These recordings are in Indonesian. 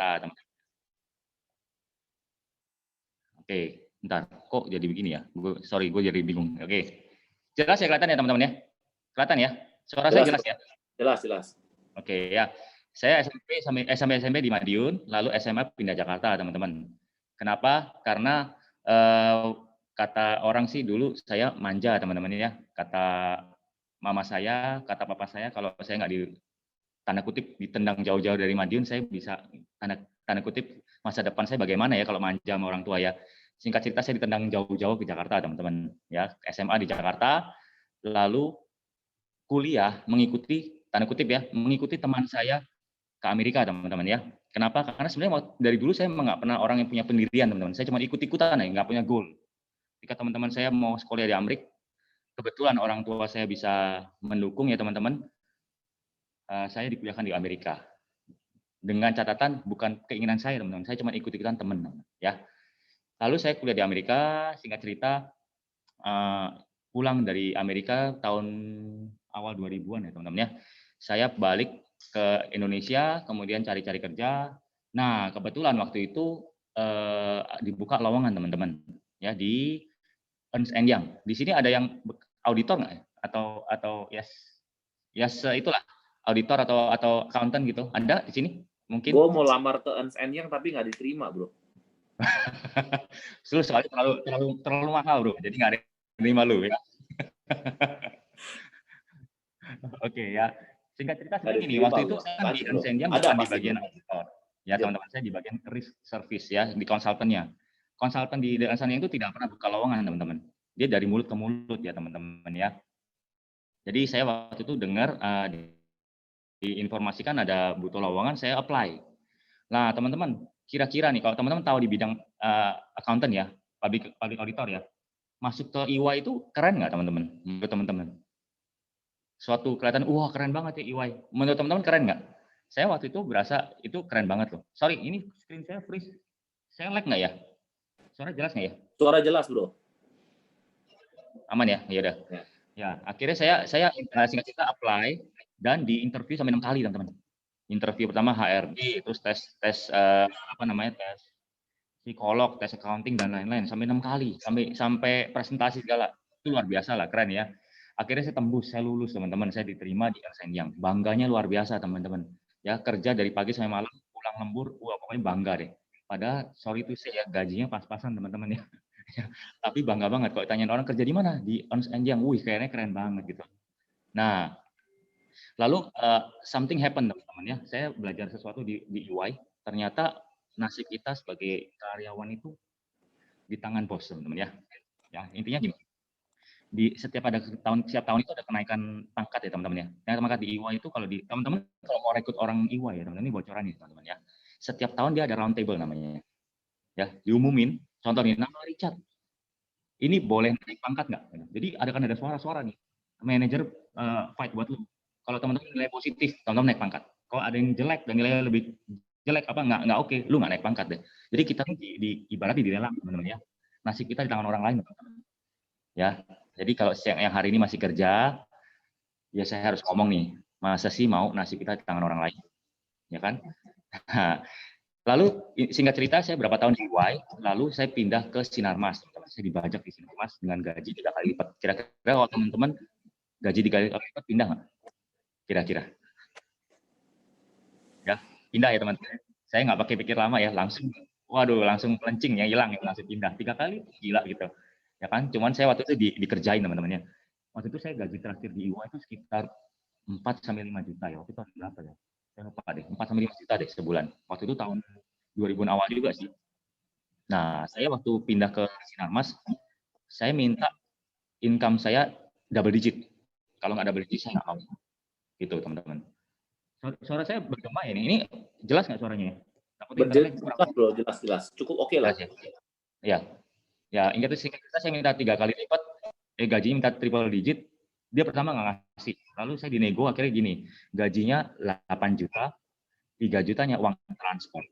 Jakarta, teman. Oke, bentar, kok jadi begini ya? Sorry, gue jadi bingung. Oke, jelas ya, kelihatan ya teman-teman ya? Kelihatan ya? Suara saya jelas ya? Jelas. Oke ya, saya SMP di Madiun, lalu SMA pindah Jakarta teman-teman. Kenapa? Karena kata orang sih dulu saya manja teman-teman ya. Kata mama saya, kata papa saya, kalau saya nggak tanda kutip ditendang jauh-jauh dari Madiun, saya bisa tanda kutip masa depan saya bagaimana ya kalau manja sama orang tua ya. Singkat cerita saya ditendang jauh-jauh ke Jakarta teman-teman ya, SMA di Jakarta, lalu kuliah mengikuti tanda kutip ya, mengikuti teman saya ke Amerika teman-teman ya. Kenapa? Karena sebenarnya dari dulu saya memang nggak pernah orang yang punya pendirian teman-teman. Saya cuma ikut-ikutan ya, nggak punya goal. Ketika teman-teman saya mau sekolah di Amerika, kebetulan orang tua saya bisa mendukung ya teman-teman. Saya dikuliahkan di Amerika dengan catatan bukan keinginan saya teman-teman, saya cuma ikut-ikutan teman ya. Lalu saya kuliah di Amerika, singkat cerita pulang dari Amerika tahun awal 2000-an ya teman-teman ya. Saya balik ke Indonesia, kemudian cari-cari kerja. Nah kebetulan waktu itu dibuka lowongan teman-teman ya di Ernst & Young. Di sini ada yang auditor nggak ya? Atau yes itulah auditor atau accountant gitu, ada di sini mungkin? Gue mau lamar ke Ernst & Young tapi nggak diterima bro. Soalnya terlalu mahal bro, jadi nggak ada yang terima lu ya. Oke ya, singkat cerita seperti ini. Waktu itu saya di Ernst & Young bukan di bagian auditor ya teman-teman, saya di bagian risk service ya, di konsultannya. Konsultan di Ernst & Young itu tidak pernah buka lowongan teman-teman, dia dari mulut ke mulut ya teman-teman ya. Jadi saya waktu itu dengar diinformasikan ada butuh lowongan, saya apply. Nah, teman-teman, kira-kira nih kalau teman-teman tahu di bidang accountant ya, public auditor ya, masuk ke EY itu keren nggak teman-teman? Menurut teman-teman? Suatu kelihatan, wah keren banget ya EY. Menurut teman-teman keren nggak? Saya waktu itu berasa itu keren banget loh. Sorry, ini screen saya freeze. Saya lag nggak ya? Suara jelas nggak ya? Suara jelas bro. Aman ya? Ya udah. Ya, akhirnya saya singkat cerita apply dan di interview sampai 6 kali teman-teman. Interview pertama HRD, terus tes tes psikolog, tes accounting dan lain-lain sampai 6 kali, sampai presentasi segala. Itu luar biasa lah, keren ya. Akhirnya saya tembus, saya lulus teman-teman, saya diterima di Ernst & Young. Bangganya luar biasa teman-teman. Ya, kerja dari pagi sampai malam, pulang lembur, wah pokoknya bangga deh. Padahal sorry to say ya, gajinya pas-pasan teman-teman ya. Tapi bangga banget kalau tanyain orang kerja di mana? Di Ernst & Young. Wih, kayaknya keren banget gitu. Nah, lalu something happen teman-teman ya. Saya belajar sesuatu di EY. Ternyata nasib kita sebagai karyawan itu di tangan bos teman-teman ya. Ya intinya gini. Setiap tahun itu ada kenaikan pangkat ya teman-teman ya. Kenaikan pangkat di EY itu kalau teman-teman kalau mau rekrut orang EY ya teman-teman, ini bocoran nih teman-teman ya. Setiap tahun dia ada round table namanya. Ya, diumumin. Contoh nih, nama Richard. Ini boleh naik pangkat nggak? Jadi ada suara-suara nih. Manager fight buat lu. Kalau teman-teman nilai positif, teman-teman naik pangkat. Kalau ada yang jelek dan nilai lebih jelek nggak oke, lu nggak naik pangkat deh. Jadi kita ibaratnya dilelang teman-teman ya. Nasib kita di tangan orang lain teman-teman. Ya. Jadi kalau yang hari ini masih kerja, ya saya harus ngomong nih, masa sih mau nasib kita di tangan orang lain? Ya kan? Lalu singkat cerita saya berapa tahun di EY, lalu saya pindah ke Sinarmas. Saya dibajak di Sinarmas dengan gaji 3 kali lipat. Kira-kira kalau teman-teman gaji 3 kali lipat pindah nggak? Kira-kira? Ya, pindah ya teman-teman. Saya nggak pakai pikir lama ya, langsung pelencing ya, hilang ya, langsung pindah. 3 kali, gila gitu. Ya kan? Cuman saya waktu itu dikerjain teman-temannya. Waktu itu saya gaji terakhir di EY itu sekitar 4-5 juta ya. Waktu itu berapa ya? Saya lupa deh, 4-5 juta deh sebulan. Waktu itu tahun 2000-an awal juga sih. Nah, saya waktu pindah ke Sinarmas, saya minta income saya double digit. Kalau nggak double digit, saya nggak mau. Gitu, teman-teman. Suara saya bergema ya? Ini jelas nggak suaranya? Jelas bro, jelas. Cukup oke lah. Ya. Ya, ingat sih, saya minta 3 kali lipat, gajinya minta triple digit, dia pertama nggak ngasih. Lalu saya dinego akhirnya gini, gajinya 8 juta, 3 jutanya uang transport.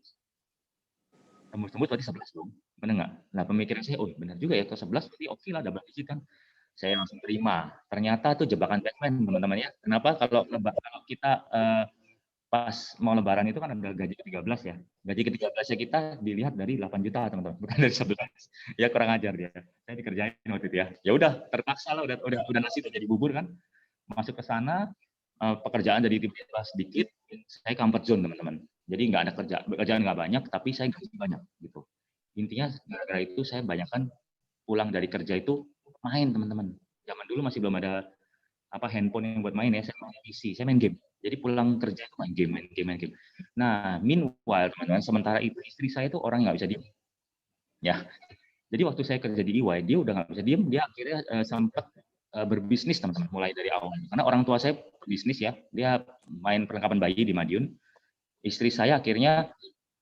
Tembus-tembus berarti 11 dong, benar nggak? Nah pemikiran saya, oh benar juga ya, ke 11 berarti oke lah, double digit kan. Saya langsung terima. Ternyata itu jebakan Batman teman-teman ya. Kenapa? Kalau kita pas mau lebaran itu kan ada gaji ke-13 ya. Gaji ke-13-nya kita dilihat dari 8 juta, teman-teman, bukan dari 11. Ya kurang ajar dia. Saya dikerjain waktu itu ya. Ya udah, terpaksa lah udah nasi udah jadi bubur kan. Masuk ke sana, pekerjaan jadi tiba-tiba sedikit, saya comfort zone, teman-teman. Jadi nggak ada kerjaan nggak banyak, tapi saya gaji banyak gitu. Intinya gara-gara itu saya banyakkan pulang dari kerja itu main, teman-teman. Zaman dulu masih belum ada handphone yang buat main ya, saya main PC, saya main game. Jadi pulang kerja itu main game. Nah, meanwhile teman-teman, sementara itu istri saya itu orang nggak bisa diem. Ya, jadi waktu saya kerja di EY, dia udah nggak bisa diem, dia akhirnya sempat berbisnis, teman-teman, mulai dari awal. Karena orang tua saya berbisnis ya, dia main perlengkapan bayi di Madiun. Istri saya akhirnya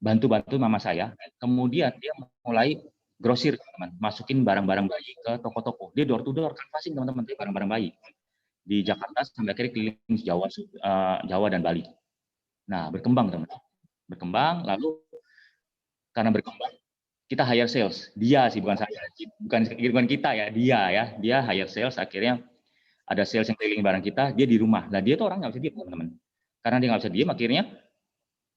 bantu-bantu mama saya. Kemudian dia mulai grosir, teman-teman, masukin barang-barang bayi ke toko-toko. Dia door to door, canvassing, teman-teman, barang-barang bayi di Jakarta sampai akhirnya keliling Jawa dan Bali. Nah, berkembang, teman-teman. Berkembang, lalu karena berkembang, kita hire sales. Dia sih, bukan saya. Bukan kita ya, dia ya. Dia hire sales, akhirnya ada sales yang keliling barang kita, dia di rumah. Nah, dia tuh orang nggak bisa diem, teman-teman. Karena dia nggak bisa diem, akhirnya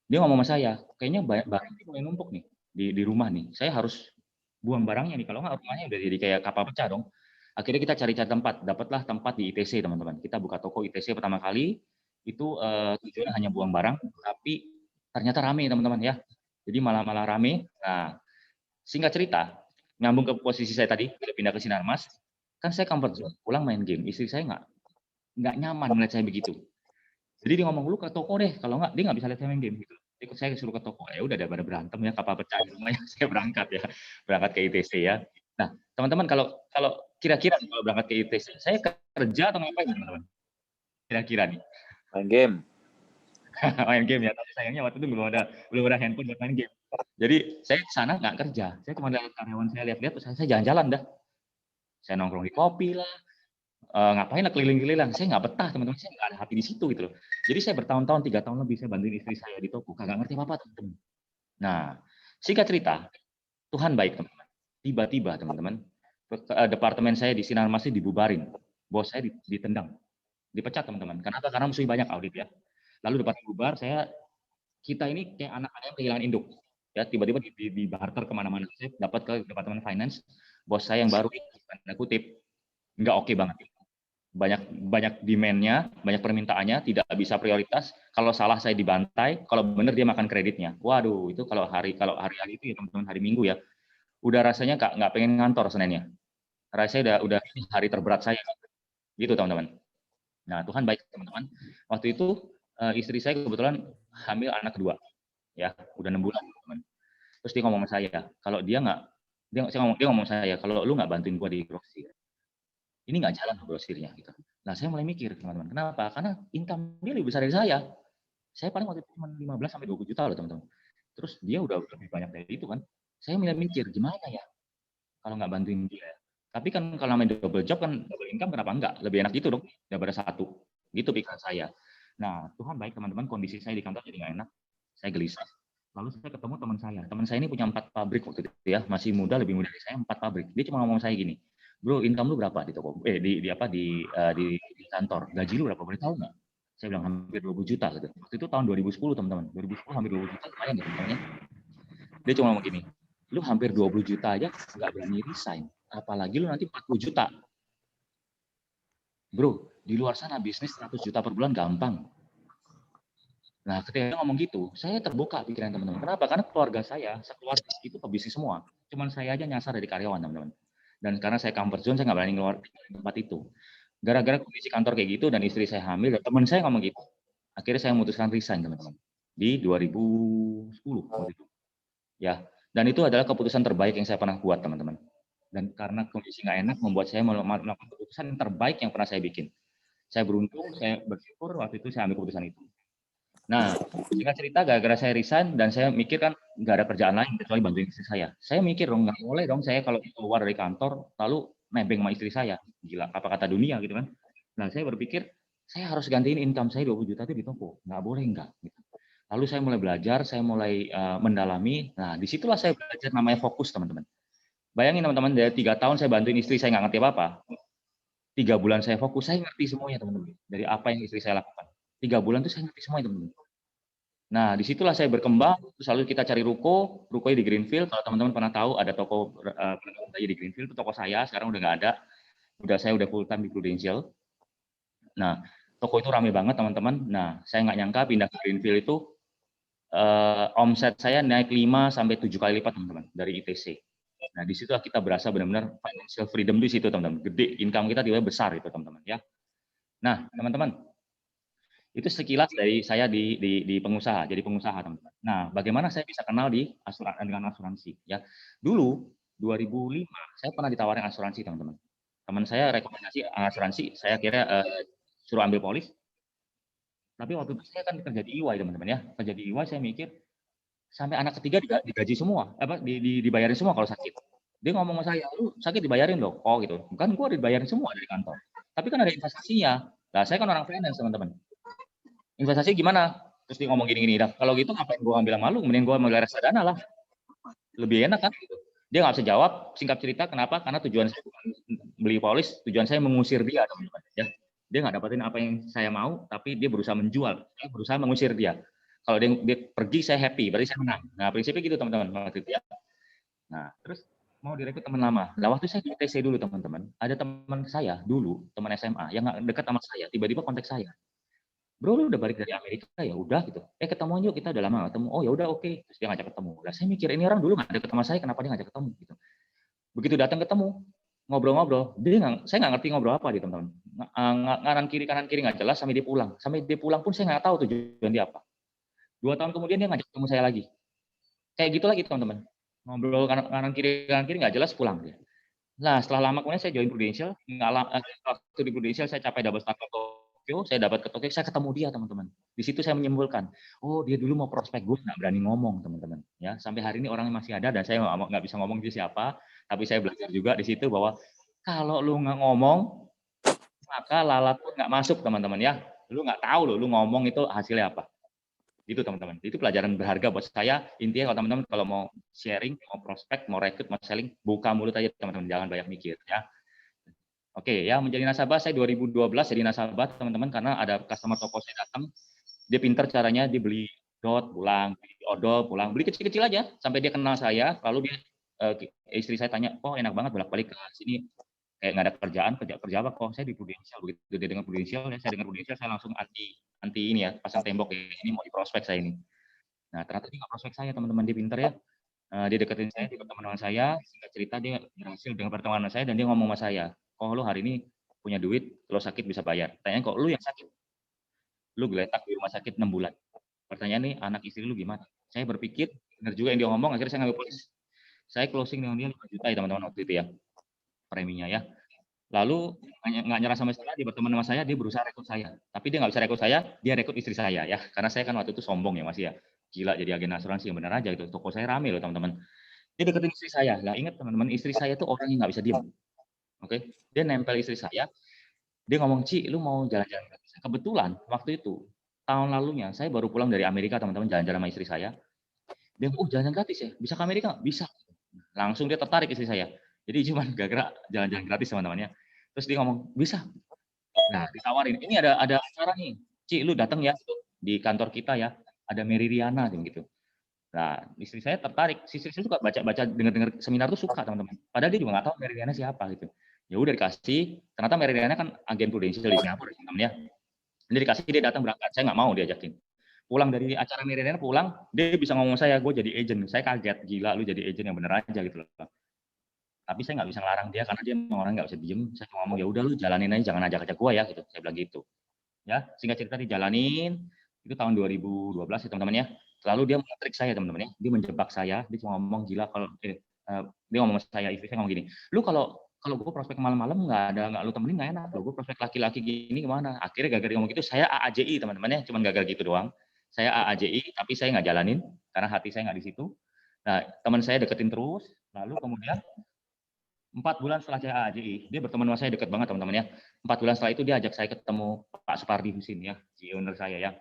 dia ngomong sama saya, kayaknya barang ini mulai numpuk nih di rumah nih. Saya harus buang barangnya nih, kalau nggak rumahnya udah jadi kayak kapal pecah dong. Akhirnya kita cari-cari tempat, dapatlah tempat di ITC, teman-teman. Kita buka toko ITC pertama kali, itu tujuannya hanya buang barang, tapi ternyata rame, teman-teman ya. Jadi malah rame. Nah, singkat cerita, nyambung ke posisi saya tadi, udah pindah ke Sinarmas, kan saya comfort zone, pulang main game. Istri saya nggak nyaman melihat saya begitu. Jadi dia ngomong, lu ke toko deh, kalau nggak, dia nggak bisa lihat saya main game gitu. Ikut saya suruh ke toko, ya udah daripada berantem ya, kapal pecah, semuanya saya berangkat ke ITC ya. Nah, teman-teman, kalau kira-kira kalau berangkat ke ITC, saya kerja atau ngapain, teman-teman? Kira-kira nih. Main game. Main game ya, tapi sayangnya waktu itu belum ada handphone buat main game. Jadi saya ke sana nggak kerja, saya cuma lihat karyawan saya lihat-lihat, terus saya jalan-jalan dah. Saya nongkrong di kopi lah, ngapain lah keliling-keliling. Saya nggak betah, teman-teman, saya nggak ada hati di situ gitu loh. Jadi saya bertahun-tahun, 3 tahun lebih saya bantuin istri saya di toko, kagak ngerti apa-apa, teman-teman. Nah, singkat cerita, Tuhan baik, teman-teman. Tiba-tiba, teman-teman, departemen saya di Sinarmas dibubarin. Bos saya ditendang, dipecat, teman-teman. Kenapa? Karena musuh banyak, audit ya. Lalu departemen bubar, kita ini kayak anak ayam kehilangan induk. Ya, tiba-tiba di barter kemana-mana. Saya dapat ke departemen finance, bos saya yang baru, tanda kutip, nggak oke banget. Banyak demand-nya, banyak permintaannya, tidak bisa prioritas. Kalau salah saya dibantai, kalau benar dia makan kreditnya. Waduh, itu kalau hari-hari itu ya, teman-teman, hari Minggu ya, udah rasanya nggak pengen ngantor Seninnya. Rasanya udah hari terberat saya, gitu, teman-teman. Nah, Tuhan baik, teman-teman. Waktu itu istri saya kebetulan hamil anak kedua, ya, udah 6 bulan, teman-teman. Terus dia ngomong sama saya, kalau dia ngomong saya, kalau lu nggak bantuin gua di grosir, ini nggak jalan grosirnya gitu. Nah, saya mulai mikir, teman-teman, kenapa? Karena income dia lebih besar dari saya. Saya paling waktu itu cuma 15 sampai 20 juta loh, teman-teman. Terus dia udah lebih banyak dari itu kan. Saya mulai mikir, gimana ya kalau nggak bantuin dia? Tapi kan kalau namanya double job kan, double income, kenapa enggak? Lebih enak gitu dong daripada satu. Gitu pikiran saya. Nah, Tuhan baik, teman-teman, kondisi saya di kantor jadi nggak enak. Saya gelisah. Lalu saya ketemu teman saya. Teman saya ini punya 4 pabrik waktu itu ya, masih muda, lebih muda dari saya, 4 pabrik. Dia cuma ngomong saya gini, bro, income lu berapa di toko? Di kantor. Gaji lu berapa? Boleh tahu nggak? Saya bilang hampir 20 juta gitu. Waktu itu tahun 2010, teman-teman. 2010 hampir 20 juta, lumayan ya, teman-teman. Dia cuma ngomong gini, lu hampir 20 juta aja nggak berani resign. Apalagi lu nanti 40 juta. Bro, di luar sana bisnis 100 juta per bulan gampang. Nah, ketika dia ngomong gitu, saya terbuka pikiran teman-teman. Kenapa? Karena keluarga saya, sekeluarga itu pebisnis semua. Cuman saya aja nyasar dari karyawan, teman-teman. Dan karena saya comfort zone, saya nggak berani keluar dari tempat itu. Gara-gara kondisi kantor kayak gitu, dan istri saya hamil, dan teman saya ngomong gitu. Akhirnya saya memutuskan resign, teman-teman. Di 2010 waktu itu. Ya, dan itu adalah keputusan terbaik yang saya pernah buat, teman-teman. Dan karena kondisi nggak enak, membuat saya melakukan keputusan yang terbaik yang pernah saya bikin. Saya beruntung, saya bersyukur waktu itu saya ambil keputusan itu. Nah, singkat cerita, gara-gara saya resign dan saya mikir kan nggak ada kerjaan lain kecuali bantuin istri saya. Saya mikir dong, nggak boleh dong saya kalau keluar dari kantor lalu nebeng sama istri saya. Gila, apa kata dunia gitu kan. Nah, saya berpikir saya harus gantiin income saya 20 juta itu di toko. Nggak boleh nggak. Gitu. Lalu saya mulai belajar, saya mulai mendalami. Nah, disitulah saya belajar namanya fokus, teman-teman. Bayangin, teman-teman, dari 3 tahun saya bantuin istri saya nggak ngerti apa-apa. 3 bulan saya fokus, saya ngerti semuanya, teman-teman. Dari apa yang istri saya lakukan. 3 bulan itu saya ngerti semuanya, teman-teman. Nah, disitulah saya berkembang, terus lalu kita cari rukonya di Greenfield. Kalau teman-teman pernah tahu ada toko di Greenfield, itu toko saya, sekarang udah nggak ada. Saya udah full time di Prudential. Nah, toko itu rame banget teman-teman. Nah, saya nggak nyangka pindah ke Greenfield itu omset saya naik 5 sampai 7 kali lipat teman-teman dari ITC. Nah, di situ kita berasa benar-benar financial freedom di situ teman-teman. Gede, income kita tiba-tiba besar itu teman-teman ya. Nah, teman-teman, itu sekilas dari saya di pengusaha, jadi pengusaha teman-teman. Nah, bagaimana saya bisa kenal dengan asuransi ya? Dulu 2005 saya pernah ditawarin asuransi teman-teman. Teman saya rekomendasi asuransi, saya kira suruh ambil polis. Tapi waktu itu saya kan kerja di EY teman-teman ya. Kerja di EY saya mikir sampai anak ketiga digaji semua, dibayarin semua kalau sakit. Dia ngomong sama saya, lu sakit dibayarin loh, gitu. Kan gua dibayarin semua dari kantor. Tapi kan ada investasinya. Nah, saya kan orang finance teman-teman. Investasi gimana? Terus dia ngomong gini-gini. Kalau gitu ngapain gua ngambil sama lu? Mending gua ambil reksadana lah. Lebih enak kan? Gitu. Dia nggak bisa jawab. Singkat cerita, kenapa? Karena tujuan saya bukan beli polis, tujuan saya mengusir dia teman-teman. Ya. Dia nggak dapetin apa yang saya mau, tapi dia berusaha menjual. Saya berusaha mengusir dia. Kalau dia pergi, saya happy, berarti saya menang. Nah, prinsipnya gitu teman-teman. Ya. Nah, terus mau direkrut teman lama. Nah, waktu saya di TC dulu teman-teman, ada teman saya dulu, teman SMA, yang nggak dekat sama saya, tiba-tiba kontak saya. Bro, lu udah balik dari Amerika ya? Udah gitu. Ketemuan yuk, kita udah lama ketemu. Oh ya udah oke. Terus dia ngajak ketemu. Lah saya mikir ini orang dulu nggak deket sama saya, kenapa dia ngajak ketemu gitu. Begitu datang ketemu, ngobrol-ngobrol, saya nggak ngerti ngobrol apa dia teman-teman. Kanan kiri nggak jelas sampai dia pulang. Sampai dia pulang pun saya nggak tahu tujuan dia apa. 2 tahun kemudian dia ngajak ketemu saya lagi. Kayak gitu lagi teman-teman. Ngobrol kanan kiri nggak jelas pulang dia. Nah, setelah lama kemudian saya join Prudential. Waktu di Prudential saya capai double star Tokyo, saya dapat ke Tokyo, saya ketemu dia teman-teman. Di situ saya menyimpulkan, oh dia dulu mau prospek, gue nggak berani ngomong teman-teman. Ya, sampai hari ini orangnya masih ada dan saya nggak bisa ngomong dia siapa, tapi saya belajar juga di situ bahwa kalau lu nggak ngomong, maka lalat pun nggak masuk teman-teman ya. Lu nggak tahu loh, lu ngomong itu hasilnya apa. Itu teman-teman. Itu pelajaran berharga buat saya. Intinya kalau teman-teman kalau mau sharing, mau prospek, mau rekrut, mau selling, buka mulut aja teman-teman, jangan banyak mikir ya. Oke, ya menjadi nasabah saya 2012 jadi nasabah teman-teman karena ada customer toko saya datang, dia pintar caranya dia beli dot pulang, beli odol pulang, beli kecil-kecil aja sampai dia kenal saya, lalu dia istri saya tanya, "Oh, enak banget bolak-balik ke sini kayak nggak ada kerjaan, kerja apa kok?" Saya di Prudential, begitu dia dengar Prudential, saya dengar Prudential saya langsung anti ini ya, pasang tembok ya, ini mau diprospek saya ini. Nah, ternyata dia nggak prospek saya teman-teman, dia pintar ya. Dia deketin saya di pertemanan saya, singkat cerita dia berhasil dengan pertemanan saya dan dia ngomong sama saya, "Oh lu hari ini punya duit, lo sakit bisa bayar." Tanya kok lu yang sakit, lu geletak di rumah sakit 6 bulan. Pertanyaan nih, anak istri lu gimana? Saya berpikir, benar juga yang dia ngomong, akhirnya saya ngambil polis. Saya closing dengan dia 5 juta ya teman-teman waktu itu ya, preminya ya. Lalu nggak nyerah sama saya, dia berteman sama saya, dia berusaha rekrut saya. Tapi dia nggak bisa rekrut saya, dia rekrut istri saya ya. Karena saya kan waktu itu sombong ya masih ya. Gila jadi agen asuransi yang benar aja itu. Toko saya rame loh teman-teman. Dia deketin istri saya. Lah ingat teman-teman, istri saya itu orang yang nggak bisa diem. Oke, dia nempel istri saya. Dia ngomong, "Ci, lu mau jalan-jalan gratis?" Kebetulan waktu itu tahun lalunya saya baru pulang dari Amerika teman-teman, jalan-jalan sama istri saya. Dia, "Oh jalan-jalan gratis ya? Bisa ke Amerika?" "Bisa." Langsung dia tertarik istri saya. Jadi cuma gara-gara jalan-jalan gratis teman-teman ya. Terus dia ngomong, "Bisa." Nah ditawarin, "Ini ada acara nih, Ci, lu datang ya di kantor kita ya. Ada Mary Riana gitu." Nah, istri saya tertarik. Istri saya suka baca-baca, dengar-dengar seminar tuh suka teman-teman. Padahal dia juga nggak tahu Mary Riana siapa gitu. Ya udah dikasih. Ternyata Mary Riana kan agen Prudential di Singapura teman-teman ya. Dia dikasih, dia datang berangkat. Saya nggak mau diajakin. Pulang dari acara Mary Riana pulang, dia bisa ngomong saya, gue jadi agent. Saya kaget, gila lu jadi agent yang bener aja gitu loh. Tapi saya nggak bisa ngelarang dia karena dia memang orang nggak bisa diem. Saya cuma ngomong ya udah lu jalanin aja, jangan ajak-ajak gue ya gitu. Saya bilang gitu. Ya, singkat cerita dijalanin. Itu tahun 2012 ya teman-teman ya. Lalu dia men-trik saya teman-teman ya. Dia menjebak saya. Dia cuma ngomong gila kalau dia ngomong sama saya, istri saya ngomong gini. Lu kalau gue prospek malam-malam nggak lu temenin nggak enak. Lo gue prospek laki-laki gini gimana? Akhirnya gagal ngomong gitu. Saya AAJI teman-teman ya. Cuma gagal gitu doang. Saya AAJI tapi saya nggak jalanin karena hati saya nggak di situ. Nah, teman saya deketin terus. Lalu kemudian 4 bulan setelah saya AJI, dia berteman sama saya dekat banget teman-teman ya. 4 bulan setelah itu dia ajak saya ketemu Pak Supardi Husin ya, si owner saya ya.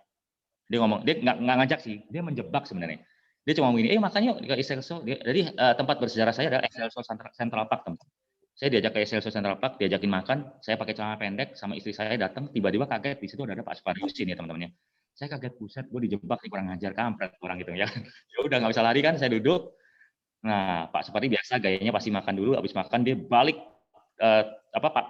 Dia ngomong, dia nggak ngajak sih, dia menjebak sebenarnya. Dia cuma ngomong gini, makanya yuk ke Excelsior. Jadi tempat bersejarah saya adalah Excelsior Central Park teman. Saya diajak ke Excelsior Central Park, diajakin makan, saya pakai celana pendek sama istri saya datang, tiba-tiba kaget di situ ada Pak Supardi Husin ya teman-teman ya. Saya kaget, buset, gue dijebak nih, kurang ngajar, kampret orang gitu ya. Ya udah nggak bisa lari kan, saya duduk. Nah, Pak seperti biasa gayanya pasti makan dulu, habis makan dia balik apa Pak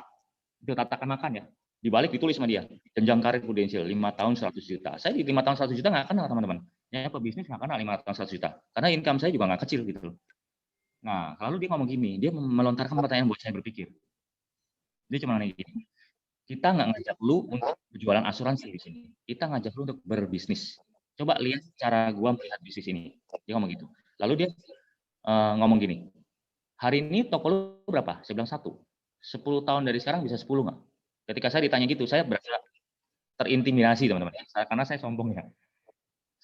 itu tatakan makan ya. Dibalik ditulis sama dia, jenjang karir prudensial 5 tahun 100 juta. Saya di 5 tahun 100 juta nggak kenal teman-teman. Ya pebisnis nggak kenal 5 tahun 100 juta. Karena income saya juga nggak kecil gitu loh. Nah, lalu dia ngomong gini, dia melontarkan pertanyaan buat saya berpikir. Dia cuma nanya gini, kita nggak ngajak lu untuk berjualan asuransi di sini. Kita ngajak lu untuk berbisnis. Coba lihat cara gua melihat bisnis ini. Dia ngomong gitu. Lalu dia ngomong gini, hari ini toko lu berapa? Saya bilang 1. 10 tahun dari sekarang bisa 10 nggak? Ketika saya ditanya gitu, saya berasa terintimidasi teman-teman. Karena saya sombong ya.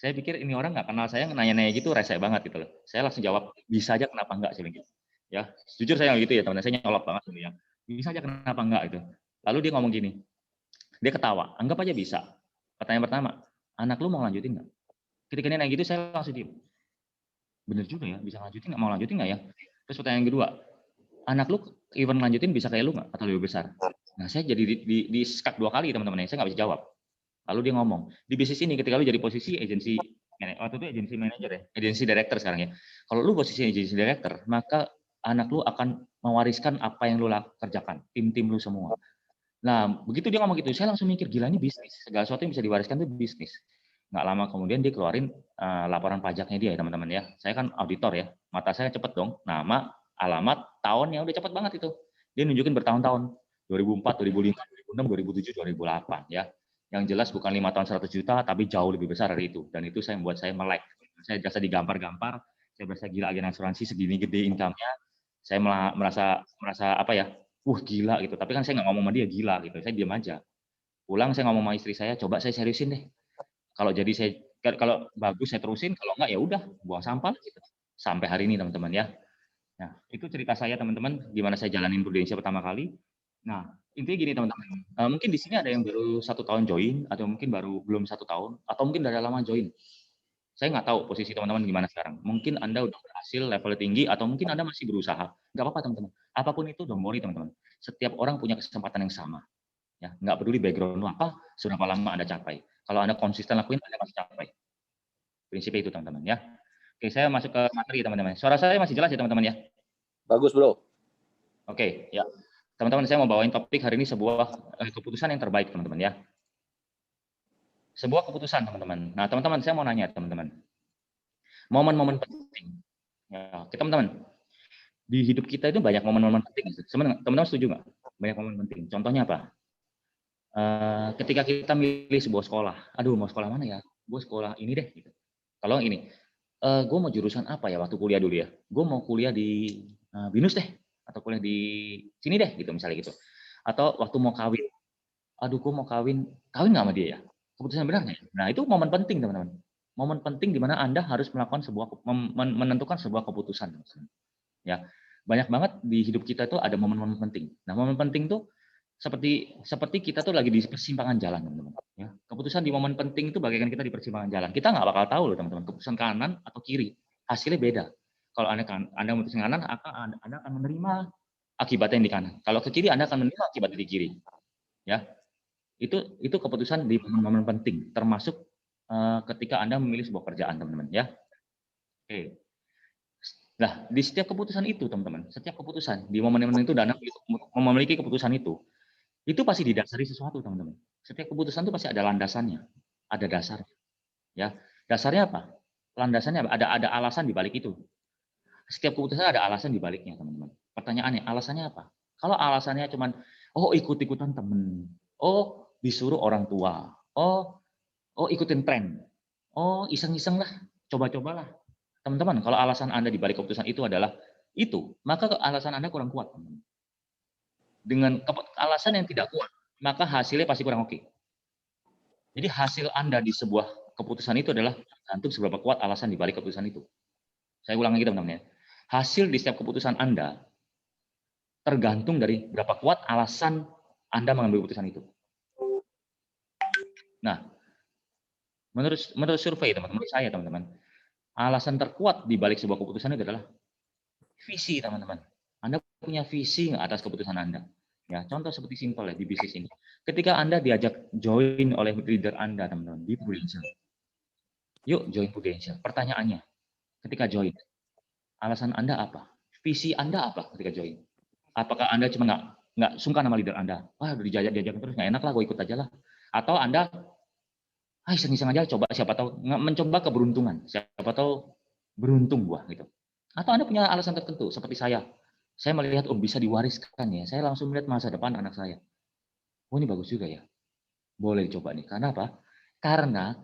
Saya pikir ini orang nggak kenal saya, nanya-nanya gitu rese banget gitu loh. Saya langsung jawab, bisa aja kenapa enggak, saya bilang gitu. Ya, jujur saya gitu ya teman-teman, saya nyolot banget gitu ya. Bisa aja kenapa enggak itu. Lalu dia ngomong gini, dia ketawa, anggap aja bisa. Pertanyaan pertama, anak lu mau lanjutin nggak? Ketika dia nanya gitu, saya langsung diem. Bener juga ya, bisa lanjutin nggak, mau lanjutin nggak ya? Terus pertanyaan kedua, anak lu even lanjutin bisa kayak lu nggak atau lebih besar? Nah, saya jadi di skak 2 kali teman-teman, saya nggak bisa jawab. Lalu dia ngomong, di bisnis ini ketika lu jadi posisi agensi, waktu itu agensi manager ya, agensi director sekarang ya. Kalau lu posisi agensi director, maka anak lu akan mewariskan apa yang lu kerjakan, tim-tim lu semua. Nah, begitu dia ngomong gitu, saya langsung mikir, gila ini bisnis. Segala sesuatu yang bisa diwariskan itu bisnis. Nggak lama kemudian dia keluarin laporan pajaknya dia ya teman-teman ya. Saya kan auditor ya, mata saya cepet dong. Nama, alamat, tahunnya udah cepet banget itu. Dia nunjukin bertahun-tahun. 2004, 2005, 2006, 2007, 2008 ya. Yang jelas bukan 5 tahun 100 juta, tapi jauh lebih besar dari itu. Dan itu saya membuat saya melek. Saya biasa digampar-gampar, saya berasa gila agen asuransi segini gede income-nya. Saya merasa apa ya, gila gitu. Tapi kan saya nggak ngomong sama dia gila gitu. Saya diam aja. Pulang saya ngomong sama istri saya, coba saya seriusin deh. Kalau bagus saya terusin, kalau enggak ya udah buang sampah gitu. Sampai hari ini teman-teman ya. Nah, itu cerita saya teman-teman, gimana saya jalanin Prudensia pertama kali. Nah, intinya gini teman-teman, mungkin di sini ada yang baru 1 tahun join, atau mungkin baru belum 1 tahun, atau mungkin dari lama join. Saya nggak tahu posisi teman-teman gimana sekarang. Mungkin Anda udah berhasil, level tinggi, atau mungkin Anda masih berusaha. Nggak apa-apa teman-teman. Apapun itu, don't worry teman-teman. Setiap orang punya kesempatan yang sama. Ya, nggak peduli background apa, seberapa lama Anda capai. Kalau Anda konsisten lakuin, Anda pasti capai. Prinsipnya itu teman-teman ya. Oke, saya masuk ke materi teman-teman. Suara saya masih jelas ya teman-teman ya? Bagus bro. Oke, ya. Teman-teman, saya mau bawain topik hari ini sebuah keputusan yang terbaik, teman-teman ya. Sebuah keputusan, teman-teman. Nah, teman-teman, saya mau nanya, teman-teman. Momen-momen penting. Ya, teman-teman, di hidup kita itu banyak momen-momen penting. Teman-teman setuju nggak? Banyak momen penting. Contohnya apa? Ketika kita milih sebuah sekolah. Aduh, mau sekolah mana ya? Gue sekolah ini deh. Gitu. Kalau ini, gue mau jurusan apa ya waktu kuliah dulu ya? Gue mau kuliah di BINUS deh. Atau kuliah di sini deh, gitu misalnya gitu. Atau waktu mau kawin, aduh gue mau kawin nggak sama dia ya? Keputusan benar nggak ya? Nah itu momen penting teman-teman. Momen penting di mana Anda harus melakukan menentukan sebuah keputusan. Ya, banyak banget di hidup kita itu ada momen-momen penting. Nah momen penting tuh seperti kita tuh lagi di persimpangan jalan teman-teman. Ya, keputusan di momen penting itu bagaikan kita di persimpangan jalan. Kita nggak bakal tahu loh teman-teman, keputusan kanan atau kiri hasilnya beda. Kalau Anda memutuskan kanan, Anda akan menerima akibatnya yang di kanan. Kalau ke kiri, Anda akan menerima akibatnya di kiri. Ya, itu keputusan di momen-momen penting, termasuk ketika Anda memilih sebuah kerjaan, teman-teman. Ya, oke. Nah, di setiap keputusan itu, teman-teman, setiap keputusan di momen-momen itu, Anda memiliki keputusan itu pasti didasari sesuatu, teman-teman. Setiap keputusan itu pasti ada landasannya, ada dasarnya. Ya, dasarnya apa? Landasannya ada alasan di balik itu. Setiap keputusan ada alasan di baliknya, teman-teman. Pertanyaannya, alasannya apa? Kalau alasannya cuma, ikut-ikutan temen, disuruh orang tua, ikutin tren, iseng-iseng lah, coba-cobalah. Teman-teman, kalau alasan Anda di balik keputusan itu adalah itu, maka alasan Anda kurang kuat, teman-teman. Dengan alasan yang tidak kuat, maka hasilnya pasti kurang oke. Jadi hasil Anda di sebuah keputusan itu adalah tergantung seberapa kuat alasan di balik keputusan itu. Saya ulang lagi teman-teman ya. Hasil di setiap keputusan Anda tergantung dari berapa kuat alasan Anda mengambil keputusan itu. Nah, menurut survei teman-teman, menurut saya teman-teman, alasan terkuat di balik sebuah keputusan itu adalah visi teman-teman. Anda punya visi nggak atas keputusan Anda? Ya, contoh seperti simpel ya di bisnis ini. Ketika Anda diajak join oleh leader Anda, teman-teman, di Prudential. Yuk join Prudential. Pertanyaannya, ketika join, alasan Anda apa? Visi Anda apa ketika join? Apakah Anda cuma nggak sungkan sama leader Anda? Wah, udah diajak terus nggak enak lah, gue ikut aja lah. Atau Anda, iseng-iseng aja coba, siapa tahu mencoba keberuntungan, siapa tahu beruntung gua gitu. Atau Anda punya alasan tertentu seperti saya melihat bisa diwariskan ya, saya langsung melihat masa depan anak saya. Oh ini bagus juga ya, boleh dicoba nih. Karena apa? Karena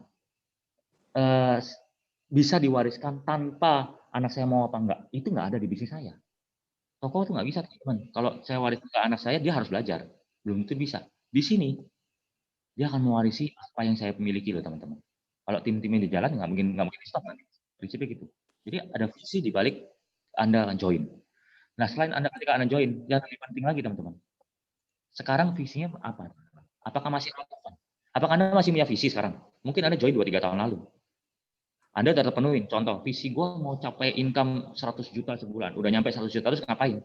eh, bisa diwariskan tanpa anak saya mau apa enggak, itu nggak ada di bisnis saya. Toko itu nggak bisa, teman. Kalau saya wariskan ke anak saya, dia harus belajar. Belum itu bisa. Di sini dia akan mewarisi apa yang saya miliki loh, teman-teman. Kalau tim-tim ini di jalan nggak mungkin di stop nanti. Prinsipnya gitu. Jadi ada visi di balik Anda akan join. Nah, selain Anda ketika Anda join, yang lebih penting lagi, teman-teman. Sekarang visinya apa? Apakah masih relevan? Apakah Anda masih punya visi sekarang? Mungkin Anda join 2-3 tahun lalu. Anda udah terpenuhi. Contoh, visi gue mau capai income 100 juta sebulan. Udah nyampe 100 juta, terus ngapain?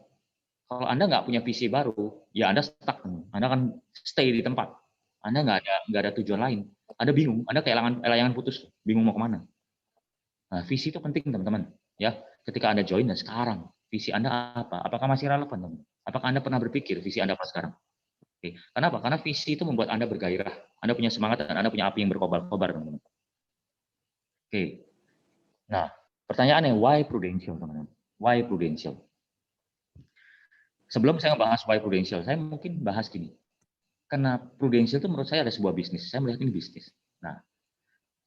Kalau Anda nggak punya visi baru, ya Anda stuck. Anda akan stay di tempat. Anda nggak ada tujuan lain. Anda bingung. Anda kayak layangan putus. Bingung mau kemana. Nah, visi itu penting, teman-teman. Ya, ketika Anda join dan sekarang, visi Anda apa? Apakah masih relevan, teman? Apakah Anda pernah berpikir visi Anda apa sekarang? Oke. Kenapa? Karena visi itu membuat Anda bergairah. Anda punya semangat dan Anda punya api yang berkobar-kobar, teman-teman. Oke. Nah, pertanyaannya, why Prudential, teman-teman? Why Prudential? Sebelum saya ngebahas why Prudential, saya mungkin bahas gini. Karena Prudential itu menurut saya ada sebuah bisnis. Saya melihat ini bisnis. Nah,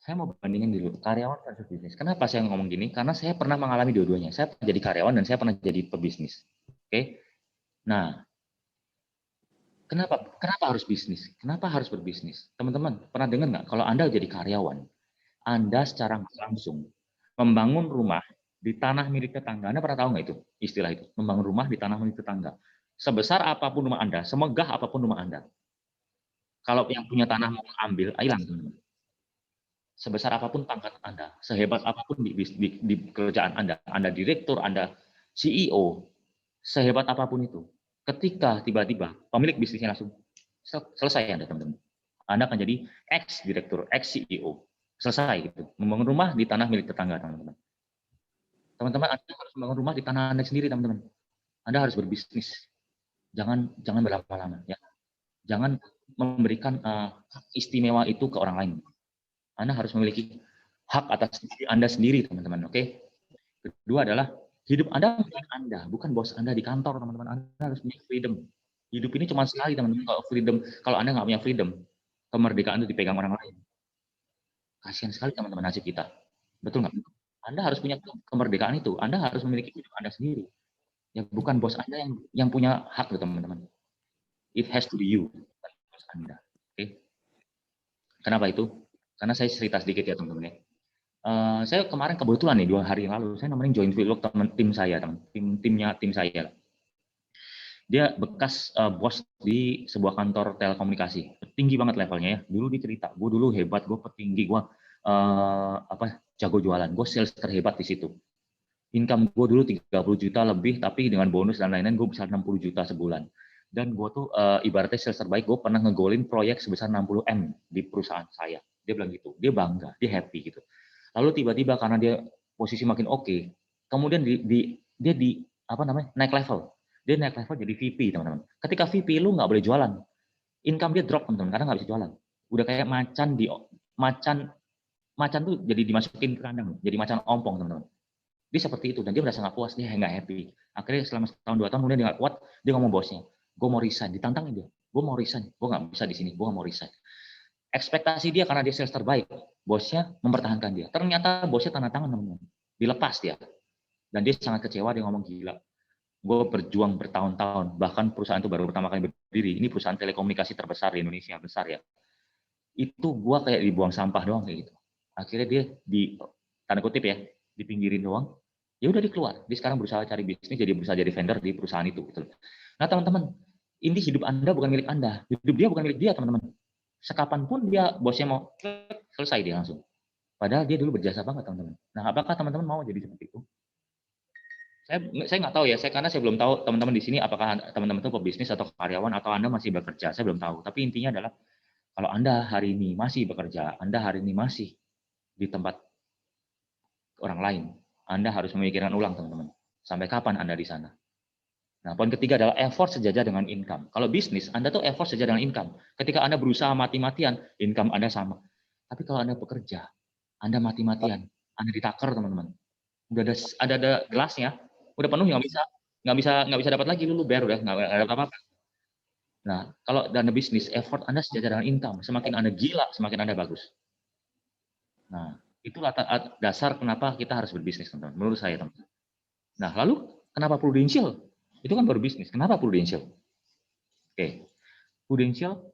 saya mau bandingin dulu karyawan versus bisnis. Kenapa saya ngomong gini? Karena saya pernah mengalami dua-duanya. Saya pernah jadi karyawan dan saya pernah jadi pebisnis. Oke. Nah, kenapa harus bisnis? Kenapa harus berbisnis? Teman-teman, pernah dengar nggak kalau Anda jadi karyawan, Anda secara langsung membangun rumah di tanah milik tetangga. Anda pernah tahu nggak itu istilah itu? Membangun rumah di tanah milik tetangga. Sebesar apapun rumah Anda, semegah apapun rumah Anda. Kalau yang punya tanah mau ambil, hilang, teman-teman. Sebesar apapun pangkat Anda, sehebat apapun di kerjaan Anda direktur, Anda CEO, sehebat apapun itu, ketika tiba-tiba pemilik bisnisnya langsung selesai Anda, teman-teman. Anda akan jadi ex-direktur, ex-CEO. Selesai gitu. Membangun rumah di tanah milik tetangga, teman-teman. Teman-teman, Anda harus membangun rumah di tanah Anda sendiri, teman-teman. Anda harus berbisnis. Jangan berlama-lama, ya. Jangan memberikan istimewa itu ke orang lain. Anda harus memiliki hak atas diri Anda sendiri, teman-teman. Oke. Kedua adalah hidup Anda milik Anda, bukan bos Anda di kantor, teman-teman. Anda harus punya freedom. Hidup ini cuma sekali, teman-teman. Kalau Anda nggak punya freedom, kemerdekaan itu dipegang orang lain. Kasihan sekali, teman-teman, nasib kita. Betul nggak? Anda harus punya kemerdekaan itu. Anda harus memiliki hidup Anda sendiri. Ya, bukan bos Anda yang punya hak, teman-teman. It has to be you, bukan bos Anda. Oke. Kenapa itu? Karena saya cerita sedikit ya, teman-teman ya. Saya kemarin kebetulan nih 2 hari yang lalu saya nemenin join fieldwork tim saya, tim saya. Dia bekas bos di sebuah kantor telekomunikasi, tinggi banget levelnya ya. Dulu dia cerita, gue dulu hebat, gue petinggi, gue jago jualan, gue sales terhebat di situ. Income gue dulu 30 juta lebih, tapi dengan bonus dan lain-lain gue bisa 60 juta sebulan. Dan gue tuh ibaratnya sales terbaik, gue pernah ngegolin proyek sebesar 60 M di perusahaan saya. Dia bilang gitu, dia bangga, dia happy gitu. Lalu tiba-tiba karena dia posisi makin oke, kemudian dia naik level. Dia naik level jadi VP, teman-teman. Ketika VP lu nggak boleh jualan, income dia drop, teman-teman, karena nggak bisa jualan. Udah kayak macan tuh jadi dimasukin ke kandang, jadi macan ompong, teman-teman. Dia seperti itu dan dia merasa nggak puas, dia nggak happy. Akhirnya selama setahun 2 tahun kemudian dia nggak kuat, dia ngomong bosnya, gue mau resign, ditantangin dia, gue mau resign, gue nggak bisa di sini, gue nggak mau resign. Ekspektasi dia karena dia sales terbaik, bosnya mempertahankan dia. Ternyata bosnya tanda tangan, teman-teman, dilepas dia, dan dia sangat kecewa. Dia ngomong, gila, gue berjuang bertahun-tahun, bahkan perusahaan itu baru pertama kali berdiri, ini perusahaan telekomunikasi terbesar di Indonesia, besar ya, itu gue kayak dibuang sampah doang kayak gitu. Akhirnya dia di tanda kutip ya, dipinggirin doang. Ya udah dia keluar. Dia sekarang berusaha cari bisnis, berusaha jadi vendor di perusahaan itu. Gitu. Nah, teman-teman, ini hidup Anda bukan milik Anda. Hidup dia bukan milik dia, teman-teman. Sekapanpun dia bosnya mau selesai dia langsung. Padahal dia dulu berjasa banget, teman-teman. Nah, apakah teman-teman mau jadi seperti itu? Saya nggak tahu ya, karena saya belum tahu teman-teman di sini apakah teman-teman itu pebisnis atau karyawan atau Anda masih bekerja, saya belum tahu. Tapi intinya adalah kalau Anda hari ini masih bekerja, Anda hari ini masih di tempat orang lain, Anda harus memikirkan ulang teman-teman. Sampai kapan Anda di sana? Nah, poin ketiga adalah effort sejajar dengan income. Kalau bisnis, Anda tuh effort sejajar dengan income. Ketika Anda berusaha mati-matian, income Anda sama. Tapi kalau Anda bekerja, Anda mati-matian, Anda ditakar teman-teman. Udah ada gelasnya, udah penuh nggak bisa dapat lagi, lu bayar udah nggak ada apa-apa. Nah, kalau dana bisnis, effort Anda sejajar dengan income. Semakin Anda gila, semakin Anda bagus. Nah, itulah dasar kenapa kita harus berbisnis, teman-teman. Menurut saya, teman-teman. Nah, lalu kenapa prudential? Itu kan baru bisnis. Kenapa prudential? Oke, prudential,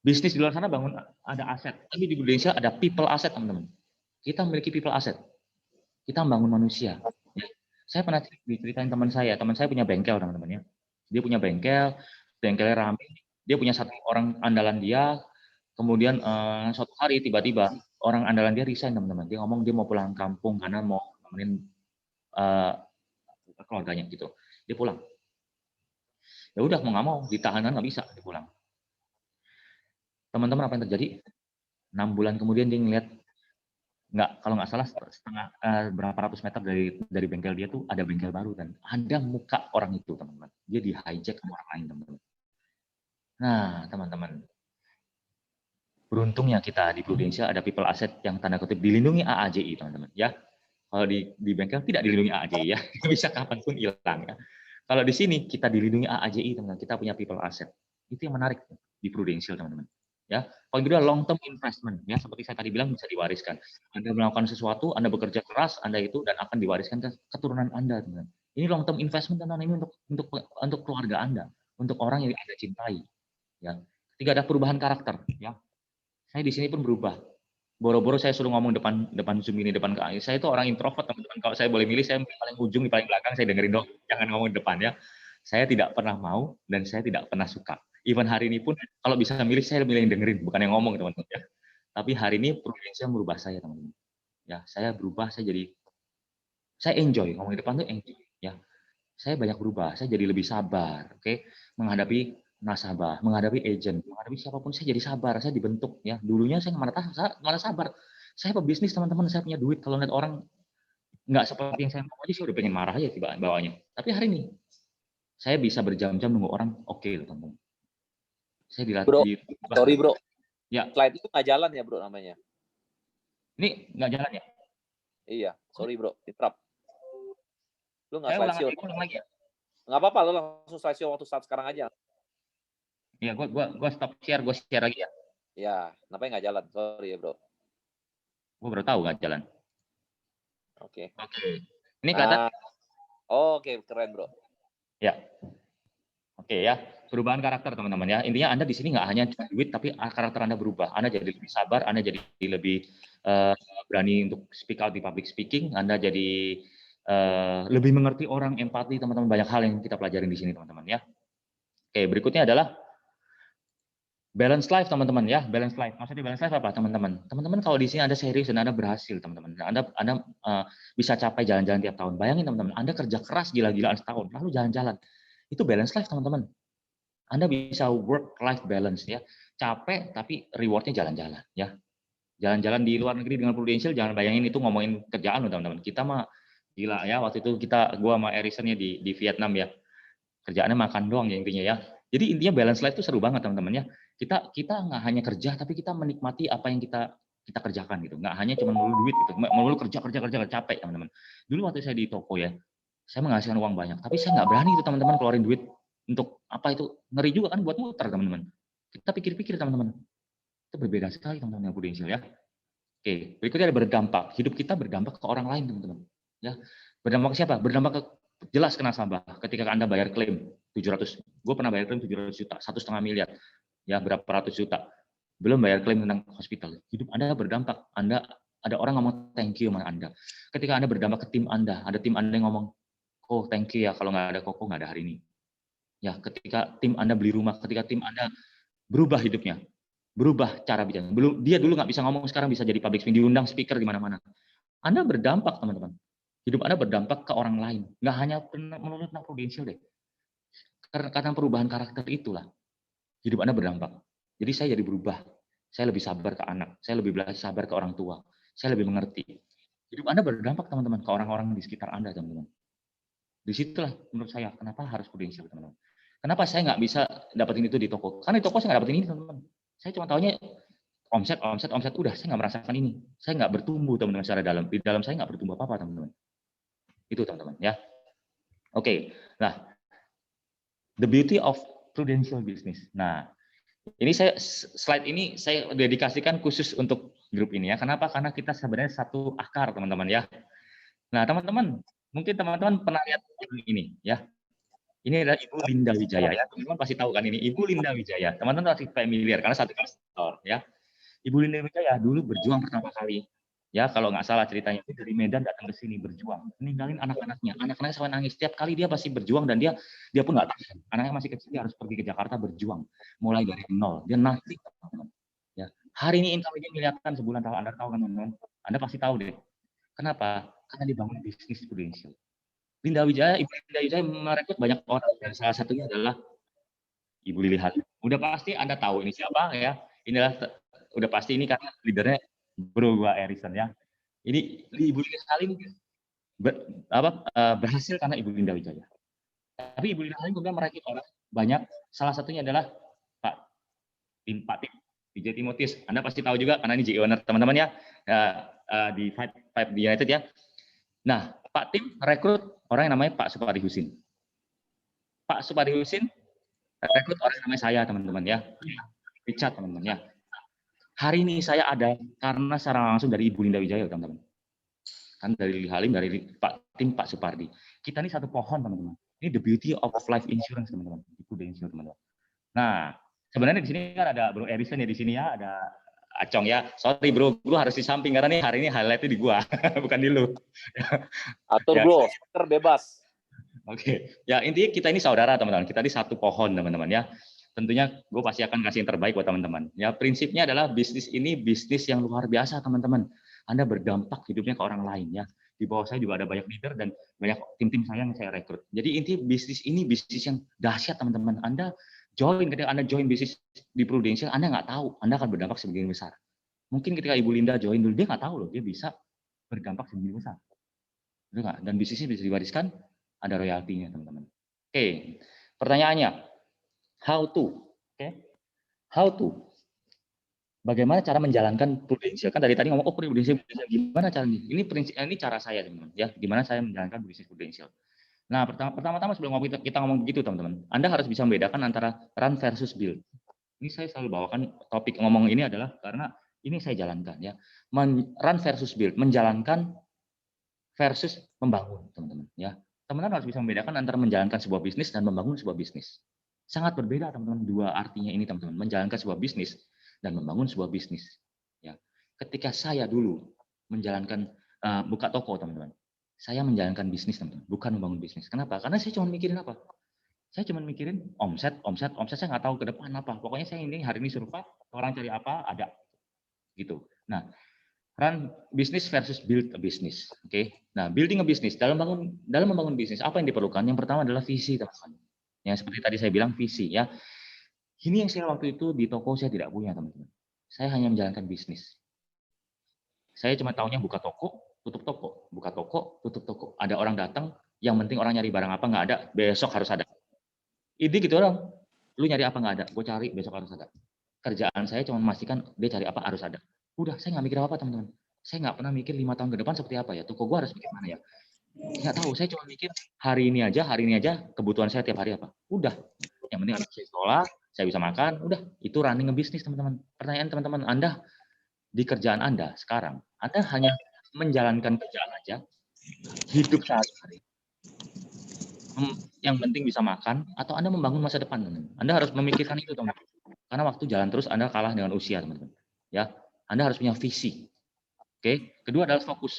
bisnis di luar sana bangun ada aset. Tapi di prudential ada people asset, teman-teman. Kita memiliki people asset. Kita membangun manusia. Ya. Saya pernah diceritain teman saya punya bengkel, teman-teman ya. Dia punya bengkel, bengkelnya ramai. Dia punya satu orang andalan dia. Kemudian suatu hari tiba-tiba orang andalan dia resign, teman-teman. Dia ngomong dia mau pulang kampung karena mau nemenin keluarganya gitu. Dia pulang. Ya udah mau nggak mau ditahanan nggak bisa, dia pulang. Teman-teman apa yang terjadi? 6 bulan kemudian dia ngeliat kalau nggak salah setengah berapa ratus meter dari bengkel dia tuh ada bengkel baru dan ada muka orang itu, teman-teman. Dia di hijack sama orang lain, teman-teman. Nah, teman-teman, beruntungnya kita di Prudential ada people asset yang tanda kutip dilindungi AAJI, teman-teman. Ya, kalau di bengkel tidak dilindungi AAJI ya, bisa kapanpun hilang ya. Kalau di sini kita dilindungi AAJI, teman-teman. Kita punya people asset. Itu yang menarik di Prudential, teman-teman. Ya, poin kedua long term investment ya, seperti saya tadi bilang bisa diwariskan. Anda melakukan sesuatu, Anda bekerja keras, Anda itu dan akan diwariskan ke keturunan Anda, teman-teman. Ini long term investment, teman-teman, ini untuk keluarga Anda, untuk orang yang Anda cintai. Ya. Ketiga ada perubahan karakter ya. Saya di sini pun berubah. Boro-boro saya suruh ngomong depan Zoom ini, depan ke saya itu orang introvert, teman-teman. Kalau saya boleh milih, saya paling ujung di paling belakang, saya dengerin dong, jangan ngomong depan ya. Saya tidak pernah mau dan saya tidak pernah suka. Even hari ini pun kalau bisa milih, saya milih yang dengerin, bukan yang ngomong, teman-teman ya. Tapi hari ini Prudential merubah saya, teman-teman. Ya, saya berubah, saya enjoy ngomong di depan tuh enjoy ya. Saya banyak berubah, saya jadi lebih sabar, oke? Menghadapi nasabah, menghadapi agent, menghadapi siapapun saya jadi sabar, saya dibentuk ya. Dulunya saya mana sabar. Saya pebisnis, teman-teman, saya punya duit. Kalau lihat orang nggak seperti yang saya mau aja, saya udah pengen marah aja tiba bawahnya. Tapi hari ini saya bisa berjam-jam nunggu orang, oke, teman-teman. Saya dilatih. Bro, sorry bro. Ya. Slide itu nggak jalan ya bro namanya. Ini nggak jalan ya? Iya, sorry bro, interrupt. Lu nggak Saya slide ulang lagi ya? Nggak apa-apa, lu langsung slide show waktu saat sekarang aja. Iya, gua stop share, gue share lagi ya. Ya, kenapa nggak jalan? Sorry ya bro. Gue baru tahu nggak jalan. Oke. Ini kelihatan? Oke, keren bro. Ya. Oke ya, perubahan karakter teman-teman ya. Intinya Anda di sini nggak hanya cuma duit, tapi karakter Anda berubah. Anda jadi lebih sabar, Anda jadi lebih berani untuk speak out di public speaking, Anda jadi lebih mengerti orang, empati, teman-teman. Banyak hal yang kita pelajarin di sini, teman-teman ya. Oke, berikutnya adalah balance life, teman-teman ya. Balance life. Maksudnya balance life apa, teman-teman? Teman-teman kalau di sini Anda serius dan Anda berhasil, teman-teman. Anda bisa capai jalan-jalan tiap tahun. Bayangin, teman-teman, Anda kerja keras gila-gilaan setahun, lalu jalan-jalan. Itu balance life, teman-teman. Anda bisa work life balance ya. Capek tapi rewardnya jalan-jalan ya. Jalan-jalan di luar negeri dengan Prudential, jangan bayangin itu ngomongin kerjaan loh, teman-teman. Kita mah gila ya, waktu itu gua sama Erison ya di Vietnam ya. Kerjaannya makan doang ya intinya ya. Jadi intinya balance life itu seru banget, teman-teman ya. Kita nggak hanya kerja tapi kita menikmati apa yang kita kerjakan gitu. Nggak hanya cuma melulu duit gitu. Melulu kerja capek, teman-teman. Dulu waktu saya di toko ya, saya menghasilkan uang banyak, tapi saya nggak berani itu, teman-teman, keluarin duit untuk apa itu, ngeri juga kan buat muter, teman-teman. Kita pikir-pikir, teman-teman. Itu berbeda sekali, teman-teman, yang Prudential ya. Oke, berikutnya ada berdampak. Hidup kita berdampak ke orang lain, teman-teman. Ya, berdampak ke siapa? Berdampak ke jelas ke nasabah. Ketika Anda bayar klaim 700, gue pernah bayar klaim 700 juta, 1,5 miliar, ya berapa ratus juta. Belum bayar klaim tentang hospital. Hidup Anda berdampak. Ada orang ngomong thank you sama Anda. Ketika Anda berdampak ke tim Anda, ada tim Anda yang ngomong, oh thank you ya, kalau nggak ada Koko nggak ada hari ini. Ya, ketika tim Anda beli rumah, ketika tim Anda berubah hidupnya, berubah cara bicara. Dia dulu nggak bisa ngomong, sekarang bisa jadi public speaking, diundang speaker di mana-mana. Anda berdampak, teman-teman. Hidup Anda berdampak ke orang lain. Nggak hanya menurut Prudential deh. Karena perubahan karakter itulah hidup Anda berdampak. Jadi saya jadi berubah. Saya lebih sabar ke anak. Saya lebih belajar sabar ke orang tua. Saya lebih mengerti. Hidup Anda berdampak, teman-teman, ke orang-orang di sekitar Anda, teman-teman. Disitulah menurut saya, kenapa harus Prudential, teman-teman. Kenapa saya nggak bisa dapetin itu di toko? Karena di toko saya nggak dapetin ini, teman-teman. Saya cuma tahunya omset, udah. Saya nggak merasakan ini. Saya nggak bertumbuh, teman-teman, secara dalam. Di dalam saya nggak bertumbuh apa-apa, teman-teman. Itu, teman-teman, ya. Oke. Nah, the beauty of Prudential business. Nah, ini slide ini saya dedikasikan khusus untuk grup ini ya. Kenapa? Karena kita sebenarnya satu akar, teman-teman ya. Nah, teman-teman, mungkin teman-teman pernah lihat ini ya. Ini adalah Ibu Linda Wijaya ya. Teman-teman pasti tahu kan ini Ibu Linda Wijaya. Teman-teman pasti familiar karena satu kantor ya. Ibu Linda Wijaya dulu berjuang pertama kali. Ya, kalau nggak salah ceritanya itu dari Medan datang ke sini berjuang, meninggalin anak-anaknya. Anak-anaknya sampai nangis. Setiap kali dia pasti berjuang dan dia pun nggak tahan. Anaknya masih kecil, dia harus pergi ke Jakarta berjuang, mulai dari nol. Dia nanti, ya. Hari ini Intelijen melihatkan sebulan tahu Anda tahu kan, teman-teman? Anda pasti tahu deh. Kenapa? Karena dibangun bisnis Prudential. Ibu Linda Wijaya merekrut banyak orang dan salah satunya adalah Ibu Lili Halim. Udah pasti Anda tahu ini siapa ya. Inilah udah pasti ini karena leadernya Bro gua Erison ya. Ini Ibu Lili Halim berhasil karena Ibu Linda Wijaya. Tapi Ibu Linda Halim juga merekrut orang banyak. Salah satunya adalah Pak Tim DJ Timotius. Anda pasti tahu juga karena ini GE owner teman-teman ya, di Five United ya. Nah, Pak Tim rekrut orang yang namanya Pak Supadi Husin. Pak Supadi Husin rekrut orang yang namanya saya, teman-teman ya. Richard, teman-teman ya. Hari ini saya ada karena secara langsung dari Ibu Linda Wijaya, teman-teman. Kan dari Lili Halim, dari Pak Tim, Pak Supardi. Kita ini satu pohon, teman-teman. Ini the beauty of life insurance, teman-teman. Prudential, teman-teman. Nah, sebenarnya di sini kan ada Bro Erison ya di sini ya, ada Acong ya. Sorry bro, harus di samping karena nih hari ini highlightnya di gua, bukan di lu. Atur ya. Bro, terbebas. Oke, ya intinya kita ini saudara teman-teman. Kita ini satu pohon teman-teman ya. Tentunya gue pasti akan kasih yang terbaik buat teman-teman. Ya prinsipnya adalah bisnis ini bisnis yang luar biasa teman-teman. Anda berdampak hidupnya ke orang lain ya. Di bawah saya juga ada banyak leader dan banyak tim-tim saya yang saya rekrut. Jadi inti bisnis ini bisnis yang dahsyat teman-teman. Anda ketika Anda join bisnis di Prudential, Anda nggak tahu Anda akan berdampak sebagian besar. Mungkin ketika Ibu Linda join dulu, dia nggak tahu loh, dia bisa berdampak sebagian besar. Dan bisnisnya bisa diwariskan, ada royaltinya teman-teman. Oke, pertanyaannya, how to? How to? Bagaimana cara menjalankan Prudential? Kan dari tadi ngomong, Prudential gimana caranya? Ini cara saya teman-teman, ya. Gimana saya menjalankan bisnis Prudential? Nah, pertama-tama sebelum kita ngomong begitu, teman-teman, Anda harus bisa membedakan antara run versus build. Ini saya selalu bawakan topik ngomong ini adalah karena ini saya jalankan ya. Run versus build, menjalankan versus membangun, teman-teman ya. Teman-teman harus bisa membedakan antara menjalankan sebuah bisnis dan membangun sebuah bisnis. Sangat berbeda, teman-teman, dua artinya ini, teman-teman. Menjalankan sebuah bisnis dan membangun sebuah bisnis. Ya. Ketika saya dulu menjalankan buka toko, teman-teman. Saya menjalankan bisnis, teman-teman, bukan membangun bisnis. Kenapa? Karena saya cuma mikirin apa? Saya cuma mikirin omset saya nggak tahu ke depan apa. Pokoknya saya ini hari ini survive, orang cari apa, ada. Gitu. Nah, run business versus build a business. Oke. Nah, building a business, dalam membangun bisnis, apa yang diperlukan? Yang pertama adalah visi, teman-teman. Yang seperti tadi saya bilang visi ya. Ini yang saya waktu itu di toko saya tidak punya, teman-teman. Saya hanya menjalankan bisnis. Saya cuma tahunya buka toko, tutup toko, buka toko, tutup toko. Ada orang datang, yang penting orang nyari barang apa nggak ada, besok harus ada. Ide gitu orang. Lu nyari apa nggak ada, gue cari besok harus ada. Kerjaan saya cuma memastikan dia cari apa harus ada. Udah, saya nggak mikir apa, teman-teman. Saya nggak pernah mikir 5 tahun ke depan seperti apa ya. Toko gue harus bikin mana ya. Nggak tahu, saya cuma mikir hari ini aja kebutuhan saya tiap hari apa. Udah, yang penting anak saya sekolah, saya bisa makan, udah. Itu running a business, teman-teman. Pertanyaan teman-teman, Anda di kerjaan Anda sekarang, Anda hanya menjalankan kerjaan aja, hidup sehari-hari. Yang penting bisa makan, atau Anda membangun masa depan, teman-teman. Anda harus memikirkan itu, teman-teman. Karena waktu jalan terus, Anda kalah dengan usia, teman-teman. Ya, Anda harus punya visi. Oke. Kedua adalah fokus.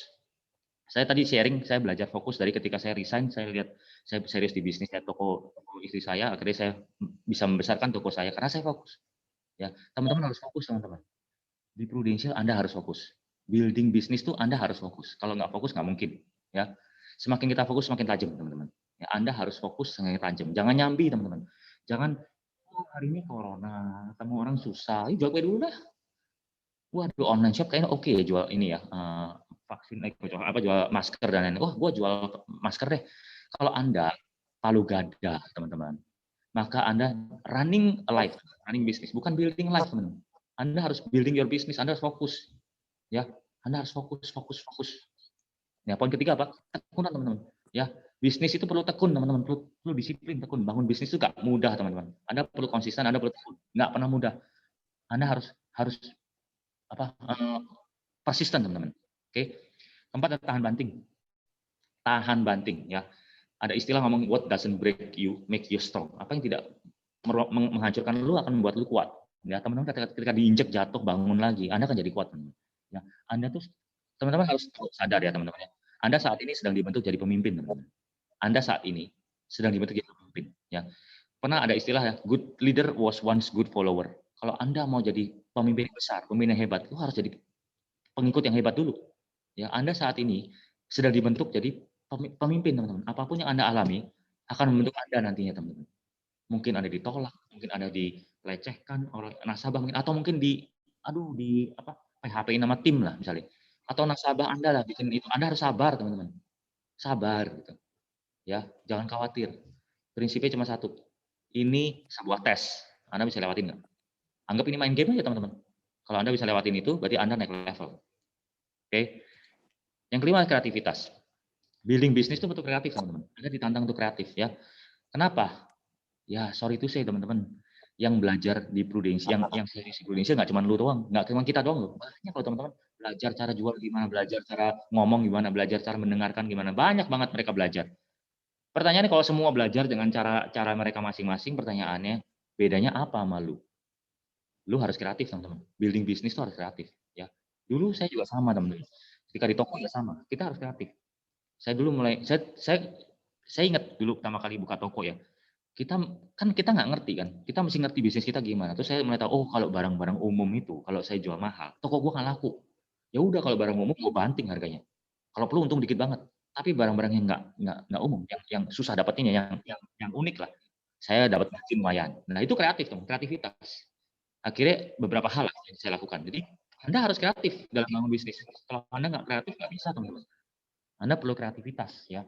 Saya tadi sharing, saya belajar fokus dari ketika saya resign, saya lihat saya serius di bisnis ya, toko istri saya, akhirnya saya bisa membesarkan toko saya karena saya fokus. Ya, teman-teman harus fokus, teman-teman. Di Prudential Anda harus fokus. Building bisnis tuh Anda harus fokus. Kalau nggak fokus nggak mungkin. Ya. Semakin kita fokus, semakin tajam, teman-teman. Ya, Anda harus fokus semakin tajam. Jangan nyambi, teman-teman. Jangan, oh, hari ini corona, ketemu orang susah, jual kue dulu dah. Waduh, online shop kayaknya oke ya jual ini ya, vaksin, jual masker dan lain-lain. Wah, gua jual masker deh. Kalau Anda palu gada, teman-teman, maka Anda running a life, running business, bukan building life, teman-teman. Anda harus building your business, Anda harus fokus. Ya, Anda harus fokus. Ya, poin ketiga apa? Tekunan, teman-teman. Ya, bisnis itu perlu tekun, teman-teman. Perlu disiplin, tekun. Bangun bisnis itu gak mudah, teman-teman. Anda perlu konsisten, Anda perlu tekun. Nggak pernah mudah. Anda harus persisten, teman-teman. Oke. Keempat, tahan banting. Tahan banting, ya. Ada istilah ngomong, what doesn't break you make you strong. Apa yang tidak menghancurkan lu akan membuat lu kuat. Ya, teman-teman, ketika diinjek jatuh bangun lagi, Anda akan jadi kuat, teman-teman. Ya, Anda tuh, teman-teman harus sadar ya, teman-teman. Anda saat ini sedang dibentuk jadi pemimpin, teman-teman. Anda saat ini sedang dibentuk jadi pemimpin. Ya, pernah ada istilah ya, good leader was once good follower. Kalau Anda mau jadi pemimpin yang besar, pemimpin yang hebat, lu harus jadi pengikut yang hebat dulu. Ya, Anda saat ini sedang dibentuk jadi pemimpin, teman-teman. Apapun yang Anda alami akan membentuk Anda nantinya, teman-teman. Mungkin Anda ditolak, mungkin Anda dilecehkan oleh nasabah, mungkin atau mungkin PHP nama tim lah misalnya. Atau nasabah Anda lah bikin itu. Anda harus sabar, teman-teman. Sabar gitu. Ya, jangan khawatir. Prinsipnya cuma satu. Ini sebuah tes. Anda bisa lewatin nggak? Anggap ini main game aja, teman-teman. Kalau Anda bisa lewatin itu, berarti Anda naik level. Oke. Yang kelima, kreativitas. Building bisnis itu butuh kreatif, teman-teman. Anda ditantang untuk kreatif, ya. Kenapa? Ya, sorry to say, teman-teman. Yang belajar di Prudential, yang serius di Prudential nggak cuma lu doang, nggak cuma kita doang loh. Banyak loh, teman-teman. Belajar cara jual gimana, belajar cara ngomong gimana, belajar cara mendengarkan gimana. Banyak banget mereka belajar. Pertanyaannya, kalau semua belajar dengan cara mereka masing-masing, pertanyaannya, bedanya apa sama lu? Lu harus kreatif, teman-teman. Building bisnis itu harus kreatif, ya. Dulu saya juga sama, teman-teman. Ketika di toko juga sama. Kita harus kreatif. Saya dulu mulai, saya ingat dulu pertama kali buka toko ya. Kita nggak ngerti kan. Kita mesti ngerti bisnis kita gimana. Terus saya mulai tahu, oh kalau barang-barang umum itu, kalau saya jual mahal, toko gua nggak laku. Ya udah, kalau barang umum gua banting harganya. Kalau perlu untung dikit banget. Tapi barang-barang yang nggak umum, yang susah dapetinnya, yang unik lah, saya dapat margin lumayan. Nah itu kreatif, teman, kreativitas. Akhirnya beberapa hal yang saya lakukan. Jadi Anda harus kreatif dalam membangun bisnis. Kalau Anda nggak kreatif, nggak bisa, teman-teman. Anda perlu kreativitas, ya.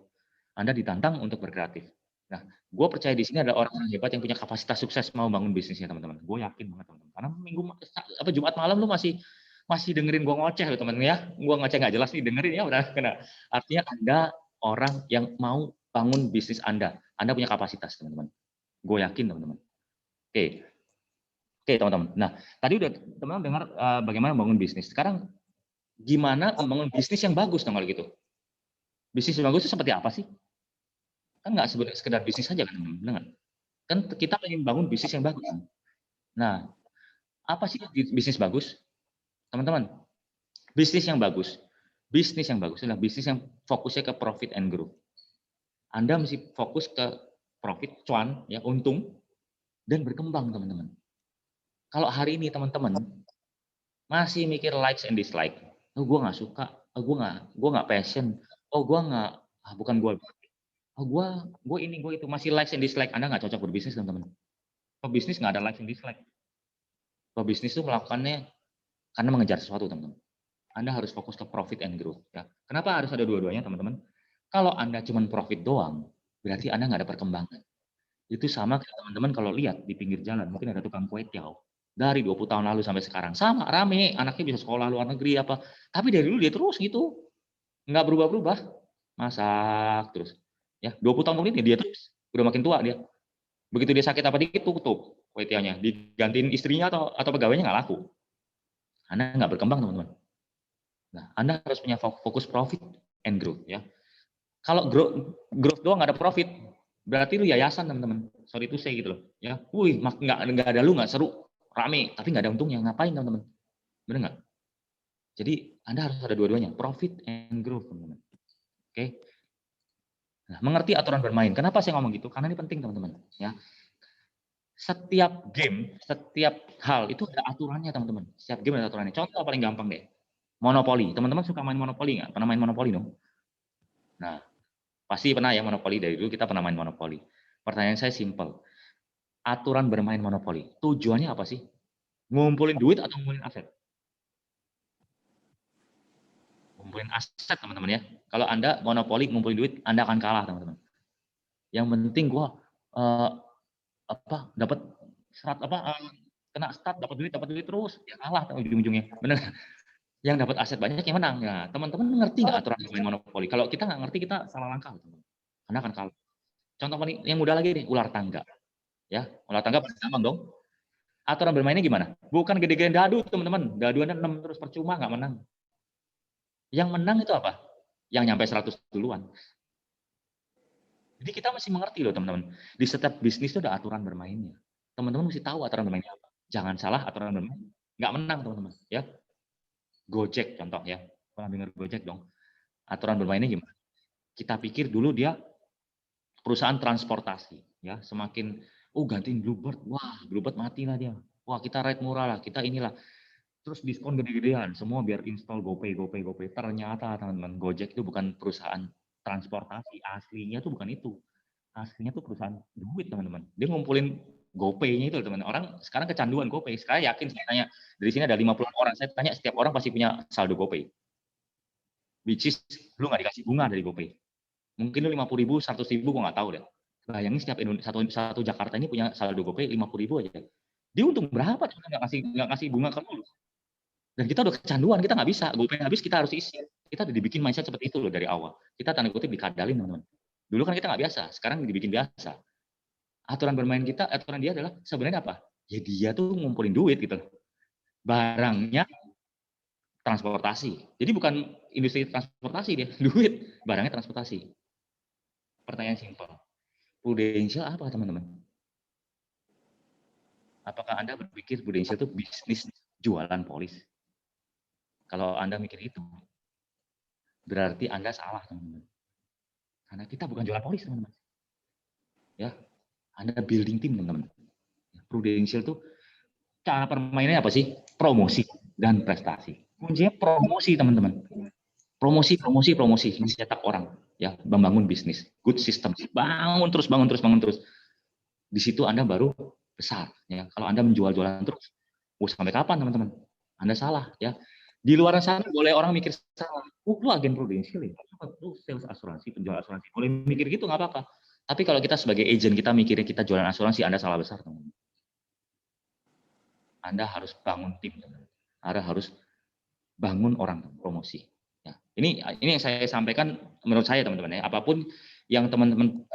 Anda ditantang untuk berkreatif. Nah, gue percaya di sini ada orang hebat yang punya kapasitas sukses mau bangun bisnisnya, teman-teman. Gue yakin banget, teman-teman. Karena Jumat malam lu masih dengerin gue ngoceh loh, teman-teman ya. Gue ngoceh nggak jelas nih, dengerin ya, udah kena. Artinya Anda orang yang mau bangun bisnis Anda. Anda punya kapasitas, teman-teman. Gue yakin, teman-teman. Oke, teman-teman. Nah, tadi udah teman-teman dengar bagaimana membangun bisnis. Sekarang gimana membangun bisnis yang bagus, kalau gitu? Bisnis yang bagus itu seperti apa sih? Kan nggak sekedar bisnis saja, kan, teman-teman. Kan kita pengen bangun bisnis yang bagus. Nah, apa sih bisnis bagus? Teman-teman, bisnis yang bagus adalah bisnis yang fokusnya ke profit and growth. Anda mesti fokus ke profit, cuan, ya, untung, dan berkembang, teman-teman. Kalau hari ini teman-teman masih mikir likes and dislike, oh gue nggak suka, oh gue nggak passion, oh gue nggak, bukan gue, oh gue ini, gue itu, masih likes and dislike, Anda nggak cocok berbisnis, teman-teman. Pebisnis nggak ada likes and dislike. Pebisnis itu melakukannya karena mengejar sesuatu, teman-teman. Anda harus fokus ke profit and growth. Ya. Kenapa harus ada dua-duanya, teman-teman? Kalau Anda cuma profit doang, berarti Anda nggak ada perkembangan. Itu sama kayak teman-teman kalau lihat di pinggir jalan, mungkin ada tukang kue tiaw. Dari 20 tahun lalu sampai sekarang. Sama, rame. Anaknya bisa sekolah luar negeri apa. Tapi dari dulu dia terus gitu. Nggak berubah-berubah. Masak terus. Ya, 20 tahun kemudian dia terus. Udah makin tua dia. Begitu dia sakit apa dikit, tutup kue tiawnya. Digantiin istrinya atau pegawainya nggak laku. Anda nggak berkembang, teman-teman. Nah, Anda harus punya fokus profit and growth, ya. Kalau growth doang nggak ada profit, berarti lu yayasan, teman-teman. Sorry itu saya gitu loh, ya. Wih, nggak ada lu, nggak seru, rame, tapi nggak ada untungnya. Ngapain, teman-teman? Benar nggak? Jadi Anda harus ada dua-duanya, profit and growth, teman-teman. Oke. Nah, mengerti aturan bermain. Kenapa saya ngomong gitu? Karena ini penting, teman-teman. Ya. Setiap game, setiap hal itu ada aturannya, teman-teman. Setiap game ada aturannya. Contoh paling gampang deh. Monopoli. Teman-teman suka main monopoli nggak? Pernah main monopoli dong? Nah, Pasti pernah ya monopoli, dari dulu kita pernah main monopoli. Pertanyaan saya simpel. Aturan bermain monopoli, tujuannya apa sih? Ngumpulin duit atau ngumpulin aset? Ngumpulin aset, teman-teman ya. Kalau Anda monopoli ngumpulin duit, Anda akan kalah, teman-teman. Yang penting gua dapat serat kena start dapat duit terus, ya kalah ujung-ujungnya. Benar. Yang dapat aset banyak yang menang. Ya, teman-teman ngerti nggak aturan bermain monopoli? Kalau kita nggak ngerti, kita salah langkah, teman-teman. Karena akan kalah. Contoh paling yang mudah lagi nih, ular tangga. Ya, ular tangga pasti gampang dong. Aturan bermainnya gimana? Bukan gede-gedean dadu, teman-teman. Daduannya 6 terus percuma, nggak menang. Yang menang itu apa? Yang nyampe 100 duluan. Jadi kita mesti mengerti loh, teman-teman. Di setiap bisnis itu ada aturan bermainnya. Teman-teman mesti tahu aturan bermainnya apa. Jangan salah aturan bermain. Nggak menang, teman-teman. Ya, Gojek contoh ya. Pernah dengar Gojek dong? Aturan bermainnya gimana? Kita pikir dulu dia perusahaan transportasi, ya. Semakin gantiin Bluebird, wah Bluebird mati lah dia. Wah kita rate murah lah, kita inilah. Terus diskon gede-gedean, semua biar install GoPay. Ternyata teman-teman, Gojek itu bukan perusahaan transportasi, aslinya tuh bukan itu. Aslinya tuh perusahaan duit, teman-teman. Dia ngumpulin GoPay-nya itu, teman-teman. Orang sekarang kecanduan GoPay. Sekarang yakin saya tanya, dari sini ada 50 orang, saya tanya setiap orang pasti punya saldo GoPay. Which is, lu nggak dikasih bunga dari GoPay. Mungkin lu 50.000, 100.000, gue nggak tahu deh. Bayangin setiap satu Jakarta ini punya saldo GoPay 50.000 aja. Dia untung berapa? Nggak kasih bunga ke lu. Dan kita udah kecanduan, kita nggak bisa. GoPay habis, kita harus isi. Kita udah dibikin mindset seperti itu loh dari awal. Kita tanda kutip dikadalin, teman-teman. Dulu kan kita nggak biasa, sekarang dibikin biasa. Aturan bermain kita, aturan dia adalah sebenarnya apa? Ya dia tuh ngumpulin duit gitu. Barangnya transportasi. Jadi bukan industri transportasi dia, duit. Barangnya transportasi. Pertanyaan simpel. Prudential apa, teman-teman? Apakah Anda berpikir Prudential itu bisnis jualan polis? Kalau Anda mikir itu, berarti Anda salah, teman-teman. Karena kita bukan jualan polis, teman-teman. Ya, Anda building tim, teman-teman. Prudential itu cara permainannya apa sih? Promosi dan prestasi. Kuncinya promosi, teman-teman. Promosi, mencetak orang, ya, membangun bisnis, good system, bangun terus. Di situ Anda baru besar, ya. Kalau Anda menjual-jualan terus, sampai kapan, teman-teman? Anda salah, ya. Di luar sana boleh orang mikir salah. Lu agen Prudential ya? Lu sales asuransi, penjual asuransi. Boleh mikir gitu, nggak apa-apa. Tapi kalau kita sebagai agent, kita mikirnya kita jualan asuransi, Anda salah besar, teman-teman. Anda harus bangun tim, teman-teman. Anda harus bangun orang, promosi. Ya. Ini yang saya sampaikan menurut saya, teman-teman. Ya. Apapun yang teman-teman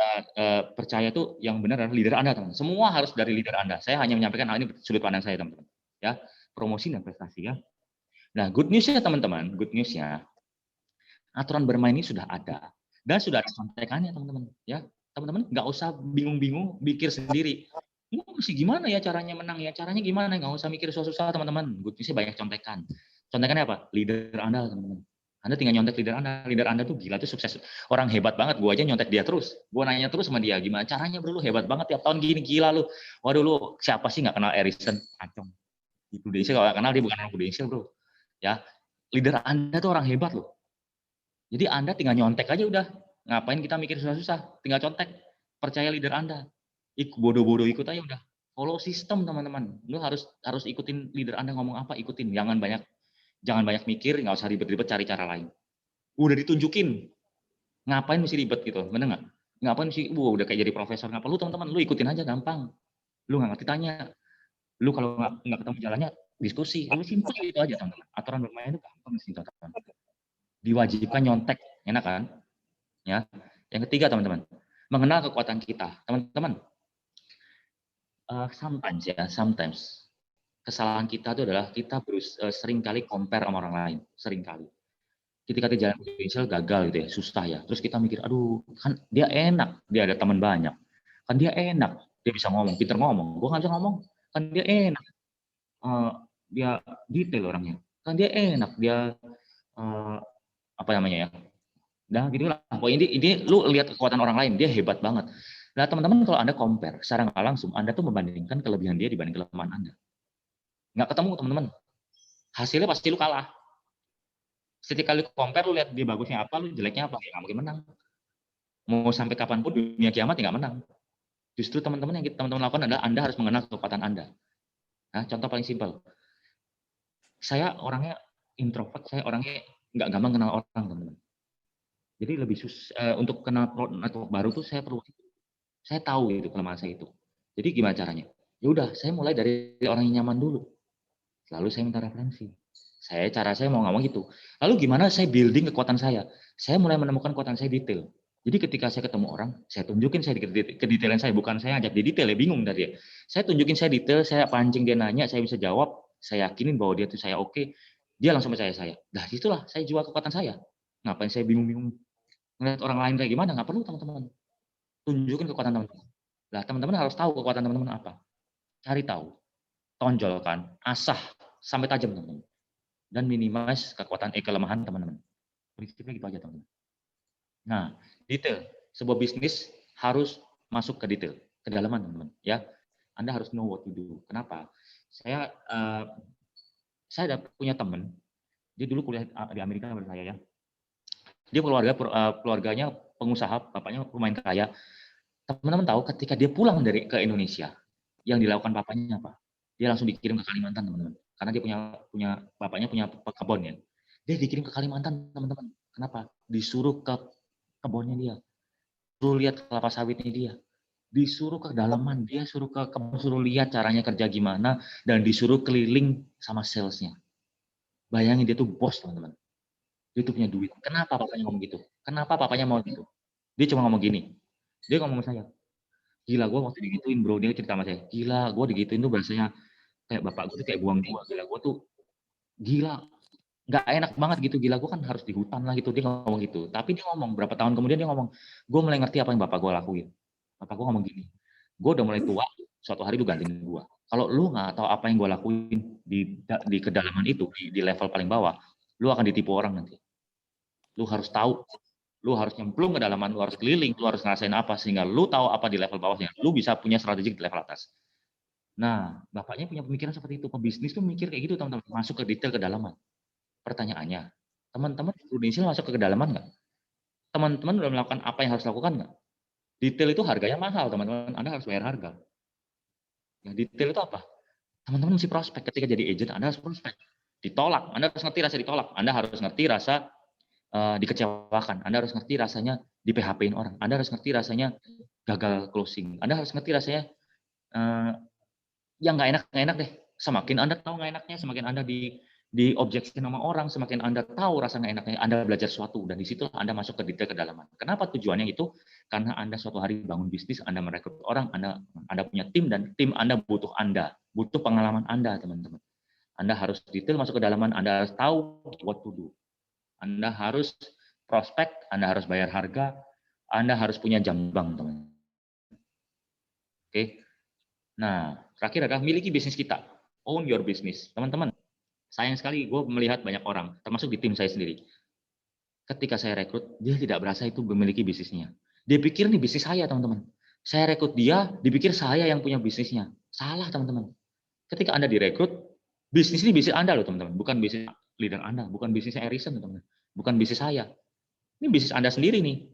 percaya itu yang benar adalah leader Anda, teman-teman. Semua harus dari leader Anda. Saya hanya menyampaikan hal ini sudut pandang saya, teman-teman. Ya, promosi dan prestasi, ya. Nah, good news-nya, teman-teman, good news-nya, aturan bermain ini sudah ada dan sudah ada contekannya, teman-teman. Ya, teman-teman nggak usah bingung-bingung pikir sendiri. Ini mesti gimana ya caranya menang ya? Caranya gimana? Nggak usah mikir susah-susah, teman-teman. Good news-nya banyak contekan. Contekannya apa? Leader Anda, teman-teman. Anda tinggal nyontek leader Anda. Leader Anda tuh gila, tuh sukses. Orang hebat banget. Gua aja nyontek dia terus. Gua nanya terus sama dia, gimana caranya, bro? Lu hebat banget tiap tahun gini, gila lu. Waduh, lu siapa sih nggak kenal Erikson? Acong. Di Prudential kalau nggak kenal, dia bukan orang Prudential, bro. Ya, leader Anda tuh orang hebat loh. Jadi Anda tinggal nyontek aja udah. Ngapain kita mikir susah-susah? Tinggal contek. Percaya leader Anda. Bodoh-bodoh ikut aja udah. Follow sistem, teman-teman. Lu harus ikutin leader Anda ngomong apa, ikutin. Jangan banyak mikir, nggak usah ribet-ribet, cari cara lain. Udah ditunjukin. Ngapain mesti ribet gitu? Bener nggak? Ngapain mesti, udah kayak jadi profesor. Ngapa lu, teman-teman? Lu ikutin aja, gampang. Lu nggak ngerti, tanya. Lu kalau nggak ketemu jalannya, diskusi. Lu simpel gitu aja, teman-teman. Aturan bermain itu gampang sih, teman-teman. Diwajibkan nyontek, enak kan? Ya. Yang ketiga, teman-teman, mengenal kekuatan kita. Teman-teman, sometimes kesalahan kita itu adalah kita sering kali compare sama orang lain, sering kali. Ketika di jalan Prudential gagal gitu ya, susah ya. Terus kita mikir, aduh, kan dia enak, dia ada teman banyak. Kan dia enak, dia bisa ngomong, pinter ngomong. Gue nggak bisa ngomong, kan dia enak. Dia detail orangnya. Kan dia enak, dia apa namanya ya? Nah, gitu lah. Pokoknya ini lu lihat kekuatan orang lain, dia hebat banget. Nah, teman-teman, kalau Anda compare secara nggak langsung, Anda tuh membandingkan kelebihan dia dibanding kelemahan Anda. Nggak ketemu, teman-teman. Hasilnya pasti lu kalah. Setiap kali compare, lu lihat dia bagusnya apa, lu jeleknya apa, ya nggak mungkin menang. Mau sampai kapanpun dunia kiamat ya nggak menang. Justru teman-teman yang teman-teman lakukan adalah Anda harus mengenal kekuatan Anda. Nah, contoh paling simpel. Saya orangnya introvert, saya orangnya nggak gampang kenal orang, teman-teman. Jadi lebih untuk kenal network baru tuh saya perlu, saya tahu itu kelemahan saya itu. Jadi gimana caranya? Ya udah, saya mulai dari orang yang nyaman dulu. Lalu saya minta referensi. Cara saya mau ngomong gitu. Lalu gimana saya building kekuatan saya? Saya mulai menemukan kekuatan saya detail. Jadi ketika saya ketemu orang, saya tunjukin saya kedetailan saya, bukan saya ajak di detail ya, bingung tadi ya. Saya tunjukin saya detail, saya pancing dia nanya, saya bisa jawab, saya yakinin bahwa dia tuh saya oke, dia langsung percaya saya. Nah, itulah saya jual kekuatan saya. Ngapain saya bingung-bingung ngeliat orang lain kayak gimana? Nggak perlu, teman-teman. Tunjukin kekuatan teman-teman. Nah, teman-teman harus tahu kekuatan teman-teman apa. Cari tahu, tonjolkan, asah sampai tajam, teman-teman. Dan minimize kelemahan teman-teman. Prinsipnya gitu aja, teman-teman. Nah, detail. Sebuah bisnis harus masuk ke detail, kedalaman, teman-teman. Ya, Anda harus know what to do. Kenapa? Saya ada punya teman, dia dulu kuliah di Amerika sama saya ya. Dia keluarganya pengusaha, bapaknya lumayan kaya. Teman-teman tahu ketika dia pulang ke Indonesia, yang dilakukan bapaknya apa? Dia langsung dikirim ke Kalimantan, teman-teman. Karena dia bapaknya punya kebun ya. Dia dikirim ke Kalimantan, teman-teman. Kenapa? Disuruh ke kebunnya dia. Suruh lihat kelapa sawitnya dia. Disuruh ke dalaman, dia suruh ke kebun, suruh lihat caranya kerja gimana, dan disuruh keliling sama salesnya. Bayangin dia tuh bos, teman-teman. Dia tuh punya duit. Kenapa bapaknya ngomong gitu? Kenapa papanya mau gitu? Dia cuma ngomong gini. Dia ngomong sama saya, gila gue waktu digituin bro, dia cerita sama saya, gila gue digituin tuh bahasanya kayak bapak gue tuh kayak buang gua, gila gue tuh gila, nggak enak banget gitu, gila gue kan harus di hutan lah gitu, dia ngomong gitu. Tapi dia ngomong berapa tahun kemudian dia ngomong, gue mulai ngerti apa yang bapak gue lakuin. Bapak gue ngomong gini, gue udah mulai tua, suatu hari lu gantiin gue. Kalau lu nggak tahu apa yang gue lakuin di kedalaman itu, di level paling bawah, lu akan ditipu orang nanti. Lu harus tahu, lu harus nyemplung ke dalaman, lu harus keliling, lu harus ngerasain apa sehingga lu tahu apa di level bawahnya, lu bisa punya strategi di level atas. Nah, bapaknya punya pemikiran seperti itu. Pebisnis tuh mikir kayak gitu, teman-teman. Masuk ke detail kedalaman. Pertanyaannya, teman-teman Indonesia masuk ke kedalaman nggak? Teman-teman udah melakukan apa yang harus lakukan nggak? Detail itu harganya mahal, teman-teman. Anda harus bayar harga. Ya, detail itu apa? Teman-teman mesti prospek. Ketika jadi agent, Anda harus prospek. Ditolak. Anda harus ngerti rasa ditolak. Anda harus ngerti rasa dikecewakan. Anda harus ngerti rasanya di PHP-in orang. Anda harus ngerti rasanya gagal closing. Anda harus ngerti rasanya yang nggak enak deh. Semakin Anda tahu nggak enaknya, semakin Anda di objection sama orang, semakin Anda tahu rasa nggak enaknya, Anda belajar sesuatu, dan di situ Anda masuk ke detail kedalaman. Kenapa tujuannya itu? Karena Anda suatu hari bangun bisnis, Anda merekrut orang, Anda punya tim, dan tim Anda butuh pengalaman Anda, teman-teman. Anda harus detail masuk ke dalaman, Anda harus tahu what to do. Anda harus prospek, Anda harus bayar harga, Anda harus punya jam terbang, teman-teman. Oke. Nah, terakhir adalah miliki bisnis kita. Own your business. Teman-teman, sayang sekali gue melihat banyak orang, termasuk di tim saya sendiri. Ketika saya rekrut, dia tidak berasa itu memiliki bisnisnya. Dia pikir ini bisnis saya, teman-teman. Saya rekrut dia, dipikir saya yang punya bisnisnya. Salah, teman-teman. Ketika Anda direkrut, bisnis ini bisnis Anda loh, teman-teman. Bukan bisnis leader Anda, bukan bisnisnya Erison, teman-teman. Bukan bisnis saya. Ini bisnis Anda sendiri nih.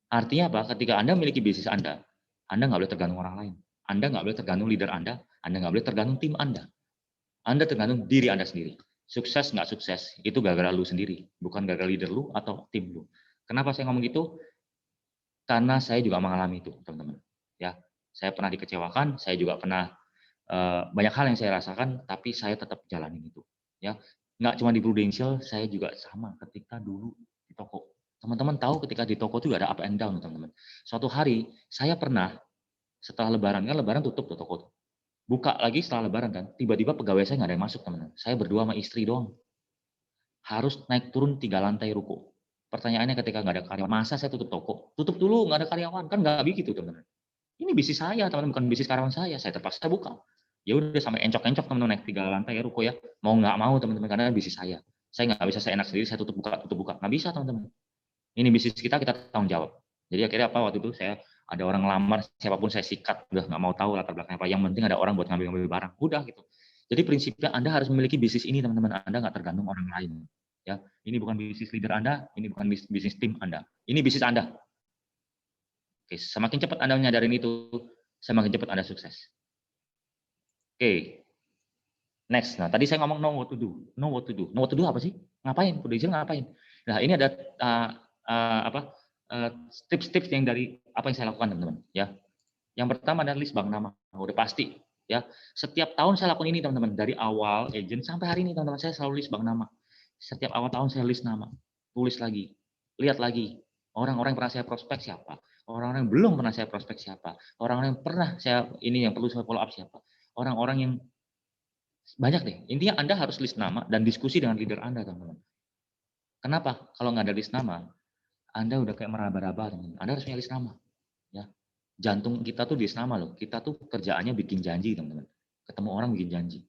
Artinya apa? Ketika Anda memiliki bisnis Anda nggak boleh tergantung orang lain. Anda nggak boleh tergantung leader Anda nggak boleh tergantung tim Anda tergantung diri Anda sendiri. Sukses nggak sukses, itu gara-gara lu sendiri, bukan gara-gara leader lu atau tim lu. Kenapa saya ngomong gitu? Karena saya juga mengalami itu, teman-teman. Ya, saya pernah dikecewakan, saya juga pernah banyak hal yang saya rasakan, tapi saya tetap jalanin itu. Ya, nggak cuma di Prudential, saya juga sama ketika dulu di toko. Teman-teman tahu ketika di toko itu ada up and down, teman-teman. Suatu hari saya pernah setelah Lebaran, kan Lebaran tutup tuh toko. Buka lagi setelah Lebaran kan, tiba-tiba pegawai saya nggak ada yang masuk, teman-teman. Saya berdua sama istri doang. Harus naik turun 3 lantai ruko. Pertanyaannya ketika nggak ada karyawan, masa saya tutup toko? Tutup dulu, nggak ada karyawan. Kan nggak begitu, teman-teman. Ini bisnis saya, teman-teman, bukan bisnis karyawan saya. Saya terpaksa buka. Ya udah sampai encok-encok, teman-teman, naik 3 lantai ruko ya. Mau nggak mau, teman-teman, karena bisnis saya. Saya nggak bisa saya enak sendiri, saya tutup buka. Nggak bisa, teman-teman. Ini bisnis kita tanggung jawab. Jadi akhirnya apa, waktu itu saya ada orang ngelamar, siapapun saya sikat, udah nggak mau tahu latar belakangnya apa. Yang penting ada orang buat ngambil barang, udah gitu. Jadi prinsipnya Anda harus memiliki bisnis ini, teman-teman. Anda nggak tergantung orang lain. Ya, ini bukan bisnis leader Anda, ini bukan bisnis tim Anda. Ini bisnis Anda. Oke, semakin cepat Anda menyadarin itu, semakin cepat Anda sukses. Oke. Next. Nah, tadi saya ngomong know what to do. Know what to do. Know what to do apa sih? Ngapain? Prudential ngapain? Nah, ini ada tips-tips yang dari apa yang saya lakukan, teman-teman. Ya. Yang pertama adalah list bank nama. Udah pasti. Ya. Setiap tahun saya lakukan ini, teman-teman. Dari awal agent sampai hari ini, teman-teman, saya selalu list bank nama. Setiap awal tahun saya list nama. Tulis lagi. Lihat lagi. Orang-orang yang pernah saya prospek siapa? Orang-orang yang belum pernah saya prospek siapa? Orang-orang yang pernah saya ini yang perlu saya follow up siapa? Orang-orang yang banyak deh. Intinya Anda harus list nama dan diskusi dengan leader Anda, teman-teman. Kenapa? Kalau nggak ada list nama, Anda udah kayak meraba-raba, teman-teman. Anda harus punya list nama. Ya. Jantung kita tuh di list nama loh. Kita tuh kerjaannya bikin janji, teman-teman. Ketemu orang bikin janji.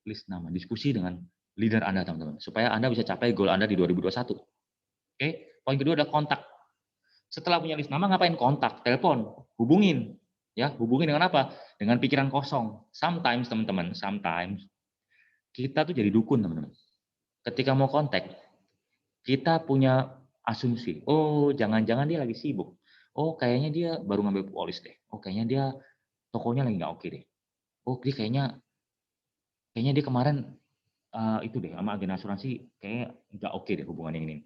List nama, diskusi dengan leader Anda, teman-teman. Supaya Anda bisa capai goal Anda di 2021. Oke. Poin kedua adalah kontak. Setelah punya list nama, ngapain? Kontak, telepon, hubungin. Ya, hubungin dengan apa? Dengan pikiran kosong. Sometimes, teman-teman, kita tuh jadi dukun, teman-teman. Ketika mau kontak, kita punya asumsi. Oh, jangan-jangan dia lagi sibuk. Oh, kayaknya dia baru ngambil polis deh. Oh, kayaknya dia tokonya lagi nggak oke deh. Oh, dia kayaknya dia kemarin itu deh sama agen asuransi kayak nggak oke deh hubungan yang ini.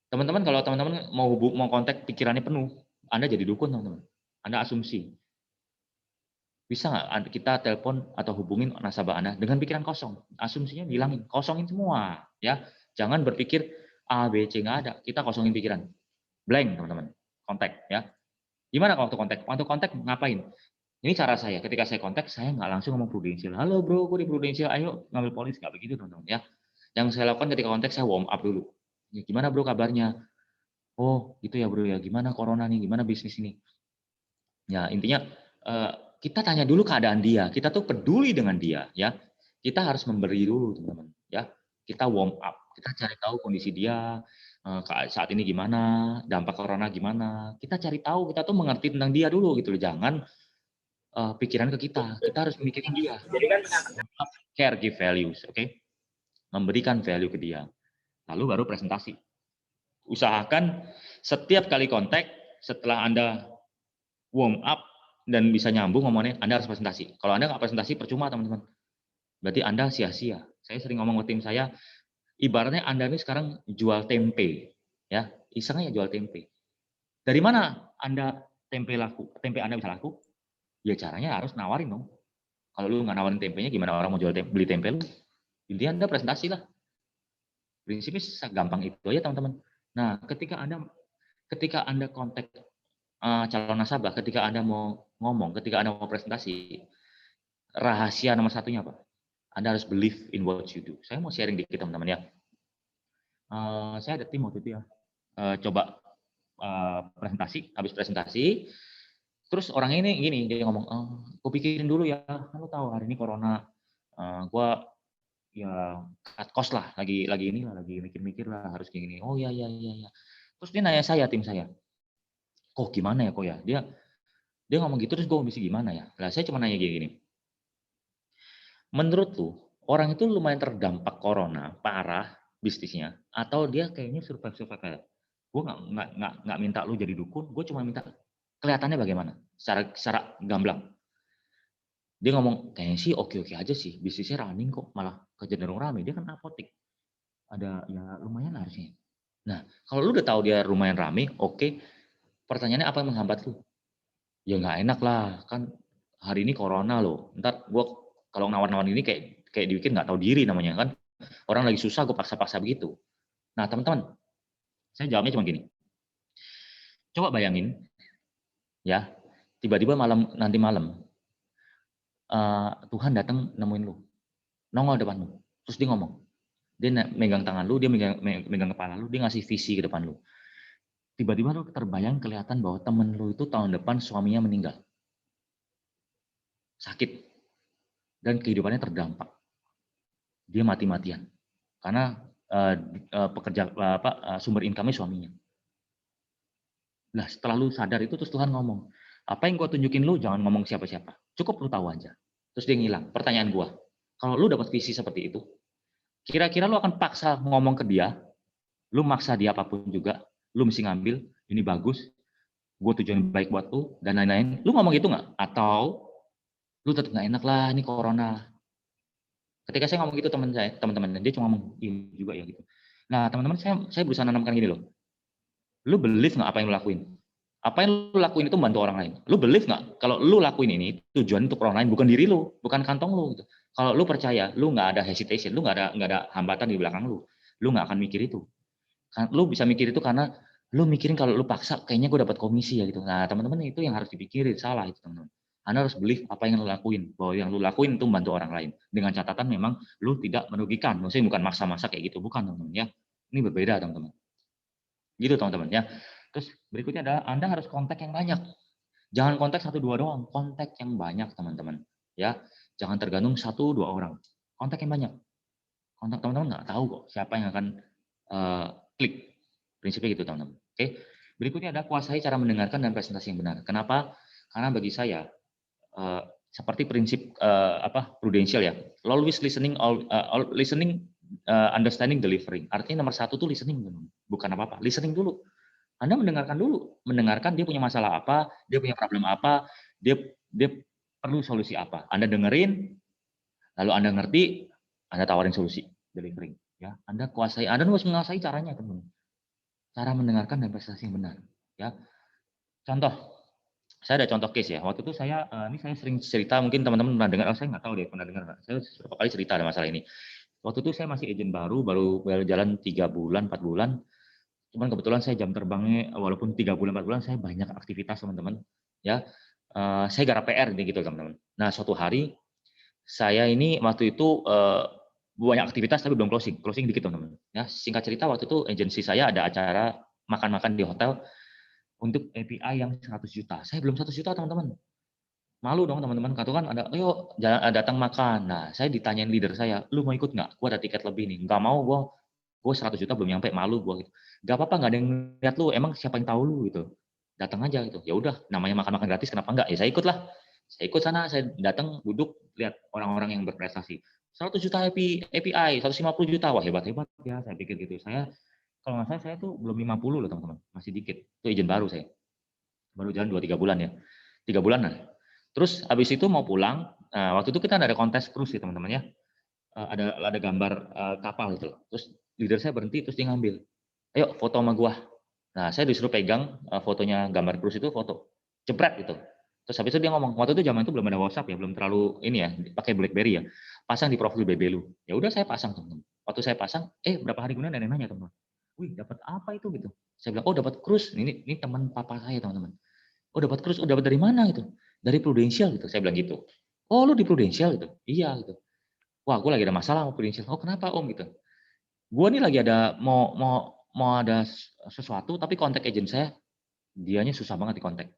Teman-teman, kalau teman-teman mau kontak pikirannya penuh, Anda jadi dukun, teman-teman. Anda asumsi. Bisa nggak kita telepon atau hubungin nasabah Anda dengan pikiran kosong? Asumsinya bilangin, kosongin semua, ya. Jangan berpikir A, B, C, nggak ada. Kita kosongin pikiran. Blank, teman-teman. Kontak, ya. Gimana waktu kontak? Waktu kontak ngapain? Ini cara saya. Ketika saya kontak, saya nggak langsung ngomong Prudential. Halo bro, gue di Prudential. Ayo ngambil polis. Nggak begitu, teman-teman. Ya. Yang saya lakukan ketika kontak, saya warm up dulu. Ya, gimana bro kabarnya? Oh, gitu ya bro ya. Gimana corona nih? Gimana bisnis ini? Ya, intinya kita tanya dulu keadaan dia. Kita tuh peduli dengan dia, ya. Kita harus memberi dulu, teman-teman, ya. Kita warm up. Kita cari tahu kondisi dia saat ini gimana, dampak corona gimana. Kita cari tahu, kita tuh mengerti tentang dia dulu gitu loh. Jangan pikiran ke kita. Kita harus memikirin dia. Care, give values, oke? Memberikan value ke dia. Lalu baru presentasi. Usahakan setiap kali kontak setelah Anda warm up dan bisa nyambung ngomongnya, Anda harus presentasi. Kalau Anda nggak presentasi, percuma, teman-teman. Berarti Anda sia-sia. Saya sering ngomong ke tim saya, ibaratnya Anda ini sekarang jual tempe. Ya, iseng aja jual tempe. Dari mana Anda tempe Anda bisa laku? Ya caranya harus nawarin dong. Kalau lu nggak nawarin tempenya, gimana orang mau beli tempe lu? Intinya Anda presentasi lah. Prinsipnya gampang itu aja, teman-teman. Nah, ketika Anda kontak calon nasabah, ketika Anda mau ngomong, ketika Anda mau presentasi, rahasia nomor satunya apa? Anda harus believe in what you do. Saya mau sharing dikit, teman-teman, ya. Saya ada tim waktu itu ya. Coba presentasi, habis presentasi, terus orang ini gini, dia ngomong, gue pikirin dulu ya, lu tahu hari ini corona, gue ya cut cost lah, lagi mikir-mikir lah, harus kayak gini. Oh ya. Terus dia nanya saya, tim saya, kok gimana ya kok ya? Dia ngomong gitu, terus gue mesti gimana ya? Lah saya cuma nanya gini. Menurut lu, orang itu lumayan terdampak corona, parah bisnisnya, atau dia kayaknya survive kayak, gue nggak minta lu jadi dukun, gue cuma minta kelihatannya bagaimana, secara gamblang. Dia ngomong, kayaknya sih oke-oke aja sih, bisnisnya running kok, malah kecenderung rame. Dia kan apotek, ada ya lumayan harusnya. Nah, kalau lu udah tahu dia lumayan rame, oke, pertanyaannya apa yang menghambat lu? Ya nggak enak lah, kan hari ini corona loh. Ntar gue kalau nawar-nawar ini kayak dibikin nggak tahu diri namanya kan. Orang lagi susah gue paksa-paksa begitu. Nah teman-teman, saya jawabnya cuma gini. Coba bayangin, ya, tiba-tiba nanti malam Tuhan datang nemuin lu, nongol depan lu, terus dia ngomong, dia megang tangan lu, dia megang kepala lu, dia ngasih visi ke depan lu. Tiba-tiba lu terbayang kelihatan bahwa temen lu itu tahun depan suaminya meninggal, sakit, dan kehidupannya terdampak. Dia mati-matian karena sumber income-nya suaminya. Nah, setelah lu sadar itu, terus Tuhan ngomong, apa yang gue tunjukin lu, jangan ngomong siapa-siapa. Cukup lu tahu aja. Terus dia ngilang. Pertanyaan gue, kalau lu dapat visi seperti itu, kira-kira lu akan paksa ngomong ke dia, lu maksa dia apapun juga, lu mesti ngambil, ini bagus, gue tujuan baik buat lu, dan lain-lain. Lu ngomong gitu nggak? Atau lu tetap nggak enak lah, ini corona. Ketika saya ngomong gitu teman-teman, dia cuma ngomong, iya juga ya gitu. Nah teman-teman, saya berusaha nanamkan gini loh. Lu believe nggak apa yang lu lakuin? Apa yang lu lakuin itu membantu orang lain. Lu believe nggak kalau lu lakuin ini tujuan untuk orang lain, bukan diri lu, bukan kantong lu gitu. Kalau lu percaya, lu nggak ada hesitation, lu nggak ada hambatan di belakang lu nggak akan mikir itu. Lu bisa mikir itu karena lu mikirin kalau lu paksa kayaknya gue dapat komisi ya gitu. Nah teman-teman, itu yang harus dipikirin, salah itu teman-teman. Anda harus believe apa yang lu lakuin, bahwa yang lu lakuin itu membantu orang lain. Dengan catatan memang lu tidak merugikan, maksudnya bukan maksa-maksa kayak gitu, bukan teman-teman ya. Ini berbeda teman-teman. Gitu teman-teman ya. Terus berikutnya adalah Anda harus kontak yang banyak. Jangan kontak 1-2 doang, kontak yang banyak teman-teman. Ya, jangan tergantung 1-2 orang. Kontak yang banyak. Kontak teman-teman nggak tahu kok siapa yang akan klik. Prinsipnya gitu teman-teman. Oke. Berikutnya ada kuasai cara mendengarkan dan presentasi yang benar. Kenapa? Karena bagi saya seperti prinsip prudential ya. Always listening, listening, understanding, delivering. Artinya nomor 1 tuh listening, bukan apa-apa. Listening dulu. Anda mendengarkan dulu, mendengarkan dia punya masalah apa, dia punya problem apa, dia perlu solusi apa. Anda dengerin, lalu Anda ngerti, Anda tawarin solusi, delivering. Ya, Anda kuasai, Anda harus menguasai caranya, teman. Cara mendengarkan dan presentasi yang benar. Ya, contoh, saya ada contoh case ya. Waktu itu saya sering cerita, mungkin teman-teman pernah dengar, saya nggak tahu deh pernah dengar nggak. Saya beberapa kali cerita ada masalah ini. Waktu itu saya masih agent baru jalan 3 bulan, 4 bulan. Cuman kebetulan saya jam terbangnya walaupun 3 bulan 4 bulan saya banyak aktivitas teman-teman ya. Saya garap PR gitu teman-teman. Nah suatu hari saya ini waktu itu banyak aktivitas tapi belum closing dikit teman-teman ya. Singkat cerita waktu itu agensi saya ada acara makan-makan di hotel untuk API yang 100 juta. Saya belum 100 juta teman-teman. Malu dong teman-teman, katakan ada, ayo datang makan. Nah saya ditanyain leader saya, lu mau ikut nggak? Gua ada tiket lebih nih. Nggak mau, gue 100 juta belum nyampe, malu gue gitu. Gak apa-apa, nggak ada yang lihat lu, emang siapa yang tahu lu gitu. Datang aja gitu. Ya udah, namanya makan-makan gratis kenapa enggak? Ya saya ikut lah. Saya ikut sana, saya datang duduk lihat orang-orang yang berprestasi. 100 juta API, 150 juta, wah hebat-hebat ya, saya pikir gitu. Saya kalau nggak salah saya tuh belum 50 loh teman-teman, masih dikit. Itu izin baru saya. Baru jalan 2-3 bulan ya. 3 bulan lah. Terus habis itu mau pulang, waktu itu kita ada kontes cruise ya teman-teman ya. Ada gambar kapal itu. Terus leader saya berhenti, terus dia ngambil. Ayo foto sama gua. Nah, saya disuruh pegang fotonya gambar cruise itu foto. Jebret gitu. Terus habis itu dia ngomong, waktu itu zaman itu belum ada WhatsApp ya, belum terlalu ini ya, pakai BlackBerry ya. Pasang di profil BB lu. Ya udah saya pasang teman-teman. Waktu saya pasang, berapa hari kemudian ada yang nanya teman-teman. Wih, dapat apa itu gitu. Saya bilang, oh dapat cruise. Ini teman papa saya teman-teman. Oh dapat cruise, oh dapat dari mana gitu? Dari Prudential gitu. Saya bilang gitu. Oh lu di Prudential gitu? Iya gitu. Wah, gue lagi ada masalah sama Prudential. Oh kenapa om gitu? Gue nih lagi ada mau ada sesuatu tapi kontak agent saya dianya susah banget di kontak.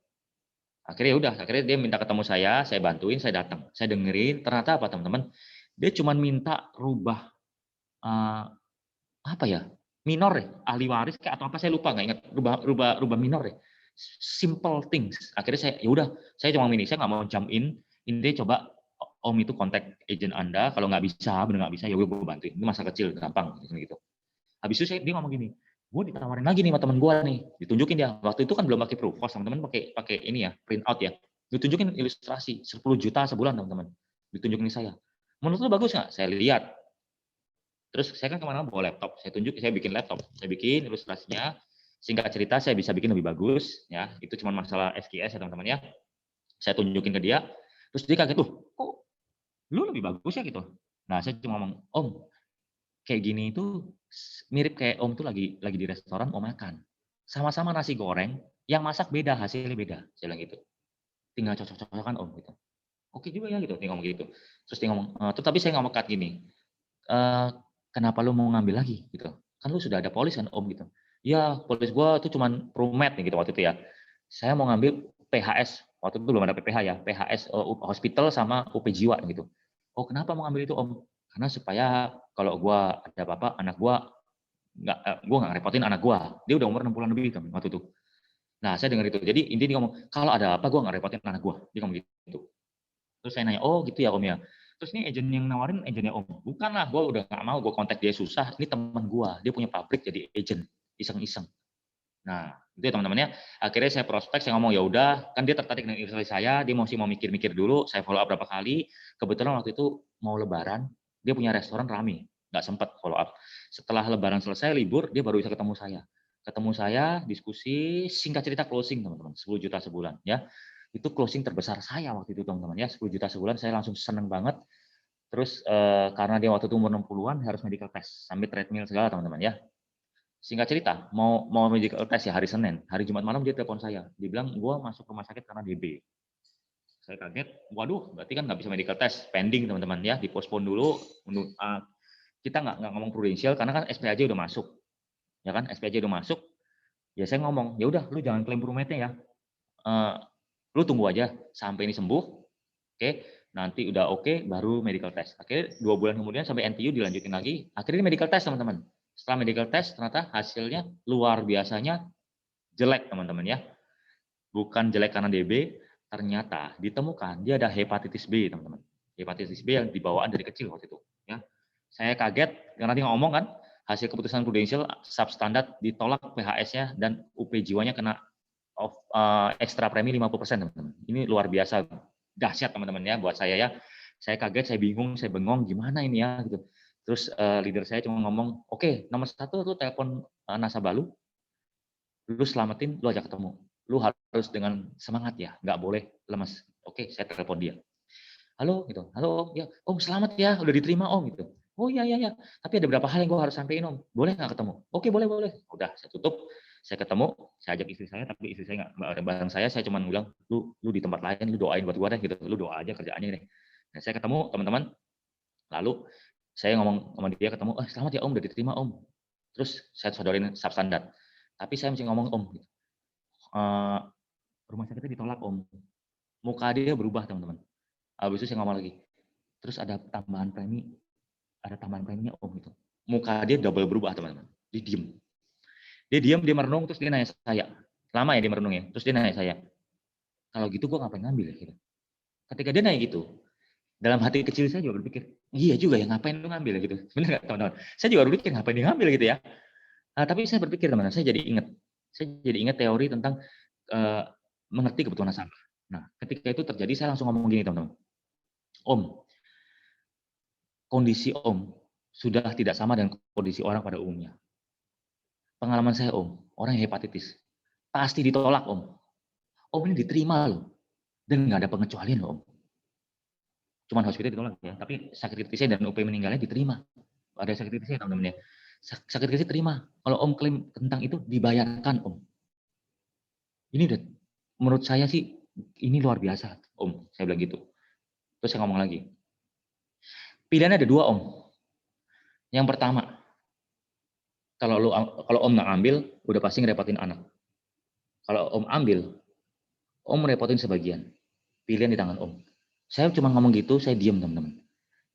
Akhirnya dia minta ketemu saya bantuin, saya datang, saya dengerin, ternyata apa teman-teman? Dia cuma minta rubah apa ya? Minor ya, ahli waris kayak atau apa saya lupa, nggak ingat, rubah minor ya. Simple things. Akhirnya saya cuma saya nggak mau jump in, ini coba om itu kontak agent Anda, kalau nggak bisa, benar nggak bisa, ya gue bantuin. Itu masa kecil, gampang gitu. Habis itu dia ngomong gini, gue ditawarin lagi nih sama temen gue nih, ditunjukin dia. Waktu itu kan belum pakai Proofos, teman-teman pakai ini ya, print out ya. Ditunjukin ilustrasi 10 juta sebulan teman-teman. Ditunjukin saya. Menurut lu bagus nggak? Saya lihat. Terus saya kan kemana-mana bawa laptop, saya bikin laptop, saya bikin ilustrasinya. Singkat cerita saya bisa bikin lebih bagus, ya. Itu cuma masalah SKS ya teman-teman ya. Saya tunjukin ke dia, terus dia kaget tuh, kok lu lebih bagus ya gitu. Nah saya cuma ngomong, om kayak gini itu mirip kayak om tuh lagi di restoran mau makan. Sama-sama nasi goreng, yang masak beda, hasilnya beda. Saya bilang gitu. Tinggal cocok-cocokan om gitu. Oke juga ya gitu, dia ngomong gitu. Terus dia ngomong, tapi saya ngomong cut gini. Kenapa lu mau ngambil lagi gitu? Kan lu sudah ada polis kan om gitu. Ya polis gua tuh cuman Prumet nih gitu waktu itu ya. Saya mau ngambil PHS, waktu itu belum ada PPH ya, PHS hospital sama UP jiwa gitu. Oh kenapa mau ngambil itu om? Karena supaya kalau gua ada apa-apa, anak gua nggak ngerepotin anak gua. Dia udah umur 60-an lebih kan waktu itu. Nah, saya dengar itu. Jadi intinya dia ngomong, kalau ada apa gua nggak repotin anak gua. Dia ngomong gitu. Terus saya nanya, oh gitu ya om ya. Terus ini agent yang nawarin agentnya om. Bukan lah, gua udah nggak mau, gua kontak dia susah. Ini teman gua, dia punya pabrik jadi agent, iseng-iseng. Nah, itu ya teman-teman ya. Akhirnya saya prospek, saya ngomong ya udah, kan dia tertarik dengan investasi saya, dia masih mau mikir-mikir dulu, saya follow up berapa kali. Kebetulan waktu itu mau lebaran, dia punya restoran rame, nggak sempat follow up. Setelah lebaran selesai libur, dia baru bisa ketemu saya. Ketemu saya, diskusi, singkat cerita closing teman-teman, 10 juta sebulan ya. Itu closing terbesar saya waktu itu teman-teman ya, 10 juta sebulan, saya langsung seneng banget. Terus karena dia waktu itu umur 60-an harus medical test, sampai treadmill segala teman-teman ya. Singkat cerita, mau medical test ya hari Senin, hari Jumat malam dia telepon saya. Dia bilang, gua masuk rumah sakit karena DB. Saya kaget, waduh, berarti kan nggak bisa medical test, pending teman-teman ya, dipospon dulu. Kita nggak ngomong prudensial karena kan SPAJ udah masuk, ya kan, SPAJ udah masuk. Ya saya ngomong, ya udah, lu jangan klaim prumednya ya, lu tunggu aja sampai ini sembuh, oke, nanti udah oke, baru medical test. Akhirnya 2 bulan kemudian sampai NTU dilanjutin lagi, akhirnya medical test teman-teman. Setelah medical test ternyata hasilnya luar biasanya jelek teman-teman ya. Bukan jelek karena DB, ternyata ditemukan dia ada hepatitis B teman-teman. Hepatitis B yang dibawaan dari kecil waktu itu. Ya, saya kaget karena dia ngomong kan hasil keputusan prudensial substandard ditolak PHS-nya dan UP jiwanya kena ekstra premi 50% teman-teman. Ini luar biasa dahsyat teman-teman ya buat saya ya. Saya kaget, saya bingung, saya bengong gimana ini ya gitu. Terus leader saya cuma ngomong, oke, nomor 1 lu telepon nasabah lu selamatin, lu ajak ketemu. Lu harus dengan semangat ya, nggak boleh lemas. Oke, saya telepon dia. Halo gitu, halo ya, Om selamat ya, udah diterima Om gitu. Oh iya iya iya, tapi ada beberapa hal yang gue harus sampaikan Om. Boleh nggak ketemu? Oke boleh boleh. Udah saya tutup, saya ketemu, saya ajak istri saya, tapi istri saya nggak bareng saya cuma bilang, lu di tempat lain, lu doain buat gue deh gitu, lu doa aja kerjaannya nih. Nah, saya ketemu teman-teman, lalu saya ngomong sama dia ketemu, selamat ya Om, udah diterima Om. Terus saya sodorin substandard. Tapi saya mesti ngomong Om, gitu. Rumah sakitnya ditolak Om. Muka dia berubah teman-teman. Habis itu saya ngomong lagi. Terus ada tambahan preminya Om gitu. Muka dia double berubah teman-teman. Dia diem. Dia merenung terus dia nanya saya. Lama ya dia merenung ya. Terus dia nanya saya. Kalau gitu gua ngapain ngambil ya gitu. Ketika dia nanya gitu, dalam hati kecil saya juga berpikir, iya juga ya ngapain lu ngambil ya gitu. Benar nggak teman-teman? Saya juga berpikir ngapain dia ngambil gitu ya. Tapi saya berpikir teman-teman, saya jadi ingat teori tentang mengerti kebutuhan nasabah. Nah, ketika itu terjadi saya langsung ngomong gini teman-teman. Om, kondisi Om sudah tidak sama dengan kondisi orang pada umumnya. Pengalaman saya Om, orang yang hepatitis pasti ditolak Om. Om ini diterima loh, dan nggak ada pengecualian loh Om. Cuman hospital ditolak ya, tapi sakit kritisnya dan UP meninggalnya diterima. Ada sakit kritisnya teman-teman ya. Sakit kritis terima. Kalau Om klaim tentang itu dibayarkan Om. Ini udah menurut saya sih ini luar biasa Om, saya bilang gitu. Terus saya ngomong lagi. Pilihannya ada 2 Om. Yang pertama, kalau Om nggak ambil, udah pasti ngerepotin anak. Kalau Om ambil, Om repotin sebagian. Pilihan di tangan Om. Saya cuma ngomong gitu, saya diam teman-teman.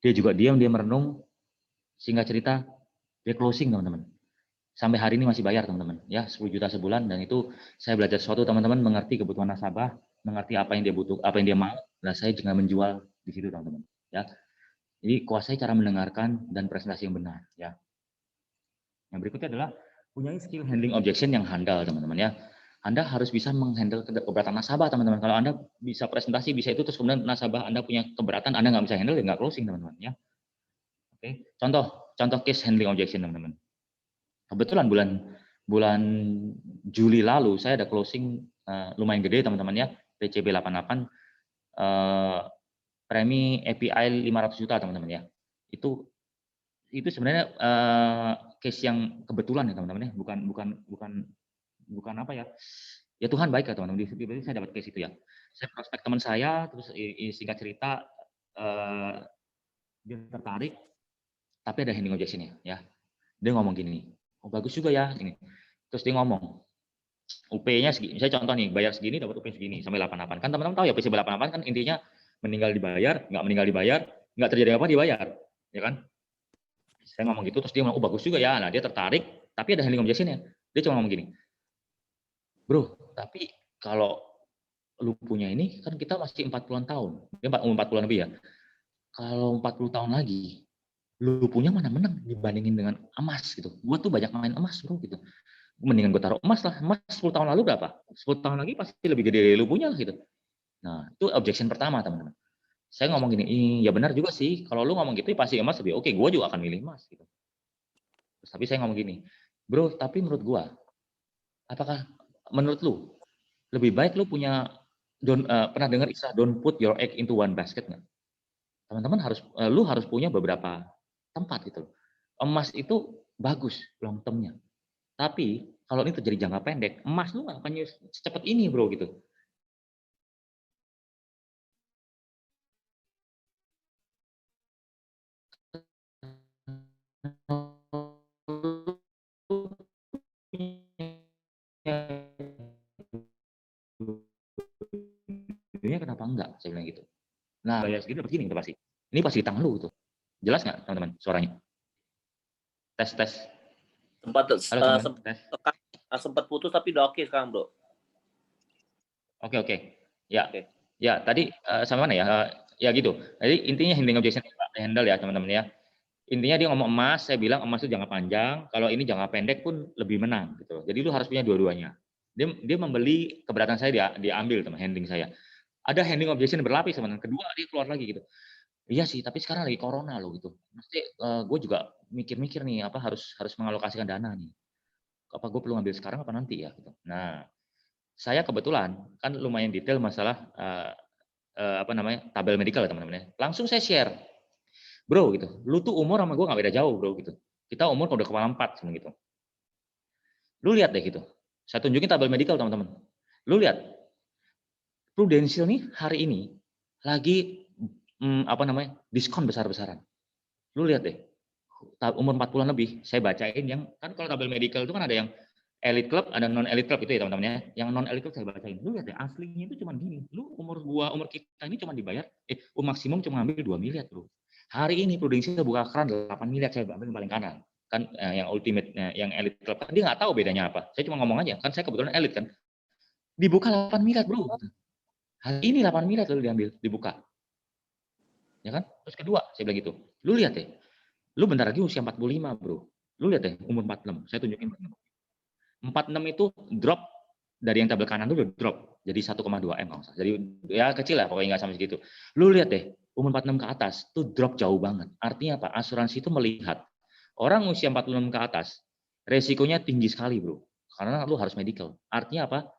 Dia juga diam, dia merenung. Singkat cerita, dia closing teman-teman. Sampai hari ini masih bayar teman-teman. Ya 10 juta sebulan dan itu saya belajar sesuatu teman-teman, mengerti kebutuhan nasabah, mengerti apa yang dia butuh, apa yang dia mau. Nah saya juga menjual di situ teman-teman. Ya. Jadi kuasai cara mendengarkan dan presentasi yang benar. Ya. Yang berikutnya adalah punya skill handling objection yang handal teman-teman ya. Anda harus bisa menghandle keberatan nasabah teman-teman. Kalau Anda bisa presentasi, bisa itu, terus kemudian nasabah Anda punya keberatan, Anda nggak bisa handle, ya nggak closing teman-teman ya. Oke, contoh case handling objection teman-teman. Kebetulan bulan Juli lalu saya ada closing lumayan gede teman-teman ya, PCB 88, premi API 500 juta teman-teman ya. Itu sebenarnya case yang kebetulan ya teman-teman ya, bukan apa ya. Ya Tuhan baik ya teman-teman. Tiba-tiba saya dapat case itu ya. Saya prospek teman saya, terus singkat cerita dia tertarik, tapi ada handling objection-nya ya. Dia ngomong gini, oh bagus juga ya ini. Terus dia ngomong, UP-nya segini. Misalnya contoh nih, bayar segini dapat UP segini sampai 88. Kan teman-teman tahu ya PCB 88 kan intinya meninggal dibayar, nggak meninggal dibayar, nggak terjadi apa dibayar, ya kan? Saya ngomong gitu, terus dia ngomong, oh bagus juga ya. Nah dia tertarik, tapi ada handling objection-nya. Dia cuma ngomong gini, bro, tapi kalau lu punya ini kan kita masih 40-an tahun, dia 40-an lebih ya. Kalau 40 tahun lagi, lu punya mana menang dibandingin dengan emas gitu. Gua tuh banyak main emas bro gitu. mendingan gue taruh emas lah. Emas 10 tahun lalu berapa? 10 tahun lagi pasti lebih gede dari lu punya lah gitu. Nah, itu objection pertama, teman-teman. Saya ngomong gini, ya benar juga sih, kalau lu ngomong gitu pasti emas lebih oke, gue juga akan milih emas gitu. Terus, tapi saya ngomong gini, bro, tapi menurut gue, apakah menurut lu lebih baik lu punya pernah dengar istilah don't put your egg into one basket nggak? Teman-teman lu harus punya beberapa tempat gitu. Emas itu bagus long termnya, tapi kalau ini terjadi jangka pendek, emas lu nggak akan secepat ini bro gitu. Kenapa enggak? Saya bilang gitu. Nah, ya segini dapat gini udah pasti. Ini pasti di tangan lu tuh. Jelas nggak teman-teman suaranya? Tes. Sempat putus tapi udah oke sekarang, bro. Oke. Ya. Okay. Ya, tadi sama mana ya? Ya gitu. Jadi intinya handling objection handle ya teman-teman ya. Intinya dia ngomong emas, saya bilang emas itu jangka panjang, kalau ini jangka pendek pun lebih menang gitu. Jadi lu harus punya dua-duanya. Dia membeli keberatan saya, dia ambil teman handling saya. Ada handling objection berlapis teman. Kedua dia keluar lagi gitu. Iya sih, tapi sekarang lagi corona loh gitu. Mesti gue juga mikir-mikir nih apa harus mengalokasikan dana nih. Apa gue perlu ngambil sekarang apa nanti ya gitu. Nah, saya kebetulan kan lumayan detail masalah tabel medikal teman-teman ya. Langsung saya share. Bro gitu. Lu tuh umur sama gue nggak beda jauh bro gitu. Kita umur udah kepala 4 gitu. Lu lihat deh gitu. Saya tunjukin tabel medikal teman-teman. Lu lihat. Prudential nih hari ini lagi diskon besar-besaran. Lu lihat deh. Umur 40-an lebih, saya bacain yang kan kalau tabel medical itu kan ada yang elite club, ada non elite club itu ya teman-teman ya. Yang non elite club saya bacain. Lu lihat deh aslinya itu cuma gini. Lu umur kita ini cuma dibayar maksimum cuma ngambil 2 miliar, Bro. Hari ini Prudential buka keran 8 miliar saya ambil paling kanan. Kan yang ultimate yang elite club kan dia nggak tahu bedanya apa. Saya cuma ngomong aja, kan saya kebetulan elite kan. Dibuka 8 miliar, Bro. Hari ini 8 miliar lalu diambil, dibuka. Ya kan? Terus kedua, saya bilang gitu. Lu lihat deh. Lu bentar lagi usia 45, bro. Lu lihat deh, umur 46. Saya tunjukin 46. 46 itu drop dari yang tabel kanan itu udah drop. Jadi 1,2 M. Jadi ya kecil lah, pokoknya nggak sampai segitu. Lu lihat deh, umur 46 ke atas tuh drop jauh banget. Artinya apa? Asuransi itu melihat orang usia 46 ke atas, resikonya tinggi sekali, bro. Karena lu harus medical. Artinya apa?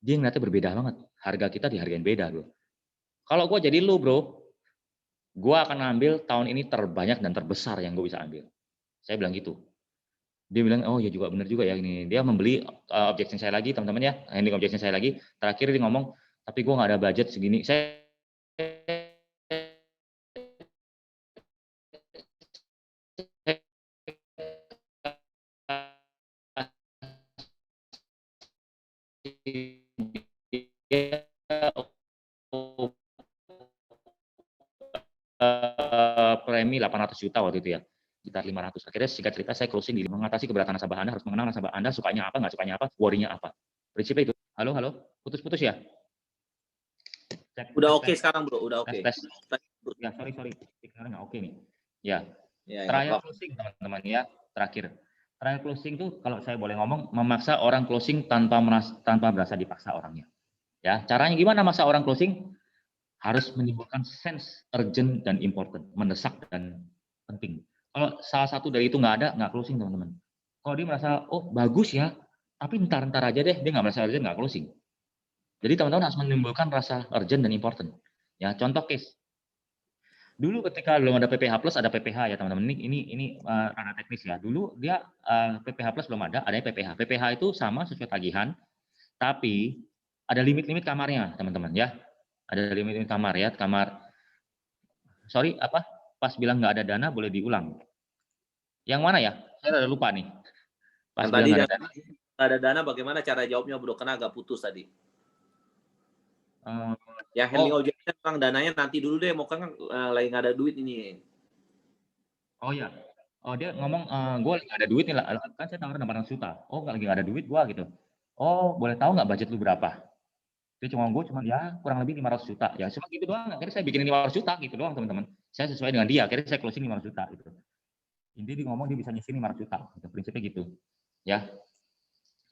Dia ngeliatnya berbeda banget. Harga kita dihargain beda, bro. Kalau gue jadi lu, bro, gue akan ambil tahun ini terbanyak dan terbesar yang gue bisa ambil. Saya bilang gitu. Dia bilang, oh ya juga benar juga ya ini. Dia membeli objection saya lagi, teman-teman ya. Handling objection saya lagi. Terakhir dia ngomong, tapi gue nggak ada budget segini. Saya premi 800 juta waktu itu ya, sekitar 500. Akhirnya singkat cerita saya closing di mengatasi keberatan nasabah Anda, harus mengenal nasabah Anda sukanya apa, nggak sukanya apa, worry-nya apa. Prinsipnya itu. Halo, putus-putus ya? Udah oke sekarang bro, udah oke. Ya sorry, signalnya nggak oke nih. Ya, trial closing teman-teman ya, terakhir. Trial closing itu kalau saya boleh ngomong, memaksa orang closing tanpa berasa dipaksa orangnya. Ya, caranya gimana maksa orang closing? Harus menimbulkan sense urgent dan important, mendesak dan penting. Kalau salah satu dari itu nggak ada, nggak closing teman-teman. Kalau dia merasa, oh bagus ya, tapi ntar aja deh, dia nggak merasa urgent, nggak closing. Jadi teman-teman harus menimbulkan rasa urgent dan important. Ya, contoh case. Dulu ketika belum ada PPH Plus, ada PPH ya teman-teman. Ini ranah teknis ya. Dulu dia PPH Plus belum ada PPH. PPH itu sama sesuai tagihan, tapi ada limit-limit kamarnya teman-teman ya. Ada limit kamar ya, sorry apa? Pas bilang nggak ada dana boleh diulang. Yang mana ya? Saya udah lupa nih. Pas bilang tadi nggak ada dana, bagaimana cara jawabnya bro? Karena agak putus tadi. Ya handling objection orang dananya nanti dulu deh, mau kan lagi nggak ada duit ini. Oh ya. Oh dia ngomong gue nggak ada duit nih lah. Kan saya tawarin 800 juta. Oh lagi nggak ada duit gue gitu. Oh boleh tahu nggak budget lu berapa? Dia cuma ya kurang lebih 500 juta. Ya cuma gitu doang. Akhirnya saya bikinin 500 juta gitu doang teman-teman. Saya sesuai dengan dia. Akhirnya saya closing 500 juta gitu. Intinya dia ngomong dia bisa nyisihin 500 juta. Gitu. Prinsipnya gitu. Ya.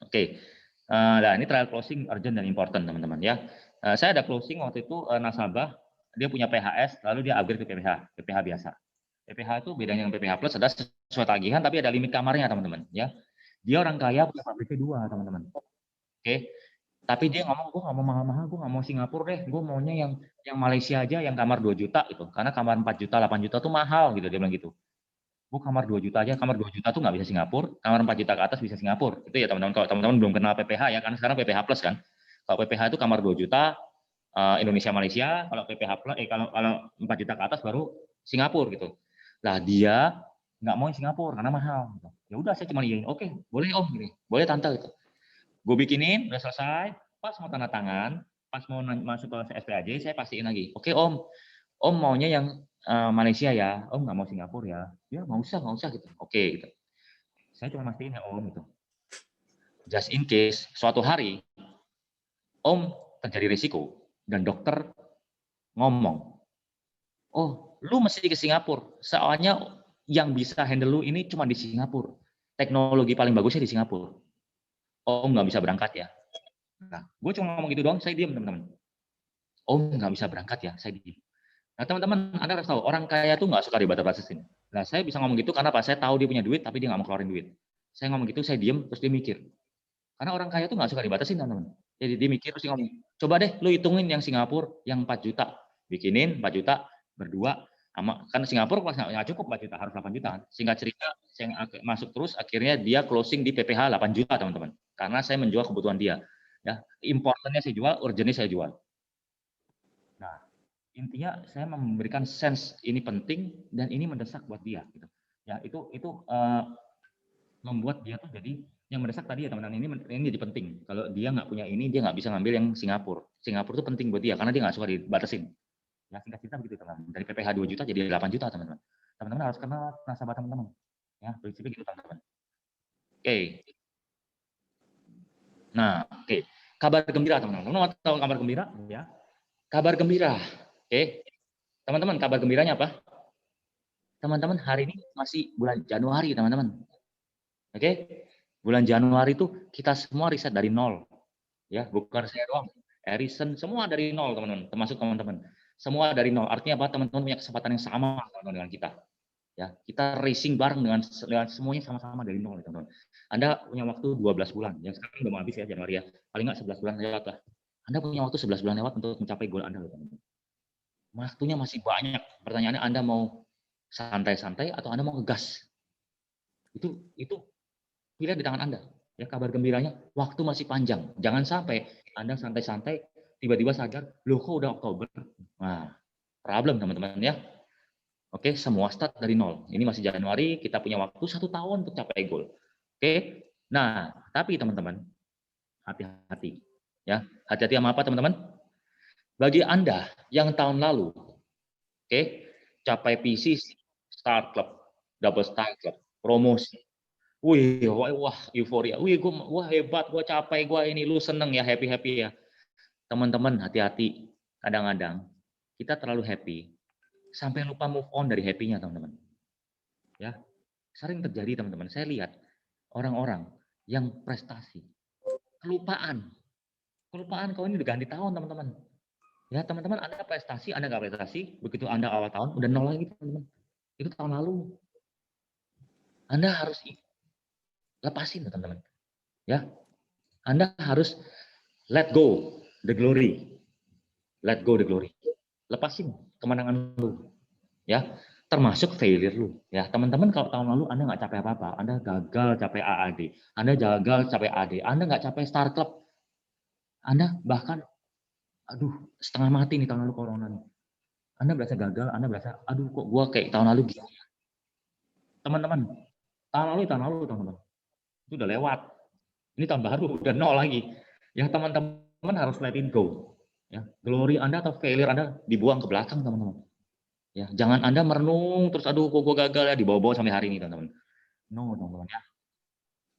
Oke. Nah, ini trial closing urgent dan important, teman-teman ya. Saya ada closing waktu itu nasabah, dia punya PHS, lalu dia upgrade ke PPH biasa. PPH itu bedanya dengan PPH Plus adalah sesuai tagihan, tapi ada limit kamarnya, teman-teman ya. Dia orang kaya, punya pabriknya 2, teman-teman. Oke. Tapi dia ngomong, gue nggak mau mahal-mahal, gue nggak mau Singapura deh, gue maunya yang Malaysia aja, yang kamar 2 juta gitu. Karena kamar 4 juta, 8 juta tuh mahal gitu, dia bilang gitu. Gue kamar 2 juta aja, kamar 2 juta tuh nggak bisa Singapura, kamar 4 juta ke atas bisa Singapura. Itu ya teman-teman, kalau teman-teman belum kenal PPH ya, karena sekarang PPH Plus kan. Kalau PPH itu kamar 2 juta, Indonesia Malaysia, kalau PPH Plus, kalau 4 juta ke atas baru Singapura gitu. Lah dia nggak mau Singapura karena mahal. Gitu. Ya udah saya cuma iyain, oke, boleh om, gini, boleh tante gitu. Gue bikinin, udah selesai, pas mau tanda tangan, pas mau masuk ke SPAJ, saya pastiin lagi, oke om maunya yang Malaysia ya, om nggak mau Singapura ya, ya nggak usah gitu, oke gitu. Saya cuma mastiin ya om gitu. Just in case suatu hari om terjadi risiko dan dokter ngomong, oh lu mesti ke Singapura, soalnya yang bisa handle lu ini cuma di Singapura, teknologi paling bagusnya di Singapura, om nggak bisa berangkat ya. Nah, gue cuma ngomong gitu doang, saya diam teman-teman. Om nggak bisa berangkat ya, saya diam. Nah teman-teman, Anda harus tahu, orang kaya tuh nggak suka dibatas-batasin. Nah saya bisa ngomong gitu karena apa? Saya tahu dia punya duit, tapi dia nggak mau keluarin duit. Saya ngomong gitu, saya diem, terus dia mikir. Karena orang kaya tuh nggak suka dibatasin, teman-teman. Jadi dia mikir, terus dia ngomong, coba deh lu hitungin yang Singapura, yang 4 juta. Bikinin 4 juta, berdua. Kan Singapura nggak cukup 4 juta, harus 8 juta. Singkat cerita, saya masuk terus, akhirnya dia closing di PPH 8 juta, teman-teman. Karena saya menjual kebutuhan dia. Ya, importantnya saya jual, urgentnya saya jual. Nah, intinya saya memberikan sense ini penting dan ini mendesak buat dia gitu. Ya, itu membuat dia tuh jadi yang mendesak tadi ya teman-teman, ini jadi penting. Kalau dia nggak punya ini, dia nggak bisa ngambil yang Singapura. Singapura itu penting buat dia karena dia nggak suka dibatasin. Ya singkat cerita begitu teman-teman. Dari PPH 2 juta jadi 8 juta teman-teman. Teman-teman harus kenal nasabah teman-teman. Ya, prinsipnya gitu teman-teman. Oke. Nah, oke. Kabar gembira teman-teman. Mau tahu kabar gembira? Ya. Kabar gembira. Oke. Teman-teman, kabar gembiranya apa? Teman-teman, hari ini masih bulan Januari, teman-teman. Oke? Bulan Januari itu kita semua riset dari nol. Ya, bukan saya doang. Harrison semua dari nol, teman-teman, termasuk teman-teman. Semua dari nol. Artinya apa? Teman-teman punya kesempatan yang sama dengan kita. Ya, kita racing bareng dengan semuanya sama-sama dari nol, teman-teman. Anda punya waktu 12 bulan. Yang sekarang udah mau habis ya Januari ya. Paling nggak 11 bulan lewat lah. Anda punya waktu 11 bulan lewat untuk mencapai goal Anda, teman-teman. Waktunya masih banyak. Pertanyaannya Anda mau santai-santai atau Anda mau ngegas? Itu pilihan di tangan Anda. Ya, kabar gembiranya, waktu masih panjang. Jangan sampai Anda santai-santai, tiba-tiba sadar, loh kok udah Oktober? Nah, problem teman-teman ya. Oke, semua start dari nol. Ini masih Januari, kita punya waktu 1 tahun untuk capai goal. Oke, nah, tapi teman-teman, hati-hati. Ya, hati-hati sama apa teman-teman? Bagi Anda yang tahun lalu, oke, capai PC, Star Club, Double Star Club, promosi, wih, wah, euforia. Wih, wah hebat, gua capai, gua ini, lu seneng ya, happy ya. Teman-teman, hati-hati. Kadang-kadang kita terlalu happy sampai lupa move on dari happy-nya, teman-teman. Ya, sering terjadi, teman-teman. Saya lihat orang-orang yang prestasi, kelupaan kalau ini udah ganti tahun, teman-teman. Ya, teman-teman, Anda prestasi, Anda nggak prestasi, begitu Anda awal tahun udah nol lagi, teman-teman. Itu tahun lalu. Anda harus lepasin, teman-teman. Ya, Anda harus let go the glory. Let go the glory. Lepasin kemenangan lu. Ya, termasuk failure lu. Ya, teman-teman kalau tahun lalu Anda nggak capai apa-apa, Anda gagal capai AAD, Anda gagal capai AD, Anda nggak capai Star Club, Anda bahkan, aduh, setengah mati nih tahun lalu corona nih. Anda berasa gagal, Anda berasa, aduh kok gua kayak tahun lalu gitu. Teman-teman, tahun lalu, teman-teman. Itu udah lewat. Ini tahun baru, udah nol lagi. Yang teman-teman harus let it go. Ya, glory Anda atau failure Anda dibuang ke belakang, teman-teman. Ya, jangan Anda merenung terus, aduh kok gue gagal ya, dibawa-bawa sampai hari ini, teman-teman. No, teman-teman ya.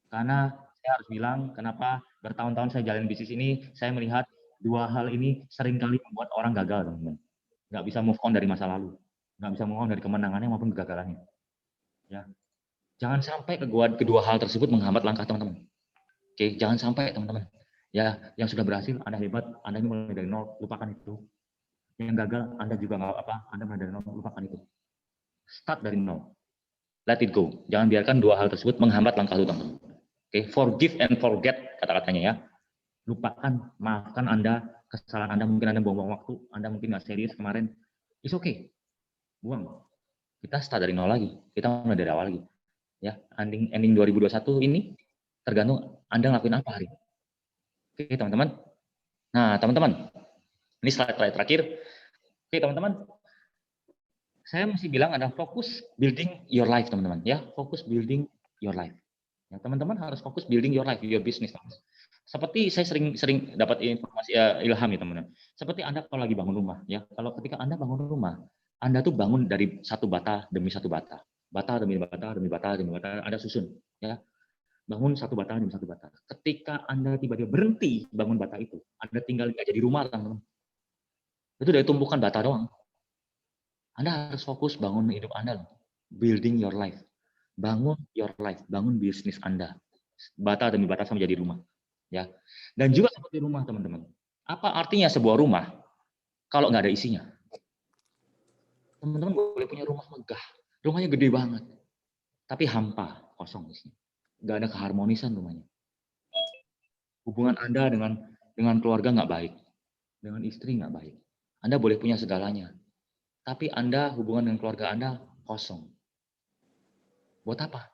Karena saya harus bilang, kenapa bertahun-tahun saya jalan bisnis ini, saya melihat dua hal ini seringkali membuat orang gagal, teman-teman. Nggak bisa move on dari masa lalu. Nggak bisa move on dari kemenangannya maupun kegagalannya. Ya. Jangan sampai kedua hal tersebut menghambat langkah teman-teman. Oke, jangan sampai teman-teman. Ya, yang sudah berhasil, Anda hebat, Anda ini mulai dari nol, lupakan itu. Yang gagal, Anda juga nggak apa, Anda mulai dari nol, lupakan itu. Start dari nol. Let it go. Jangan biarkan dua hal tersebut menghambat langkah lu, teman-teman. Oke, forgive and forget kata-katanya ya. Lupakan, maafkan Anda, kesalahan Anda, mungkin Anda buang-buang waktu, Anda mungkin nggak serius kemarin. It's okay. Buang. Kita start dari nol lagi. Kita mulai dari awal lagi. Ya, ending 2021 ini tergantung Anda ngelakuin apa hari. Oke, teman-teman. Nah, teman-teman, ini slide terakhir. Oke, teman-teman. Saya masih bilang ada fokus building your life, teman-teman. Ya, fokus building your life. Ya, teman-teman harus fokus building your life, your business. Seperti saya sering dapat informasi ilham ya, teman-teman. Seperti Anda kalau lagi bangun rumah, ya. Kalau ketika Anda bangun rumah, Anda tuh bangun dari satu bata demi satu bata. Bata demi bata demi bata demi bata, Anda susun, ya. Bangun satu bata demi satu bata. Ketika Anda tiba-tiba berhenti bangun bata itu, Anda tinggal nggak jadi rumah, teman-teman. Itu dari tumpukan bata doang. Anda harus fokus bangun hidup Anda, building your life. Bangun your life, bangun bisnis Anda. Bata demi bata sampai jadi rumah. Ya. Dan juga seperti rumah, teman-teman. Apa artinya sebuah rumah kalau nggak ada isinya? Teman-teman boleh punya rumah megah. Rumahnya gede banget. Tapi hampa, kosong isinya. Nggak ada keharmonisan rumahnya. Hubungan Anda dengan keluarga nggak baik. Dengan istri nggak baik. Anda boleh punya segalanya. Tapi Anda hubungan dengan keluarga Anda kosong. Buat apa?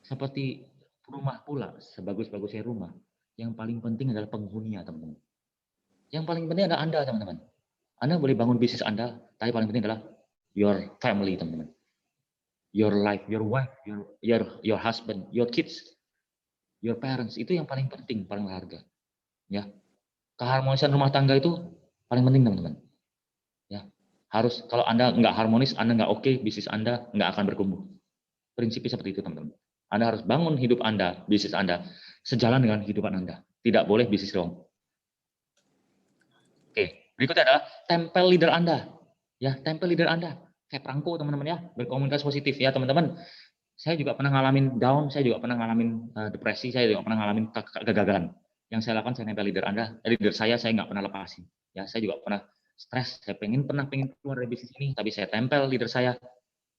Seperti rumah pula, sebagus-bagusnya rumah. Yang paling penting adalah penghuninya, teman-teman. Yang paling penting adalah Anda, teman-teman. Anda boleh bangun bisnis Anda, tapi paling penting adalah your family, teman-teman. Your life, your wife, your husband, your kids, your parents. Itu yang paling penting, paling berharga. Ya. Keharmonisan rumah tangga itu paling penting, teman-teman. Ya. Harus, kalau Anda nggak harmonis, Anda nggak oke, bisnis Anda nggak akan bertumbuh. Prinsipnya seperti itu, teman-teman. Anda harus bangun hidup Anda, bisnis Anda, sejalan dengan kehidupan Anda. Tidak boleh bisnis doang. Oke, berikutnya adalah tempel leader Anda. Ya, tempel leader Anda. Kayak perangko, teman-teman ya. Berkomunikasi positif ya, teman-teman. Saya juga pernah ngalamin down, saya juga pernah ngalamin depresi, saya juga pernah ngalamin kegagalan. Yang saya lakukan, saya tempel leader Anda. Leader saya nggak pernah lepasin. Ya, saya juga pernah stres, saya pengen keluar dari bisnis ini, tapi saya tempel leader saya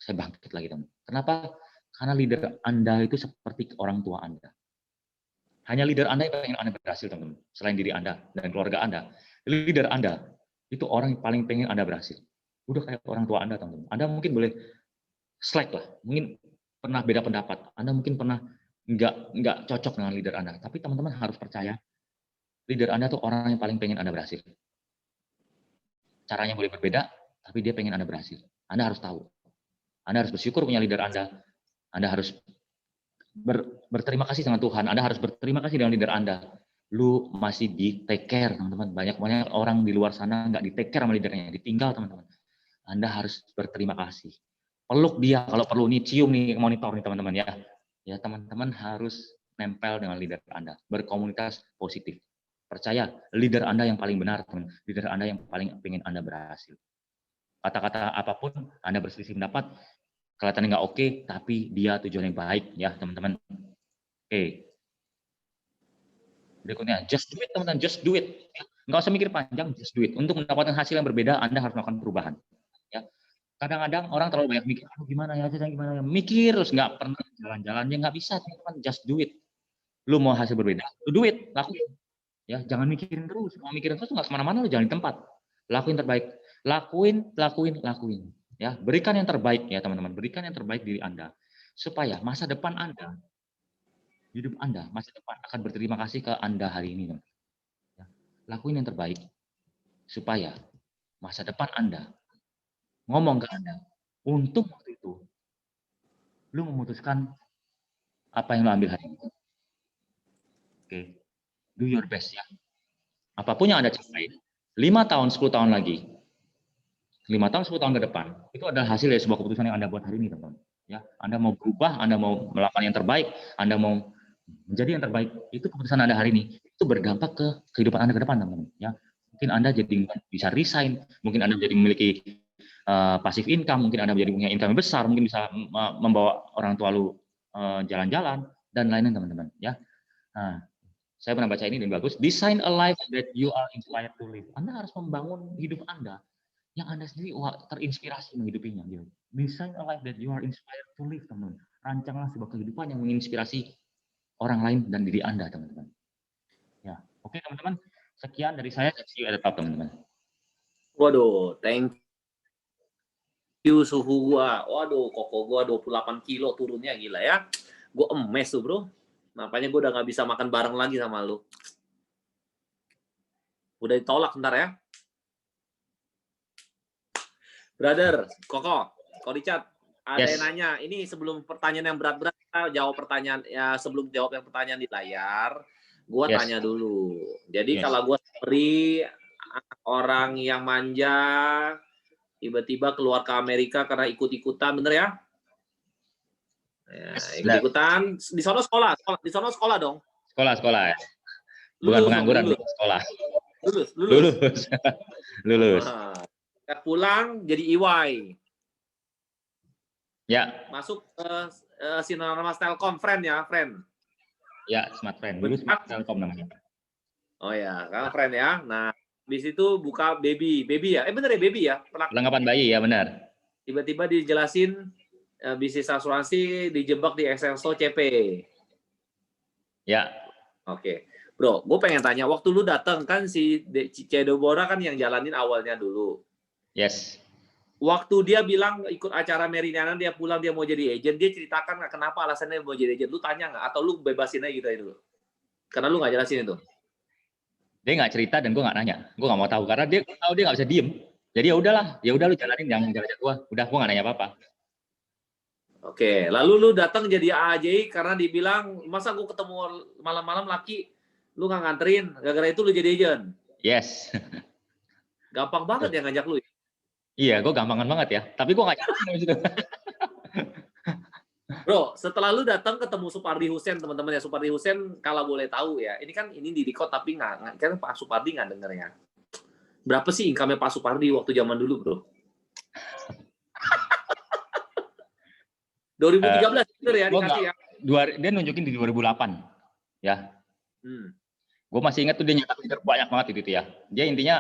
bangkit lagi, teman. Kenapa? Karena leader Anda itu seperti orang tua Anda. Hanya leader Anda yang pengen Anda berhasil, teman-teman. Selain diri Anda dan keluarga Anda. Leader Anda itu orang yang paling pengen Anda berhasil. Udah kayak orang tua Anda, teman-teman. Anda mungkin boleh slack lah. Mungkin pernah beda pendapat. Anda mungkin pernah nggak cocok dengan leader Anda. Tapi teman-teman harus percaya, leader Anda tuh orang yang paling pengen Anda berhasil. Caranya boleh berbeda, tapi dia pengen Anda berhasil. Anda harus tahu. Anda harus bersyukur punya leader Anda. Anda harus berterima kasih dengan Tuhan. Anda harus berterima kasih dengan leader Anda. Lu masih di take care, teman-teman. Banyak orang di luar sana nggak di take care sama leadernya, ditinggal, teman-teman. Anda harus berterima kasih. Peluk dia kalau perlu, nih cium nih monitor nih, teman-teman ya. Ya, teman-teman harus nempel dengan leader Anda, berkomunitas positif. Percaya, leader Anda yang paling benar, teman. Leader Anda yang paling ingin Anda berhasil. Kata-kata apapun, Anda berselisih pendapat, kelihatannya nggak oke, tapi dia tujuan yang baik, ya teman-teman. Oke. Berikutnya, just do it, teman-teman, just do it. Nggak usah mikir panjang, just do it. Untuk mendapatkan hasil yang berbeda, Anda harus melakukan perubahan. Ya. Kadang-kadang orang terlalu banyak mikir, gimana ya, gimana ya, mikir terus nggak pernah jalan-jalannya, nggak bisa, teman-teman, just do it. Lu mau hasil berbeda, lu do it, lakuin. Ya, jangan mikirin terus. Kalau mikirin terus nggak kemana-mana, lu jangan di tempat. Lakuin terbaik. Lakuin. Ya, berikan yang terbaik ya, teman-teman. Berikan yang terbaik diri Anda supaya masa depan Anda, hidup Anda, masa depan akan berterima kasih ke Anda hari ini. Ya, lakuin yang terbaik supaya masa depan Anda ngomong ke Anda, untung waktu itu lu memutuskan apa yang lu ambil hari ini. Oke. Do your best ya. Apapun yang Anda capai, 5 tahun, 10 tahun lagi, 5 tahun, 10 tahun ke depan, itu adalah hasil dari sebuah keputusan yang Anda buat hari ini, teman-teman. Ya, Anda mau berubah, Anda mau melakukan yang terbaik, Anda mau menjadi yang terbaik, itu keputusan Anda hari ini. Itu berdampak ke kehidupan Anda ke depan, teman-teman. Ya, mungkin Anda jadi bisa resign, mungkin Anda jadi memiliki passive income, mungkin Anda menjadi punya income yang besar, mungkin bisa membawa orang tua lu jalan-jalan dan lain-lain, teman-teman. Ya, Nah, saya pernah baca ini dan bagus. Design a life that you are inspired to live. Anda harus membangun hidup Anda yang Anda sendiri terinspirasi menghidupinya. Gitu. Design a life that you are inspired to live, teman-teman. Rancanglah sebuah kehidupan yang menginspirasi orang lain dan diri Anda, teman-teman. Ya, oke teman-teman. Sekian dari saya. See you at the top, teman-teman. Waduh, thank you suhu gua. Waduh, koko gua 28 kilo turunnya, gila ya. Gua emes tuh, bro. Makanya gua udah nggak bisa makan bareng lagi sama lu. Udah ditolak ntar ya. Brother, Koko Richard, ada yang nanya. Ini sebelum pertanyaan yang berat-berat, kita jawab pertanyaan ya. Sebelum jawab yang pertanyaan di layar, gua tanya dulu. Jadi kalau gua beri orang yang manja, tiba-tiba keluar ke Amerika karena ikut-ikutan, bener ya? Ikut-ikutan. Di sono sekolah. Di sono sekolah dong. Sekolah. Bukan pengangguran, sekolah. Lulus. Pulang jadi EY. Ya. Masuk ke Sinarmas Telkom, friend. Ya, Smart Friend. Dulu Smart Telkom namanya. Oh ya, kan friend ya. Nah, di situ buka baby ya. Bener ya baby ya? Perlengkapan bayi ya, benar. Tiba-tiba dijelasin bisnis asuransi dijebak di Excelso CP. Ya. Oke. Bro, gue pengen tanya, waktu lu datang kan si Cedobora kan yang jalanin awalnya dulu. Yes. Waktu dia bilang ikut acara Meridiana, dia pulang dia mau jadi agent, dia ceritakan nggak kenapa alasannya mau jadi agent? Lu tanya nggak? Atau lu bebasin aja gitu aja dulu? Karena lu nggak jelasin itu. Dia nggak cerita dan gue nggak nanya. Gue nggak mau tahu karena dia tahu dia nggak bisa diem. Jadi ya udah lu jalanin yang jalan gue. Udah gue nggak nanya apa-apa. Oke, lalu lu datang jadi AJ karena dibilang masa gue ketemu malam-malam laki, lu nggak nganterin, gara-gara itu lu jadi agent. Yes. Gampang banget ya ngajak lu. Iya, gue gampangan banget ya. Tapi gue nggak jalanin di situ. Bro, setelah lu datang ketemu Supardi Hussein, teman-teman ya, Supardi Hussein kalau boleh tahu ya, ini kan ini di record tapi nggak kan Pak Supardi nggak denger ya. Berapa sih income-nya Pak Supardi waktu zaman dulu, bro? 2013 bener ya dikasih ya. Dia nunjukin di 2008 ya. Gue masih ingat tuh dia nyetak Twitter banyak banget itu ya. Dia intinya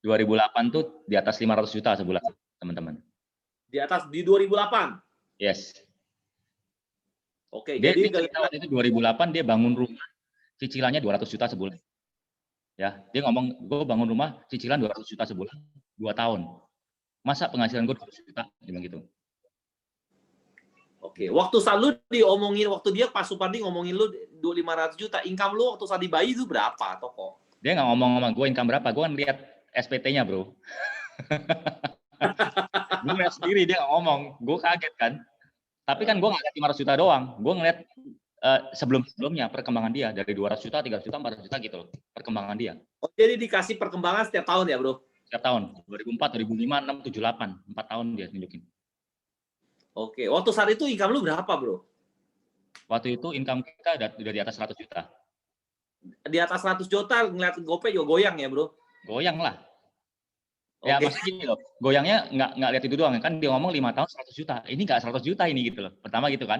2008 tuh di atas 500 juta sebulan, teman-teman. Di atas di 2008? Yes. Oke, jadi waktu itu 2008 dia bangun rumah cicilannya 200 juta sebulan. Ya, dia ngomong, gue bangun rumah cicilan 200 juta sebulan, 2 tahun. Masa penghasilan gue 200 juta? Dia bilang gitu. Oke, waktu saat lu diomongin, waktu dia Pak Supardi ngomongin lu 500 juta, income lu waktu saat di bayi itu berapa, Toko? Dia nggak ngomong sama gue income berapa, gue kan lihat SPT-nya, bro. Gue ngeliat sendiri, dia nggak ngomong. Gue kaget kan. Tapi kan gue nggak lihat 500 juta doang. Gue ngeliat sebelum-sebelumnya perkembangan dia. Dari 200 juta, 300 juta, 400 juta gitu loh. Perkembangan dia. Oh, jadi dikasih perkembangan setiap tahun ya, bro? Setiap tahun. 2004, 2005, 6, 7, 8. 4 tahun dia tunjukin. Oke, waktu saat itu income lu berapa, bro? Waktu itu income kita udah di atas 100 juta. Di atas 100 juta, ngeliat GoPay juga goyang ya, bro? Goyang lah. Ya, maksudnya gini loh, goyangnya nggak lihat itu doang. Kan dia ngomong 5 tahun 100 juta. Ini nggak 100 juta ini gitu loh. Pertama gitu kan.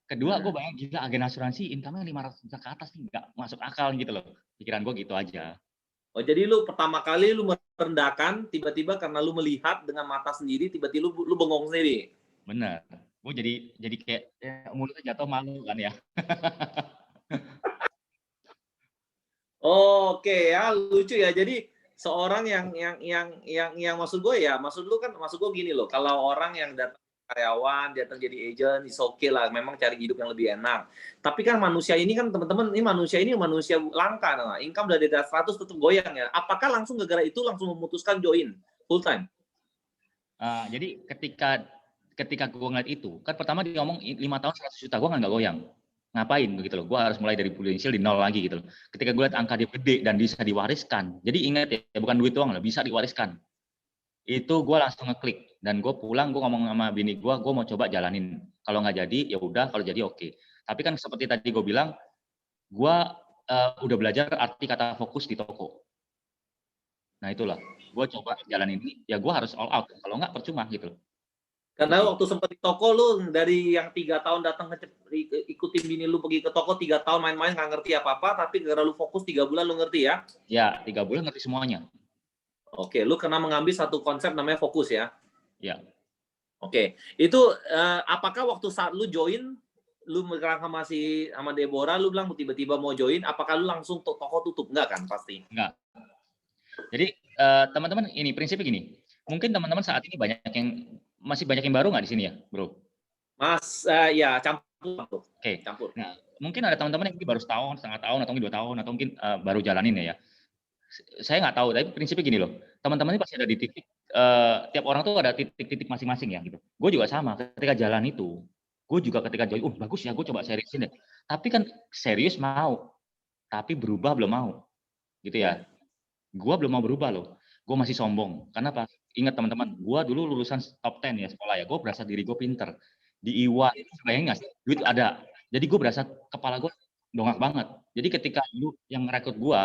Kedua, gue bayang gila agen asuransi income-nya 500 juta ke atas nih. Nggak masuk akal gitu loh. Pikiran gue gitu aja. Oh, jadi lu pertama kali lu merendahkan, tiba-tiba karena lu melihat dengan mata sendiri, tiba-tiba lu bengong sendiri. Bener. Gue jadi kayak mulutnya jatuh malu kan ya. Oke ya, lucu ya. Jadi seorang yang maksud gue ya, maksud gue gini loh, kalau orang yang datang karyawan, datang jadi agent, is okay lah, memang cari hidup yang lebih enak. Tapi kan manusia ini kan teman-teman, ini manusia langka, nah. Income dari 100 tetap goyang ya. Apakah langsung gara-gara itu langsung memutuskan join full time? Jadi ketika gue ngeliat itu, kan pertama dia ngomong 5 tahun 100 juta, gue kan nggak goyang. Ngapain begitu loh, gue harus mulai dari potensial di nol lagi gitu loh. Ketika gue lihat angka dia gede dan bisa diwariskan, jadi ingat ya bukan duit doang loh, bisa diwariskan. Itu gue langsung ngeklik dan gue pulang, gue ngomong sama bini gue mau coba jalanin. Kalau nggak jadi ya udah, kalau jadi oke. Tapi kan seperti tadi gue bilang, gue udah belajar arti kata fokus di toko. Nah itulah, gue coba jalanin ini, ya gue harus all out. Kalau nggak percuma gitu loh. Karena Gitu. waktu sempat di toko lu dari yang 3 tahun datang ikutin bini lu pergi ke toko 3 tahun main-main nggak ngerti apa-apa, tapi gara lu fokus 3 bulan lu ngerti ya? Ya, 3 bulan ngerti semuanya. Oke, lu kena mengambil satu konsep namanya fokus ya? Ya. Oke, itu apakah waktu saat lu join, lu merangkak sama Deborah, lu bilang tiba-tiba mau join, apakah lu langsung toko tutup? Enggak kan, pasti? Enggak. Jadi teman-teman ini prinsipnya gini, mungkin teman-teman saat ini masih banyak yang baru nggak di sini ya, bro? Mas, ya campur. Oke. Campur. Nah, mungkin ada teman-teman yang mungkin baru setahun, setengah tahun, atau mungkin 2 tahun, atau mungkin baru jalanin ya. Saya nggak tahu, tapi prinsipnya gini loh, teman-teman ini pasti ada di titik, tiap orang tuh ada titik-titik masing-masing ya gitu. Gue juga sama, ketika jalan itu, gue juga ketika join, bagus ya, gue coba seriusin deh. Tapi kan serius mau, tapi berubah belum mau, gitu ya. Gue belum mau berubah loh, gue masih sombong. Karena apa? Ingat teman-teman, gue dulu lulusan top 10 ya sekolah ya, gue berasa diri gue pinter. Di IWA, bayangin nggak sih, duit ada. Jadi gue berasa kepala gue dongak banget. Jadi ketika lu yang ngerekrut gue,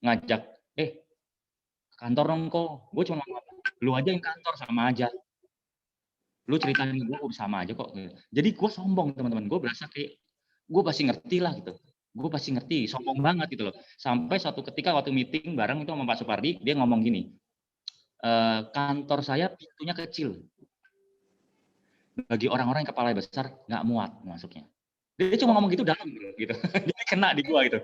ngajak, kantor dong kok, gue cuma ngomong, lu aja yang kantor sama aja. Lu ceritain gue sama aja kok. Jadi gue sombong teman-teman, gue berasa kayak, gue pasti ngerti lah gitu. Gue pasti ngerti, sombong banget gitu loh. Sampai suatu ketika waktu meeting bareng itu sama Pak Supardi, dia ngomong gini, kantor saya pintunya kecil. Bagi orang-orang yang kepala besar, nggak muat masuknya. Dia cuma ngomong gitu dalam gitu. Jadi kena di gue gitu.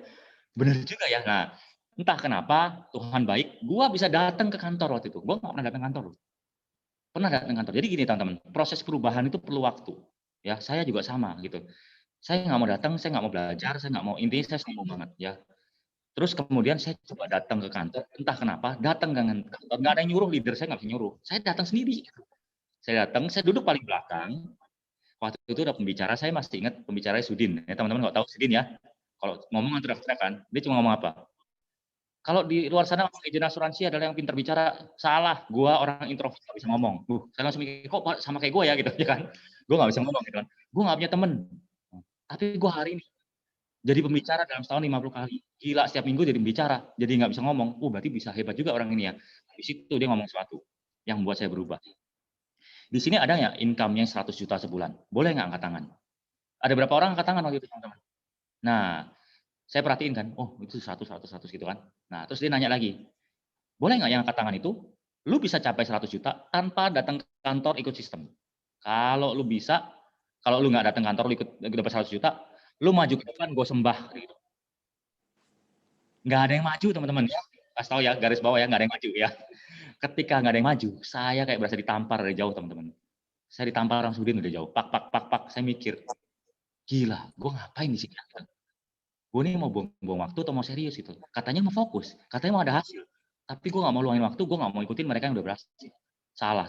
Bener juga ya. Nah, entah kenapa Tuhan baik, gue bisa datang ke kantor waktu itu. Gue nggak pernah datang kantor. Pernah datang kantor. Jadi gini teman-teman, proses perubahan itu perlu waktu. Ya, saya juga sama gitu. Saya nggak mau datang, saya nggak mau belajar, saya nggak mau, intinya saya sombong banget ya. Terus kemudian saya coba datang ke kantor, entah kenapa datang ke kantor, nggak ada yang nyuruh, leader saya nggak bisa nyuruh. Saya datang sendiri. Saya datang, saya duduk paling belakang. Waktu itu ada pembicara, saya masih ingat pembicaranya Sudin. Ya, teman-teman nggak tahu Sudin ya. Kalau ngomong teriak-teriakan, dia cuma ngomong apa? Kalau di luar sana agen asuransi adalah yang pintar bicara, salah. Gua orang introvert nggak bisa ngomong. Saya langsung mikir, kok sama kayak gue ya gitu ya kan? Gue nggak bisa ngomong gitu kan. Gue nggak punya temen. Tapi gue hari ini jadi pembicara dalam setahun 50 kali. Gila, setiap minggu jadi pembicara. Jadi nggak bisa ngomong. Berarti bisa hebat juga orang ini ya. Di situ dia ngomong sesuatu yang membuat saya berubah. Di sini ada nggak income-nya 100 juta sebulan? Boleh nggak angkat tangan? Ada berapa orang angkat tangan waktu itu teman-teman? Nah, saya perhatiin kan, itu 100 gitu kan. Nah, terus dia nanya lagi, boleh nggak yang angkat tangan itu, lu bisa capai 100 juta tanpa datang ke kantor ikut sistem. Kalau lu bisa, kalau lu nggak datang kantor lu ikut dapat 100 juta, lu maju ke depan, gue sembah. Gitu. Nggak ada yang maju teman-teman. Kasih tahu ya, garis bawah ya, nggak ada yang maju ya. Ketika nggak ada yang maju, saya kayak berasa ditampar dari jauh teman-teman. Saya ditampar orang Sudin udah jauh, pak. Saya mikir, gila, gue ngapain di sini? Gue ini mau buang waktu atau mau serius itu? Katanya mau fokus, katanya mau ada hasil. Tapi gue nggak mau luangin waktu, gue nggak mau ikutin mereka yang udah berhasil. Salah.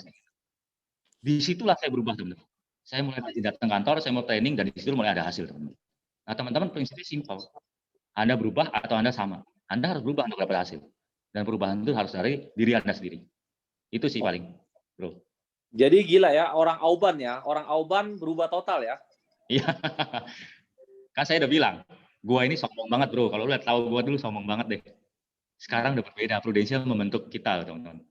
Disitulah saya berubah teman-teman. Saya mulai rajin datang kantor, saya mau training, dan disitu mulai ada hasil teman-teman. Nah teman-teman prinsipnya simpel. Anda berubah atau Anda sama. Anda harus berubah untuk dapat hasil. Dan perubahan itu harus dari diri Anda sendiri. Itu sih paling, bro. Jadi gila ya, orang Auban ya. Orang Auban berubah total ya. Iya. Kan saya udah bilang, gua ini sombong banget bro. Kalau lu lihat tahu gua dulu sombong banget deh. Sekarang udah berbeda. Prudential membentuk kita teman-teman.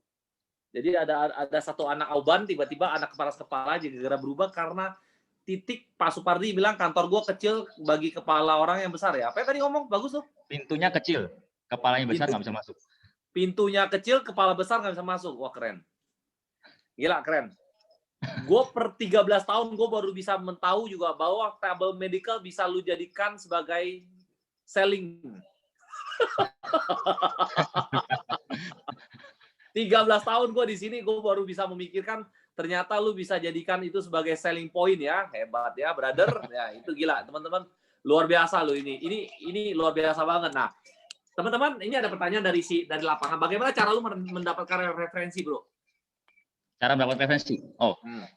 Jadi ada satu anak Auban, tiba-tiba anak kepala jadi gara berubah karena titik Pak Supardi bilang kantor gua kecil bagi kepala orang yang besar ya. Apa yang tadi ngomong? Bagus tuh. Pintunya kecil, kepalanya besar nggak bisa masuk. Pintunya kecil, kepala besar nggak bisa masuk. Wah keren. Gila keren. Gue per 13 tahun gue baru bisa tahu juga bahwa tabel medical bisa lu jadikan sebagai selling. 13 tahun gue di sini gue baru bisa memikirkan ternyata lu bisa jadikan itu sebagai selling point ya. Hebat ya, brother. Ya, itu gila, teman-teman. Luar biasa lu ini. Ini luar biasa banget. Nah, teman-teman, ini ada pertanyaan dari lapangan. Bagaimana cara lu mendapatkan referensi, Bro? Cara mendapatkan referensi.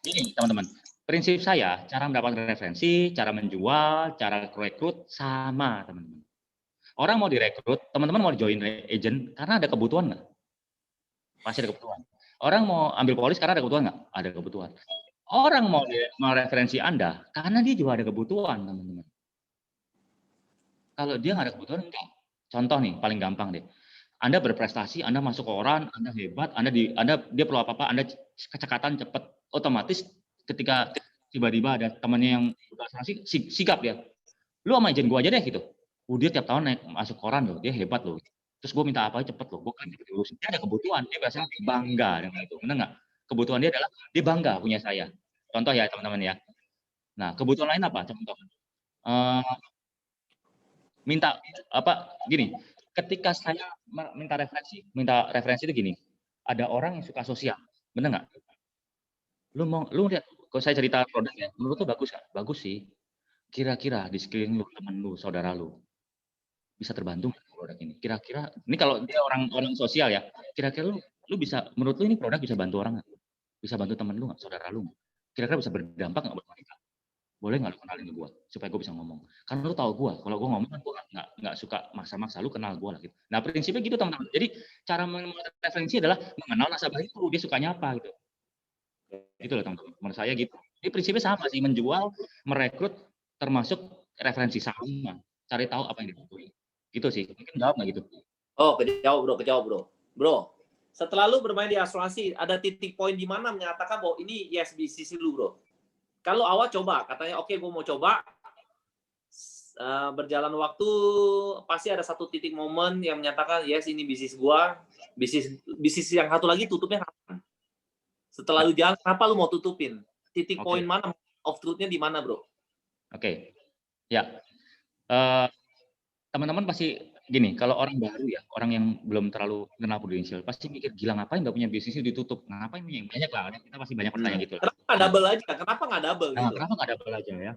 Ini teman-teman. Prinsip saya, cara mendapatkan referensi, cara menjual, cara rekrut sama, teman-teman. Orang mau direkrut, teman-teman mau join agent karena ada kebutuhan nggak? Pasti ada kebutuhan. Orang mau ambil polis karena ada kebutuhan nggak? Ada kebutuhan. Orang mau referensi Anda karena dia juga ada kebutuhan, teman-teman. Kalau dia nggak ada kebutuhan, enggak. Contoh nih, paling gampang deh. Anda berprestasi, Anda masuk koran, Anda hebat, dia perlu apa-apa, Anda kecekatan cepat, otomatis ketika tiba-tiba ada temannya yang udah asuransi, sigap dia. Lu sama agent gue aja deh gitu. Dia tiap tahun naik masuk koran loh, dia hebat loh. Terus gue minta apa cepet loh, gue kan diurusin. Dia ada kebutuhan, dia biasanya bangga dengan itu, benar nggak? Kebutuhan dia adalah dia bangga punya saya. Contoh ya teman-teman ya. Nah kebutuhan lain apa? Contoh, minta apa? Gini, ketika saya minta referensi itu gini. Ada orang yang suka sosial, benar nggak? Lu lihat, kalau saya cerita produk ya, menurut lu bagus nggak? Bagus sih. Kira-kira di sekeliling lu, temen lu, saudara lu, bisa terbantu nggak produk ini? Kira-kira, ini kalau dia orang sosial ya, kira-kira lu bisa, menurut lu ini produk bisa bantu orang nggak? Bisa bantu temen lu nggak, saudara lu nggak? Kira-kira bisa berdampak nggak buat mereka? Boleh nggak lu kenalin ke gue, supaya gue bisa ngomong? Karena lu tahu gue, kalau gue ngomong kan gue nggak suka maksa-maksa, lu kenal gue lah gitu. Nah prinsipnya gitu teman-teman. Jadi cara membuat referensi adalah mengenal nasabah itu, dia sukanya apa gitu. Gitu loh teman-teman. Menurut saya gitu. Ini prinsipnya sama sih, menjual, merekrut, termasuk referensi sama. Cari tahu apa yang dibutuhin. Gitu sih. Mungkin jawab nggak gitu? Oh, kejawab bro. Bro, setelah lu bermain di asuransi, ada titik poin di mana menyatakan bahwa ini yes bisnis lu bro. Kalau awal coba, katanya oke, gue mau coba, berjalan waktu pasti ada satu titik momen yang menyatakan yes ini bisnis gua, bisnis yang satu lagi tutupnya kapan? Setelah lu jalan, kenapa lu mau tutupin? Titik poin mana of truth-nya di mana bro? Oke. Ya, teman-teman pasti gini, kalau orang baru ya, orang yang belum terlalu kenal Prudential, pasti mikir gila ngapain nggak punya bisnisnya ditutup? Ngapain punya banyak lah, kita pasti banyak pertanyaan gitu. Kenapa nggak double aja? Kenapa nggak double Nah, gitu? kenapa nggak double aja ya?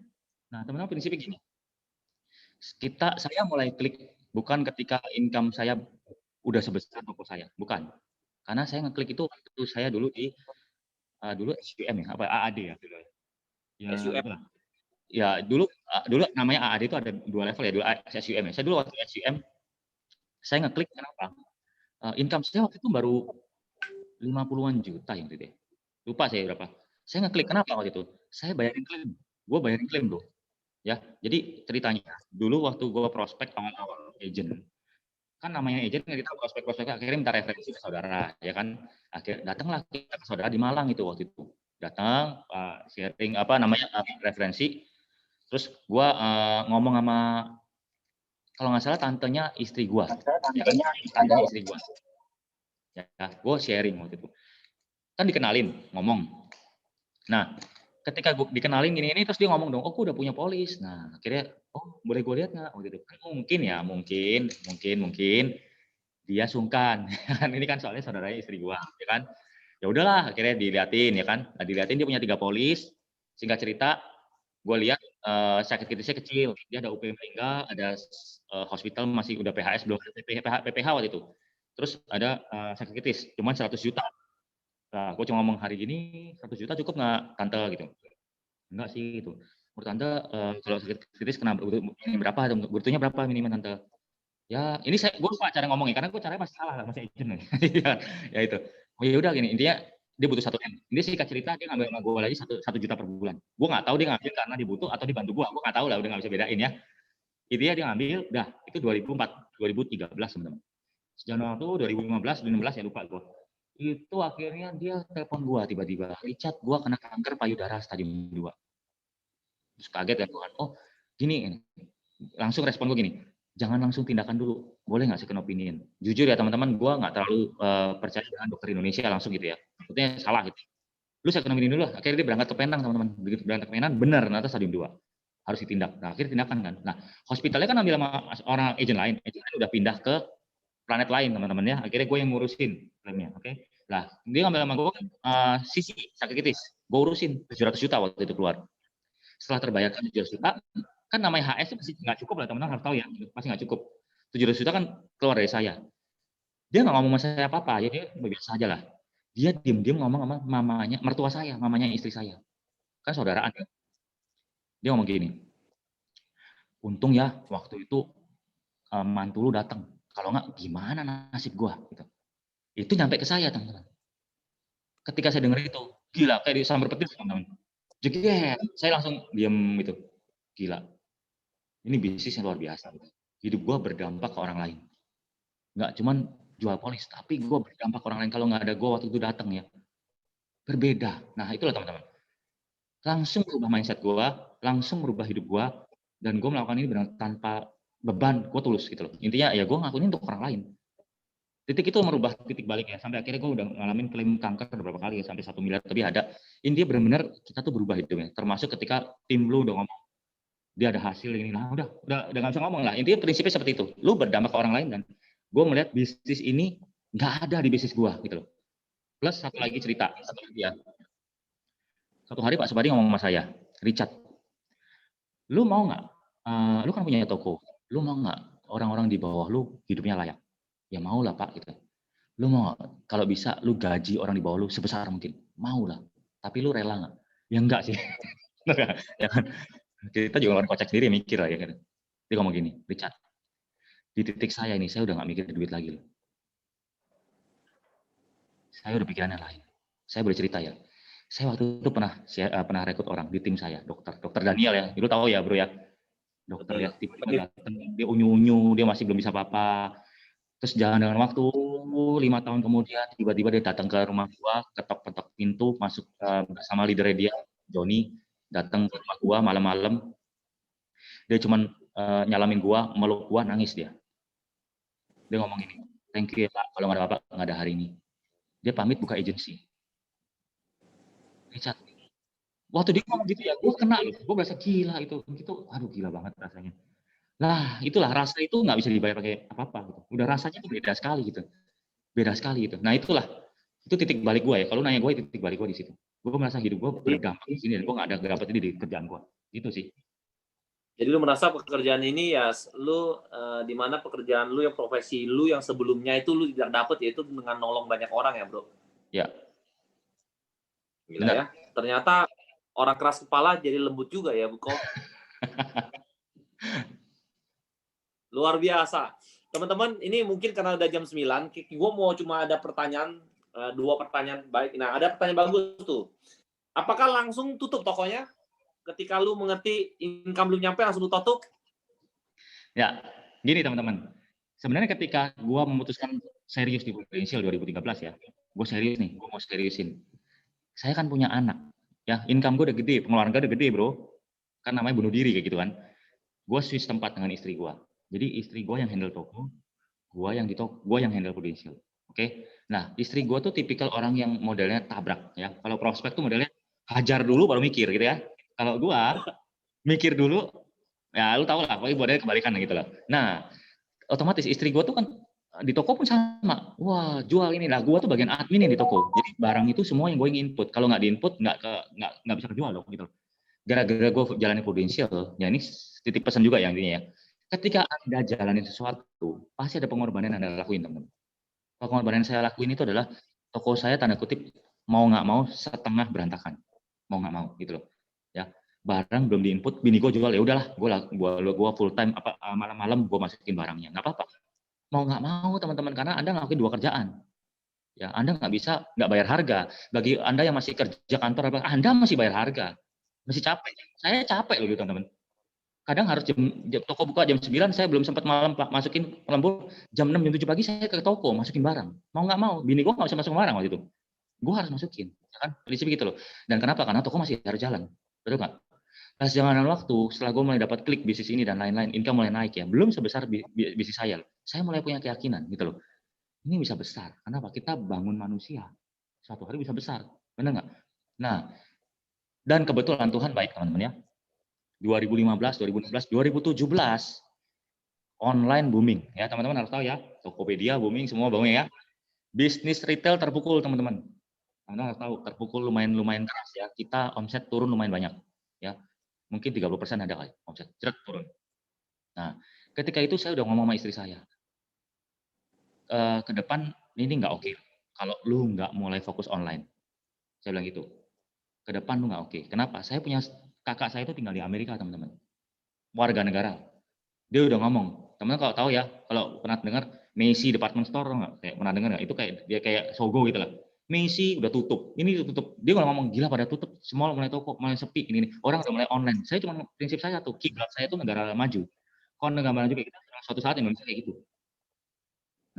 Nah, teman-teman prinsipnya gini, saya mulai klik bukan ketika income saya udah sebesar toko saya, bukan. Karena saya ngeklik itu waktu saya dulu di dulu SUM ya, apa AAD ya dulu ya. Ya, SUM. ya dulu namanya AAD itu ada 2 level ya, dulu SUM ya. Saya dulu waktu SUM saya ngeklik kenapa? Income saya waktu itu baru 50-an juta yang gitu ya. Lupa saya berapa. Saya ngeklik kenapa waktu itu? Saya bayarin klaim. Gue bayarin klaim loh. Ya, jadi ceritanya dulu waktu gue prospek awal-awal agent, kan namanya agent kita prospek akhirnya minta referensi ke saudara, ya kan? Akhirnya datanglah kita ke saudara di Malang itu waktu itu. Datang sharing apa namanya referensi. Terus gue ngomong sama kalau nggak salah tantenya istri gue, ya kan? Tantenya istri gue. Ya, gue sharing waktu itu. Kan dikenalin, ngomong. Nah, ketika gue dikenalin gini terus dia ngomong dong, oh gue udah punya polis. Nah akhirnya, oh boleh gue lihat nggak? Waktu itu mungkin ya, mungkin dia sungkan. Ini kan soalnya saudaranya istri gue, ya kan? Ya udahlah, akhirnya diliatin ya kan. Nah, diliatin dia punya 3 polis. Singkat cerita, gue lihat sakit kritisnya kecil. Dia ada UP meninggal, ada hospital masih udah PHS belum PPH waktu itu. Terus ada sakit kritis, cuma 100 juta. Nah, gue cuma ngomong hari gini 100 juta cukup nggak tante gitu. Enggak sih gitu. Menurut tante kalau sakit kritis kena berapa? Butuhnya berapa minimal tante? Ya ini gue lupa cara ngomongnya karena gue caranya masih salah masih agent nih. Ya itu. Oh ya udah gini intinya dia butuh 1 M. Ini singkat cerita dia ngambil sama gue lagi 1 juta per bulan. Gue nggak tahu dia ngambil karena dia butuh atau dibantu gue. Gue nggak tahu lah udah nggak bisa bedain ya. Intinya dia ngambil, dah itu 2013 teman-teman. Januari itu 2015, 2016 ya lupa gue. Itu akhirnya dia telepon gue tiba-tiba. Richard, gue kena kanker payudara stadium 2. Terus kaget ya Tuhan. Oh gini, langsung respon gue gini. Jangan langsung tindakan dulu. Boleh nggak second opinion? Jujur ya teman-teman, gue nggak terlalu percaya dengan dokter Indonesia langsung gitu ya. Maksudnya salah gitu. Lu second opinion dulu lah. Akhirnya dia berangkat ke Penang teman-teman. Begitu berangkat ke Penang, benar ternyata stadium 2. Harus ditindak. Nah akhirnya tindakan kan. Nah hospitalnya kan ambil sama orang agent lain. Agent lain udah pindah ke planet lain teman-teman ya. Akhirnya gue yang ngurusin klaimnya. Oke. Lah dia ngambil sama gue sisi sakit kritis. Gue urusin 700 juta waktu itu keluar. Setelah terbayarkan 700 juta, kan namanya HS itu pasti nggak cukup lah teman-teman harus tahu ya, pasti nggak cukup. 700 juta kan keluar dari saya. Dia nggak ngomong sama saya apa-apa, ya dia biasa aja lah. Dia diem-diem ngomong sama mamanya, mertua saya, mamanya istri saya. Kan saudaraan ya. Dia ngomong gini, untung ya waktu itu mantu lu datang. Kalau nggak gimana nasib gua gitu. Itu nyampe ke saya teman-teman. Ketika saya dengar itu, gila kayak disambar petir teman-teman. Jeget, saya langsung diem gitu. Gila. Ini bisnis yang luar biasa. Hidup gue berdampak ke orang lain. Nggak cuman jual polis, tapi gue berdampak ke orang lain. Kalau nggak ada gue waktu itu datang ya. Berbeda. Nah itulah teman-teman. langsung berubah mindset gue, langsung merubah hidup gue, dan gue melakukan ini benar tanpa beban, gue tulus gitu loh. Intinya ya gue ngakuin untuk orang lain. Titik itu merubah titik balik ya, sampai akhirnya gue udah ngalamin klaim kanker beberapa kali ya, sampai 1 miliar lebih ada. Intinya benar-benar kita tuh berubah hidupnya, termasuk ketika tim lu udah ngomong dia ada hasil ini, nah udah nggak bisa ngomong lah. Intinya prinsipnya seperti itu, lu berdampak ke orang lain, dan gue melihat bisnis ini nggak ada di bisnis gue gitu loh. Plus satu lagi cerita, satu hari Pak Subadi ngomong sama saya, Richard, lu mau nggak, lu kan punya toko, lu mau nggak orang-orang di bawah lu hidupnya layak? Ya mau lah Pak gitu. Lu mau nggak, kalau bisa lu gaji orang di bawah lu sebesar mungkin? Mau lah. Tapi lu rela nggak? Ya enggak sih. Ya kan? Kita juga orang kocak sendiri mikir lah ya kan. Dia ngomong gini, Richard, di titik saya ini saya udah nggak mikir duit lagi loh. Saya udah pikirannya lain. Saya boleh cerita ya. Saya waktu itu pernah rekrut orang di tim saya, dokter Daniel ya. Lu tahu ya bro ya. Dokter ya, tiba-tiba datang, dia unyu-unyu, dia masih belum bisa apa-apa. Terus jalan dengan waktu 5 tahun kemudian tiba-tiba dia datang ke rumah gua, ketok-ketok pintu, masuk bersama leadernya dia, Joni, datang ke rumah gua malam-malam. Dia cuman nyalamin gua, meluk gua, nangis dia. Dia ngomong gini, "Thank you ya Pak, kalau nggak ada Bapak nggak ada hari ini." Dia pamit buka agensi. Richard, waktu dia ngomong gitu ya, gua kena loh, gua berasa gila itu, aduh gila banget rasanya. Nah, itulah rasa itu nggak bisa dibayar pakai apa-apa gitu. Udah rasanya tuh beda sekali gitu. Beda sekali gitu. Nah, itu titik balik gue ya. Kalau nanya gue, titik balik gue di situ. Gue merasa hidup gue berdampak di sini dan gue nggak ada dapat ini di kerjaan gue. Gitu sih. Jadi lu merasa pekerjaan ini ya lu di mana pekerjaan lu yang profesi lu yang sebelumnya itu lu tidak dapat, yaitu dengan nolong banyak orang ya, Bro? Ya. Gila Benar. ya. Ternyata orang keras kepala jadi lembut juga ya, Buko. Luar biasa. Teman-teman, ini mungkin karena udah jam 9, gue mau cuma ada pertanyaan, 2 pertanyaan baik. Nah, ada pertanyaan bagus tuh. Apakah langsung tutup tokonya? Ketika lu mengerti income lu nyampe langsung lu tutup? Ya, gini teman-teman. Sebenarnya ketika gue memutuskan serius di Prudential 2013 ya, gue serius nih, gue mau seriusin. Saya kan punya anak, ya income gue udah gede, pengeluaran gue udah gede bro. Kan namanya bunuh diri kayak gitu kan. Gue switch tempat dengan istri gue. Jadi istri gue yang handle toko, gue yang handle Prudential. Oke. Nah, istri gue tuh tipikal orang yang modelnya tabrak ya. Kalau prospek tuh modelnya hajar dulu baru mikir gitu ya. Kalau gue mikir dulu, ya lu tau lah, pokoknya modelnya kebalikan gitu loh. Nah, otomatis istri gue tuh kan di toko pun sama. Wah, jual ini lah. Gue tuh bagian admin yang di toko. Jadi barang itu semua yang gue yang input. Kalau nggak diinput nggak bisa kejual loh gitu. Gara-gara gue jalanin Prudential, ya ini titik pesan juga ya intinya ya. Ketika Anda jalanin sesuatu, pasti ada pengorbanan yang Anda lakuin, teman-teman. Pengorbanan yang saya lakuin itu adalah toko saya tanda kutip mau nggak mau setengah berantakan, mau nggak mau gitu loh. Ya, barang belum diinput, bini gue jual ya udahlah, gue full time malam-malam gue masukin barangnya, nggak apa-apa. Mau nggak mau teman-teman, karena Anda ngelakuin 2 kerjaan. Ya, Anda nggak bayar harga. Bagi Anda yang masih kerja kantor, Anda masih bayar harga, masih capek. Saya capek loh gitu teman-teman. Kadang harus toko buka jam 9, saya belum sempat malam masukin lembur, jam 6, jam 7 pagi saya ke toko masukin barang. Mau nggak mau, bini gue nggak bisa masuk barang waktu itu. Gue harus masukin, ya kan? Prinsip gitu loh. Dan kenapa? Karena toko masih harus jalan. Betul nggak? Pas jalanan waktu, setelah gue mulai dapat klik bisnis ini dan lain-lain, income mulai naik ya. Belum sebesar bisnis saya. Saya mulai punya keyakinan gitu loh. Ini bisa besar. Kenapa? Kita bangun manusia. Suatu hari bisa besar. Benar nggak? Nah, dan kebetulan Tuhan baik teman-teman ya. 2015, 2016, 2017 online booming ya teman-teman harus tahu ya. Tokopedia booming, semua booming ya. Bisnis retail terpukul teman-teman. Anda harus tahu terpukul lumayan keras ya. Kita omset turun lumayan banyak ya. Mungkin 30% ada kali omset turun. Nah, ketika itu saya udah ngomong sama istri saya. Ke depan ini nggak oke. Kalau lu nggak mulai fokus online. Saya bilang gitu. Ke depan lu nggak oke. Kenapa? Saya punya kakak saya itu tinggal di Amerika teman-teman. Warga negara. Dia udah ngomong, teman-teman kalau tahu ya, kalau pernah dengar Macy Department Store nggak? Kayak pernah dengar nggak? Itu kayak dia kayak Sogo gitu lah. Macy udah tutup, ini tutup. Dia kalau ngomong gila pada tutup, semua mulai toko, mulai sepi, ini. Orang udah mulai online. Saya cuma prinsip saya tuh, kiblat saya tuh negara maju. Kalau negara maju kayak kita, suatu saat Indonesia kayak gitu.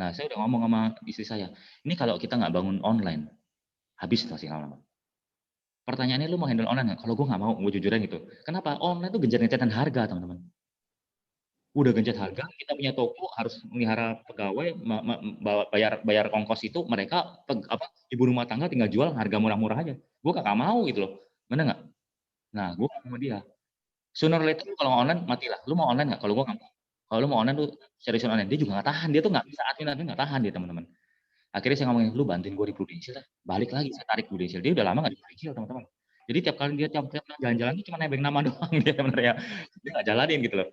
Nah, saya udah ngomong sama istri saya, ini kalau kita nggak bangun online, habis pasti lama-lama. Pertanyaannya, lu mau handle online nggak? Kalau gue nggak mau, gue jujuran gitu. Kenapa? Online tuh genjat-genjatan harga, teman-teman. Udah genjat harga, kita punya toko harus melihara pegawai, bayar ongkos itu, mereka ibu rumah tangga tinggal jual harga murah-murah aja. Gue nggak mau gitu loh. Bener nggak? Nah, gue sama dia. Sooner or later kalau online matilah. Lu mau online nggak? Kalau gue nggak mau. Kalau lu mau online, lu seriusin online. Dia juga nggak tahan. Dia tuh nggak bisa admin nggak tahan dia, teman-teman. Akhirnya saya ngomongin, lu bantuin gue di Prudential lah. Balik lagi, saya tarik Prudential. Dia udah lama nggak di Prudential, teman-teman. Jadi tiap kali dia tiap jalan-jalan itu cuma nebeng nama doang dia sebenarnya. Dia nggak jalanin gitu loh.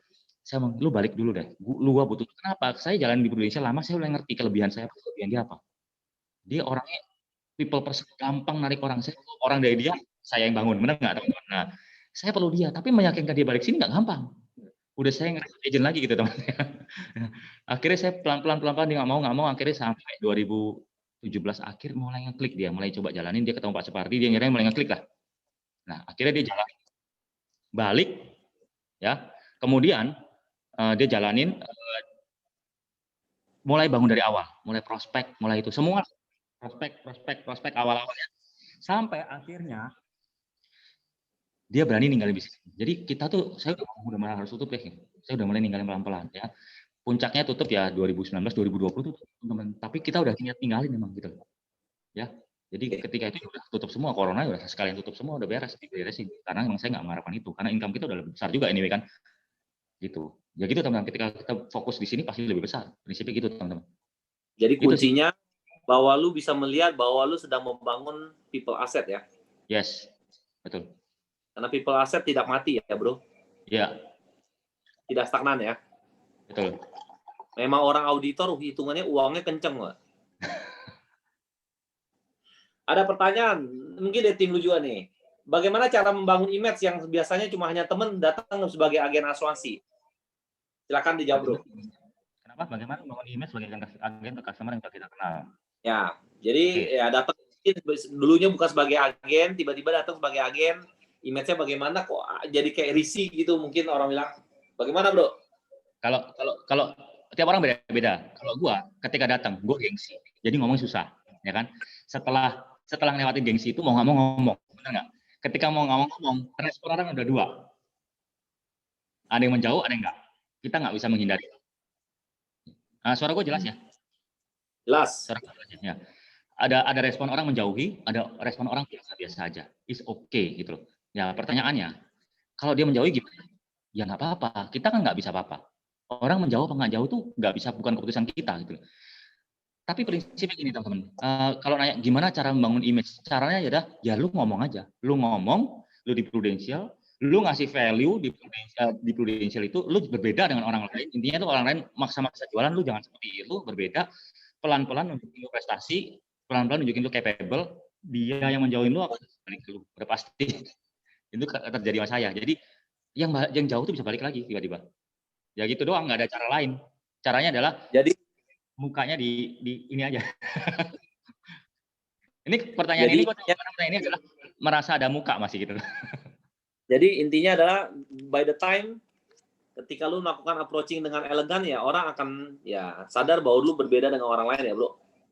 Saya ngomong, lu balik dulu deh. Lu gua butuh. Kenapa? Saya jalan di Prudential lama, saya udah ngerti kelebihan saya, kelebihan dia apa. Dia orangnya people person, gampang narik orang. Saya orang dari dia, saya yang bangun. Benar nggak, teman-teman? Nah, saya perlu dia, tapi meyakinkan dia balik sini nggak gampang. Udah saya ngerasa agent lagi gitu, teman. Akhirnya saya pelan-pelan dia nggak mau. Akhirnya sampai 2017 akhir mulai ngeklik dia, mulai coba jalanin. Dia ketemu Pak Supardi, dia ngira mulai ngeklik lah. Nah, akhirnya dia jalan balik, ya. Kemudian dia jalanin, mulai bangun dari awal, mulai prospek, mulai itu semua prospek awal-awalnya, sampai akhirnya dia berani ninggalin bisnis. Jadi kita tuh, saya udah mulai harus tutup ya, saya udah mulai ninggalin pelan-pelan ya. Puncaknya tutup ya 2019, 2020 tuh teman-teman. Tapi kita udah niat ninggalin memang gitu, ya. Jadi ketika itu udah tutup semua, corona udah sekalian tutup semua, udah diberesin. Karena memang saya nggak mengharapkan itu, karena income kita udah lebih besar juga anyway kan, gitu. Ya gitu teman-teman. Ketika kita fokus di sini pasti lebih besar. Prinsipnya gitu teman-teman. Jadi kuncinya bahwa lu bisa melihat bahwa lu sedang membangun people asset ya. Yes, betul. Karena people asset tidak mati ya, bro. Iya. Tidak stagnan ya. Betul. Memang orang auditor hitungannya uangnya kenceng, Pak. Ada pertanyaan, mungkin dari tim lu juga nih. Bagaimana cara membangun image yang biasanya cuma hanya teman datang sebagai agen asuransi? Silakan dijawab, bro. Kenapa? Bagaimana membangun image sebagai agen ke customer yang kita kenal? Ya, jadi ya datang dulunya bukan sebagai agen, tiba-tiba datang sebagai agen, image-nya bagaimana kok jadi kayak risih gitu, mungkin orang bilang. Bagaimana, bro? Kalau tiap orang beda-beda. Kalau gua ketika datang, gua gengsi. Jadi ngomong susah, ya kan? Setelah ngelewatin gengsi itu mau nggak mau ngomong, benar nggak? Ketika mau ngomong, respon orang ada dua. Ada yang menjauh, ada yang enggak. Kita nggak bisa menghindari. Suara gue jelas ya? Jelas. Suara jelas ya. Ada respon orang menjauhi, ada respon orang biasa-biasa aja. It's okay gitu loh. Ya pertanyaannya, kalau dia menjauhi gimana? Ya nggak apa-apa. Kita kan nggak bisa apa-apa. Orang menjauh apa nggak jauh tuh nggak bisa, bukan keputusan kita gitu loh. Tapi prinsipnya gini teman-teman. Kalau nanya gimana cara membangun image, caranya ya lu ngomong aja. Lu ngomong, lu di Prudential, lu ngasih value di Prudential itu, lu berbeda dengan orang lain. Intinya tuh orang lain maksa-maksa jualan, lu jangan seperti itu, berbeda. Pelan-pelan nunjukin lu prestasi, pelan-pelan nunjukin lu capable, dia yang menjauhin lu akan balik ke lu. Udah pasti. Itu terjadi sama saya. Jadi yang jauh tuh bisa balik lagi tiba-tiba. Ya gitu doang, nggak ada cara lain. Caranya adalah jadi mukanya di ini aja. Ini pertanyaan ini adalah merasa ada muka masih gitu. Jadi intinya adalah by the time ketika lu melakukan approaching dengan elegan ya orang akan ya sadar bahwa lu berbeda dengan orang lain ya, bro.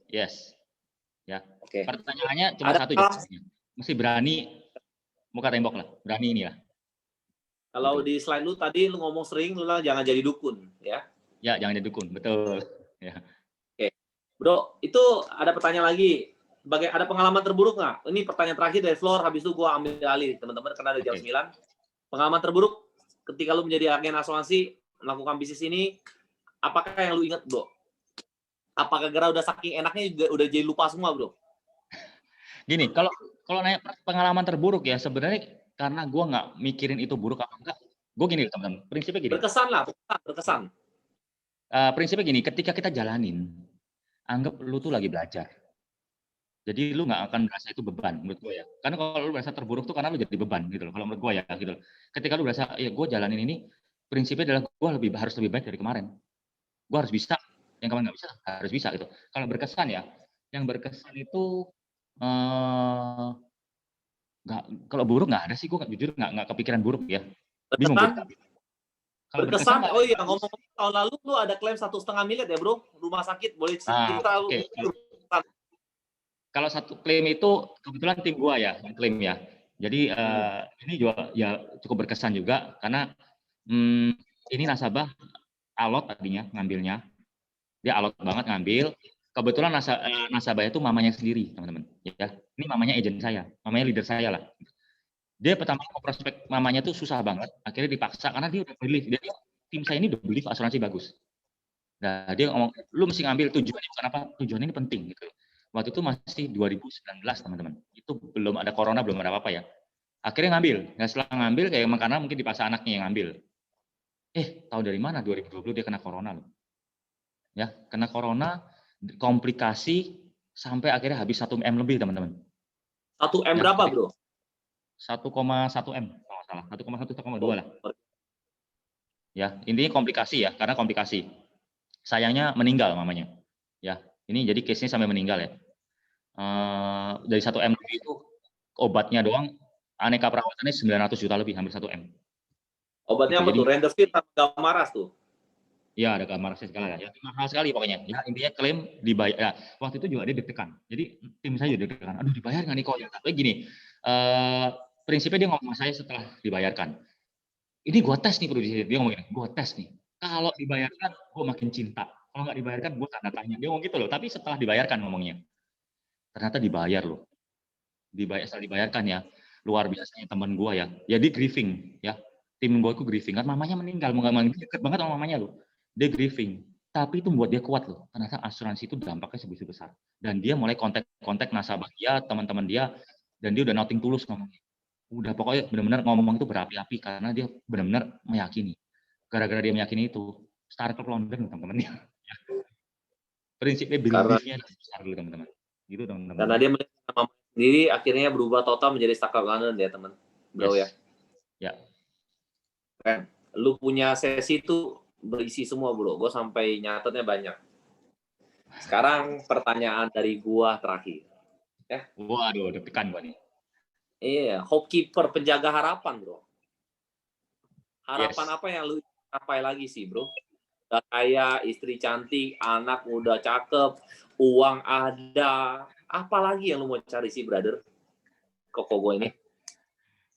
Yes. Ya. Oke. Pertanyaannya cuma satu jawabannya. Mesti berani muka tembok lah, berani ini lah. Kalau di slide lu tadi lu ngomong sering lu bilang jangan jadi dukun ya. Ya, jangan jadi dukun, betul. Ya. Oke. Bro, itu ada pertanyaan lagi. Ada pengalaman terburuk nggak? Ini pertanyaan terakhir dari floor, habis itu gua ambil alih teman-teman karena ada jam 9. Pengalaman terburuk ketika lu menjadi agen asuransi melakukan bisnis ini, apakah yang lu ingat, bro? Apakah gara udah saking enaknya juga udah jadi lupa semua, bro? Gini, kalau nanya pengalaman terburuk ya sebenarnya karena gue nggak mikirin itu buruk apa enggak. Gue gini teman-teman, prinsipnya gini. Berkesan lah, berkesan. Prinsipnya gini, ketika kita jalanin, anggap lu tuh lagi belajar. Jadi lu nggak akan merasa itu beban menurut gue ya. Karena kalau lu merasa terburuk tuh karena lu jadi beban gitu loh. Kalau menurut gue ya gitu loh. Ketika lu merasa ya gue jalanin ini, prinsipnya adalah gue harus lebih baik dari kemarin. Gue harus bisa, yang kemarin nggak bisa harus bisa gitu. Kalau berkesan ya, yang berkesan itu kalau buruk nggak ada sih, gue jujur nggak kepikiran buruk ya. Bingung gue. Berkesan, oh iya ngomong tahun lalu lu ada klaim 1,5 miliar ya, bro, rumah sakit, boleh cerita? Kalau satu klaim itu kebetulan tim gua ya yang klaim ya. Jadi ini juga ya cukup berkesan juga karena ini nasabah alot tadinya ngambilnya, dia alot banget ngambil. Kebetulan nasabahnya itu mamanya sendiri, teman-teman. Ya, ini mamanya agent saya, mamanya leader saya lah. Dia pertama mau prospek mamanya tuh susah banget, akhirnya dipaksa karena dia udah believe, tim saya ini udah believe asuransi bagus. Nah, dia ngomong, lu mesti ngambil, tujuannya bukan apa, tujuannya ini penting gitu. Waktu itu masih 2019, teman-teman. Itu belum ada corona, belum ada apa-apa ya. Akhirnya ngambil. Nah, setelah ngambil, kayak karena mungkin dipaksa anaknya yang ngambil. Tahu dari mana 2020 dia kena corona loh. Ya, kena corona, komplikasi, sampai akhirnya habis 1 M lebih, teman-teman. 1 M Ya, berapa, bro? 1,1 M, kalau nggak salah. 1,1, 1,2 lah. Ya, intinya komplikasi ya, karena komplikasi. Sayangnya meninggal mamanya. Ya, ini jadi case-nya sampai meninggal ya. Dari 1 M lebih itu obatnya doang, aneka perawatannya 900 juta lebih, hampir 1 M. Obatnya Gitu, apa tuh? Rendesivir sama Gamaras tuh? Ya, ada kamar segala ya. Mahal sekali pokoknya. Ya, intinya klaim dibayar. Ya, waktu itu juga dia deg-degan. Jadi tim saya juga deg-degan. Aduh, dibayar nggak nih kok? Tapi gini, prinsipnya dia ngomong sama saya setelah dibayarkan. Ini gua tes nih, dia ngomong gini, gua tes nih. Kalau dibayarkan, gua makin cinta. Kalau nggak dibayarkan, gua tanda tanya. Dia ngomong gitu loh. Tapi setelah dibayarkan ngomongnya, ternyata dibayar loh. Setelah dibayarkan ya, luar biasanya teman gua ya. Jadi grieving ya. Tim gua itu grieving kan mamanya meninggal, deket banget sama mamanya loh. Dia grieving, tapi itu membuat dia kuat loh. Ternyata asuransi itu dampaknya sebegitu besar. Dan dia mulai kontak nasabah dia, teman-teman dia, dan dia udah nothing tulus ngomongnya. Udah pokoknya benar-benar ngomong itu berapi-api karena dia benar-benar meyakini. Gara-gara dia meyakini itu, Star Club London teman-teman ya. Prinsipnya beliefnya besar dulu teman-teman. Gitu teman-teman. Karena dia melihat sama sendiri akhirnya berubah total menjadi Star Club London ya teman, bro. Yes. Ya. Keren. Lu punya sesi itu berisi semua, bro. Gue sampai nyatetnya banyak. Sekarang pertanyaan dari gua terakhir. Ya. Waduh, deg-degan gua nih. Iya, Hopekeeper, penjaga harapan, bro. Harapan apa yang lu capai lagi sih, bro? Udah kaya, istri cantik, anak udah cakep, uang ada. Apa lagi yang lu mau cari sih, brother? Koko gue ini.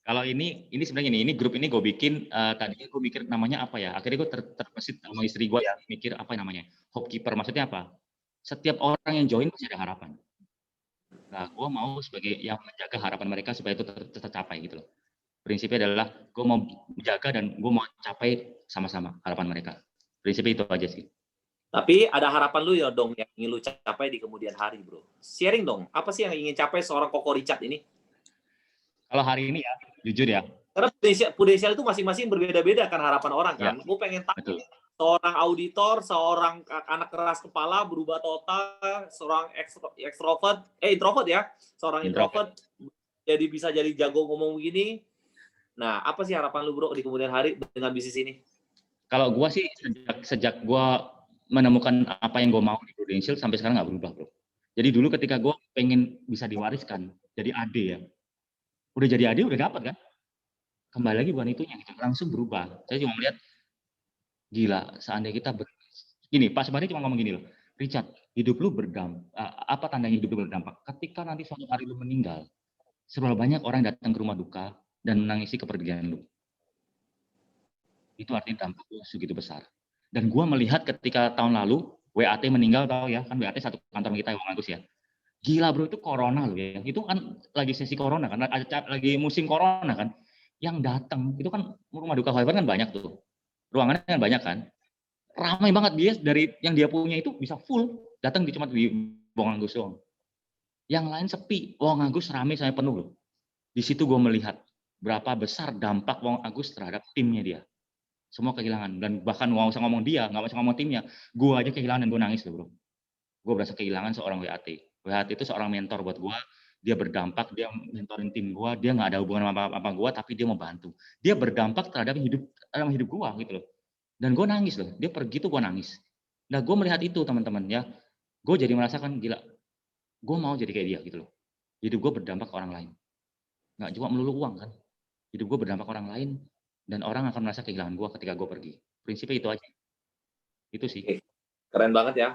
Kalau ini sebenarnya ini grup ini gue bikin, tadinya gue mikir namanya apa ya, akhirnya gue terbesit sama istri gue ya, mikir apa namanya, Hopekeeper, maksudnya apa? Setiap orang yang join pasti ada harapan. Nah, gue mau sebagai yang menjaga harapan mereka supaya itu tercapai gitu loh. Prinsipnya adalah gue mau menjaga dan gue mau capai sama-sama harapan mereka. Prinsipnya itu aja sih. Tapi ada harapan lu ya dong yang ingin lu capai di kemudian hari, bro. Sharing dong, apa sih yang ingin capai seorang Koko Richard ini? Kalau hari ini ya, jujur ya. Karena potensial itu masing-masing berbeda-beda kan harapan orang kan. Ya. Gue pengen tahu seorang auditor, seorang anak keras kepala berubah total, seorang introvert ya, seorang introvert jadi bisa jadi jago ngomong begini. Nah, apa sih harapan lu, bro, di kemudian hari dengan bisnis ini? Kalau gue sih sejak gue menemukan apa yang gue mau di Prudential sampai sekarang nggak berubah, bro. Jadi dulu ketika gue pengen bisa diwariskan jadi AD ya, udah jadi AD udah dapat kan, kembali lagi bukan itunya gitu, langsung berubah. Saya cuma melihat gila, seandainya kita gini, Pak Subari cuma ngomong gini loh, Richard, hidup lu berdampak, apa tandanya hidup lu berdampak? Ketika nanti suatu hari lu meninggal, seberapa banyak orang datang ke rumah duka dan menangisi kepergian lu. Itu artinya dampak lu segitu besar. Dan gue melihat ketika tahun lalu WAT meninggal, tahu ya kan, WAT satu kantor kita Bang Agus ya. Gila bro, itu corona loh ya. Itu kan lagi sesi corona kan, lagi musim corona kan. Yang datang itu kan rumah duka Fiverr kan banyak tuh. Ruangannya kan banyak kan. Ramai banget, dia dari yang dia punya itu bisa full, datang cuma di Bang Agus doang. Yang lain sepi, Bang Agus ramai sampai penuh loh. Di situ gue melihat berapa besar dampak Bang Agus terhadap timnya dia. Semua kehilangan, dan bahkan nggak usah ngomong dia, nggak usah ngomong timnya, gue aja kehilangan dan gue nangis loh bro. Gue berasa kehilangan seorang WAT. WAT itu seorang mentor buat gue, dia berdampak, dia mentorin tim gue, dia nggak ada hubungan apa gue, tapi dia mau bantu. Dia berdampak terhadap hidup gue gitu loh. Dan gue nangis loh, dia pergi tuh gue nangis. Nah gue melihat itu teman-teman ya, gue jadi merasakan gila, gue mau jadi kayak dia gitu loh. Hidup gue berdampak ke orang lain, nggak cuma melulu uang kan. Hidup gue berdampak ke orang lain, dan orang akan merasa kehilangan gue ketika gue pergi. Prinsipnya itu aja. Itu sih. Keren banget ya.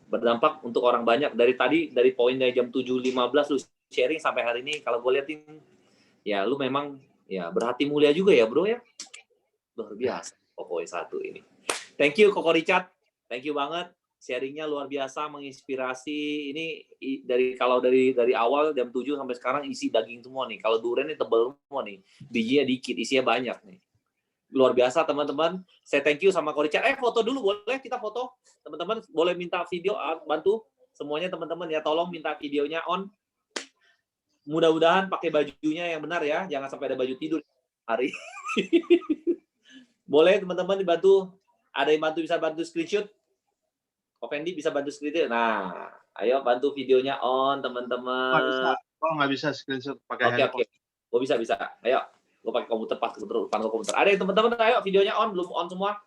Berdampak untuk orang banyak. Dari poin dari jam 7.15 lu sharing sampai hari ini, kalau gue liatin ya lu memang ya berhati mulia juga ya bro ya. Luar biasa pokoknya satu ini. Thank you Koko Richard, thank you banget. Sharingnya luar biasa, menginspirasi. Ini kalau dari awal jam 7 sampai sekarang isi daging semua nih. Kalau durian ini tebel semua nih. Bijinya dikit, isinya banyak nih. Luar biasa teman-teman. Saya thank you sama Ko Richard. Foto dulu boleh? Kita foto. Teman-teman boleh minta video, bantu semuanya teman-teman ya. Tolong minta videonya on. Mudah-mudahan pakai bajunya yang benar ya. Jangan sampai ada baju tidur hari. Boleh teman-teman dibantu. Ada yang bisa bantu screenshot? Ko Fendi bisa bantu screenshot. Nah, ayo bantu videonya on, teman-teman. Nggak bisa screenshot pakai handphone. Oke. Gue bisa. Ayo, gue pakai komputer pas komputer. Ada yang teman-teman, ayo videonya on, belum on semua.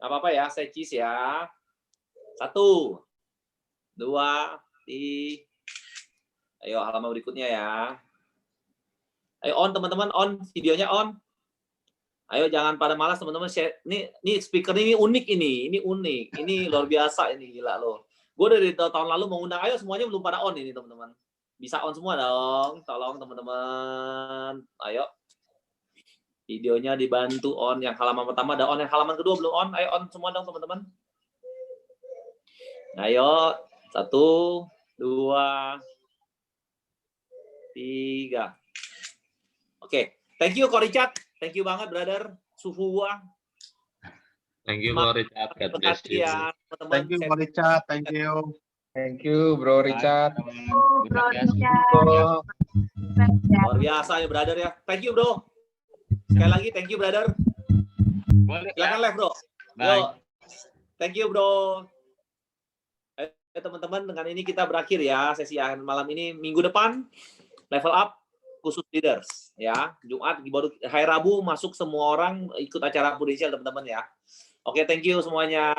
Nggak apa-apa ya, saya cheese ya. 1, 2, 3. Ayo halaman berikutnya ya. Ayo on teman-teman, on videonya on. Ayo jangan pada malas teman-teman. Ini speaker ini unik ini unik. Ini luar biasa ini, gila loh. Gue dari tahun lalu mau undang, ayo semuanya belum pada on ini teman-teman. Bisa on semua dong, tolong teman-teman. Ayo. Videonya dibantu on. Yang halaman pertama ada on, yang halaman kedua belum on. Ayo on semua dong teman-teman. Ayo, 1, 2, 3. Oke, thank you Ko Richard. Thank you banget, brother. Suhuwa. Thank you, Ko Richard. God bless you. Ya, Thank you, Ko Richard. Thank you. Thank you, Bro Richard. Luar biasa ya, brother ya. Thank you, bro. Sekali lagi, thank you, brother. Silakan live, bro. Yo. Thank you, bro. Teman-teman, dengan ini kita berakhir ya sesi malam ini. Minggu depan, level up khusus leaders ya. Jumat baru hari Rabu masuk semua orang ikut acara Prudential teman-teman ya. Oke, thank you semuanya.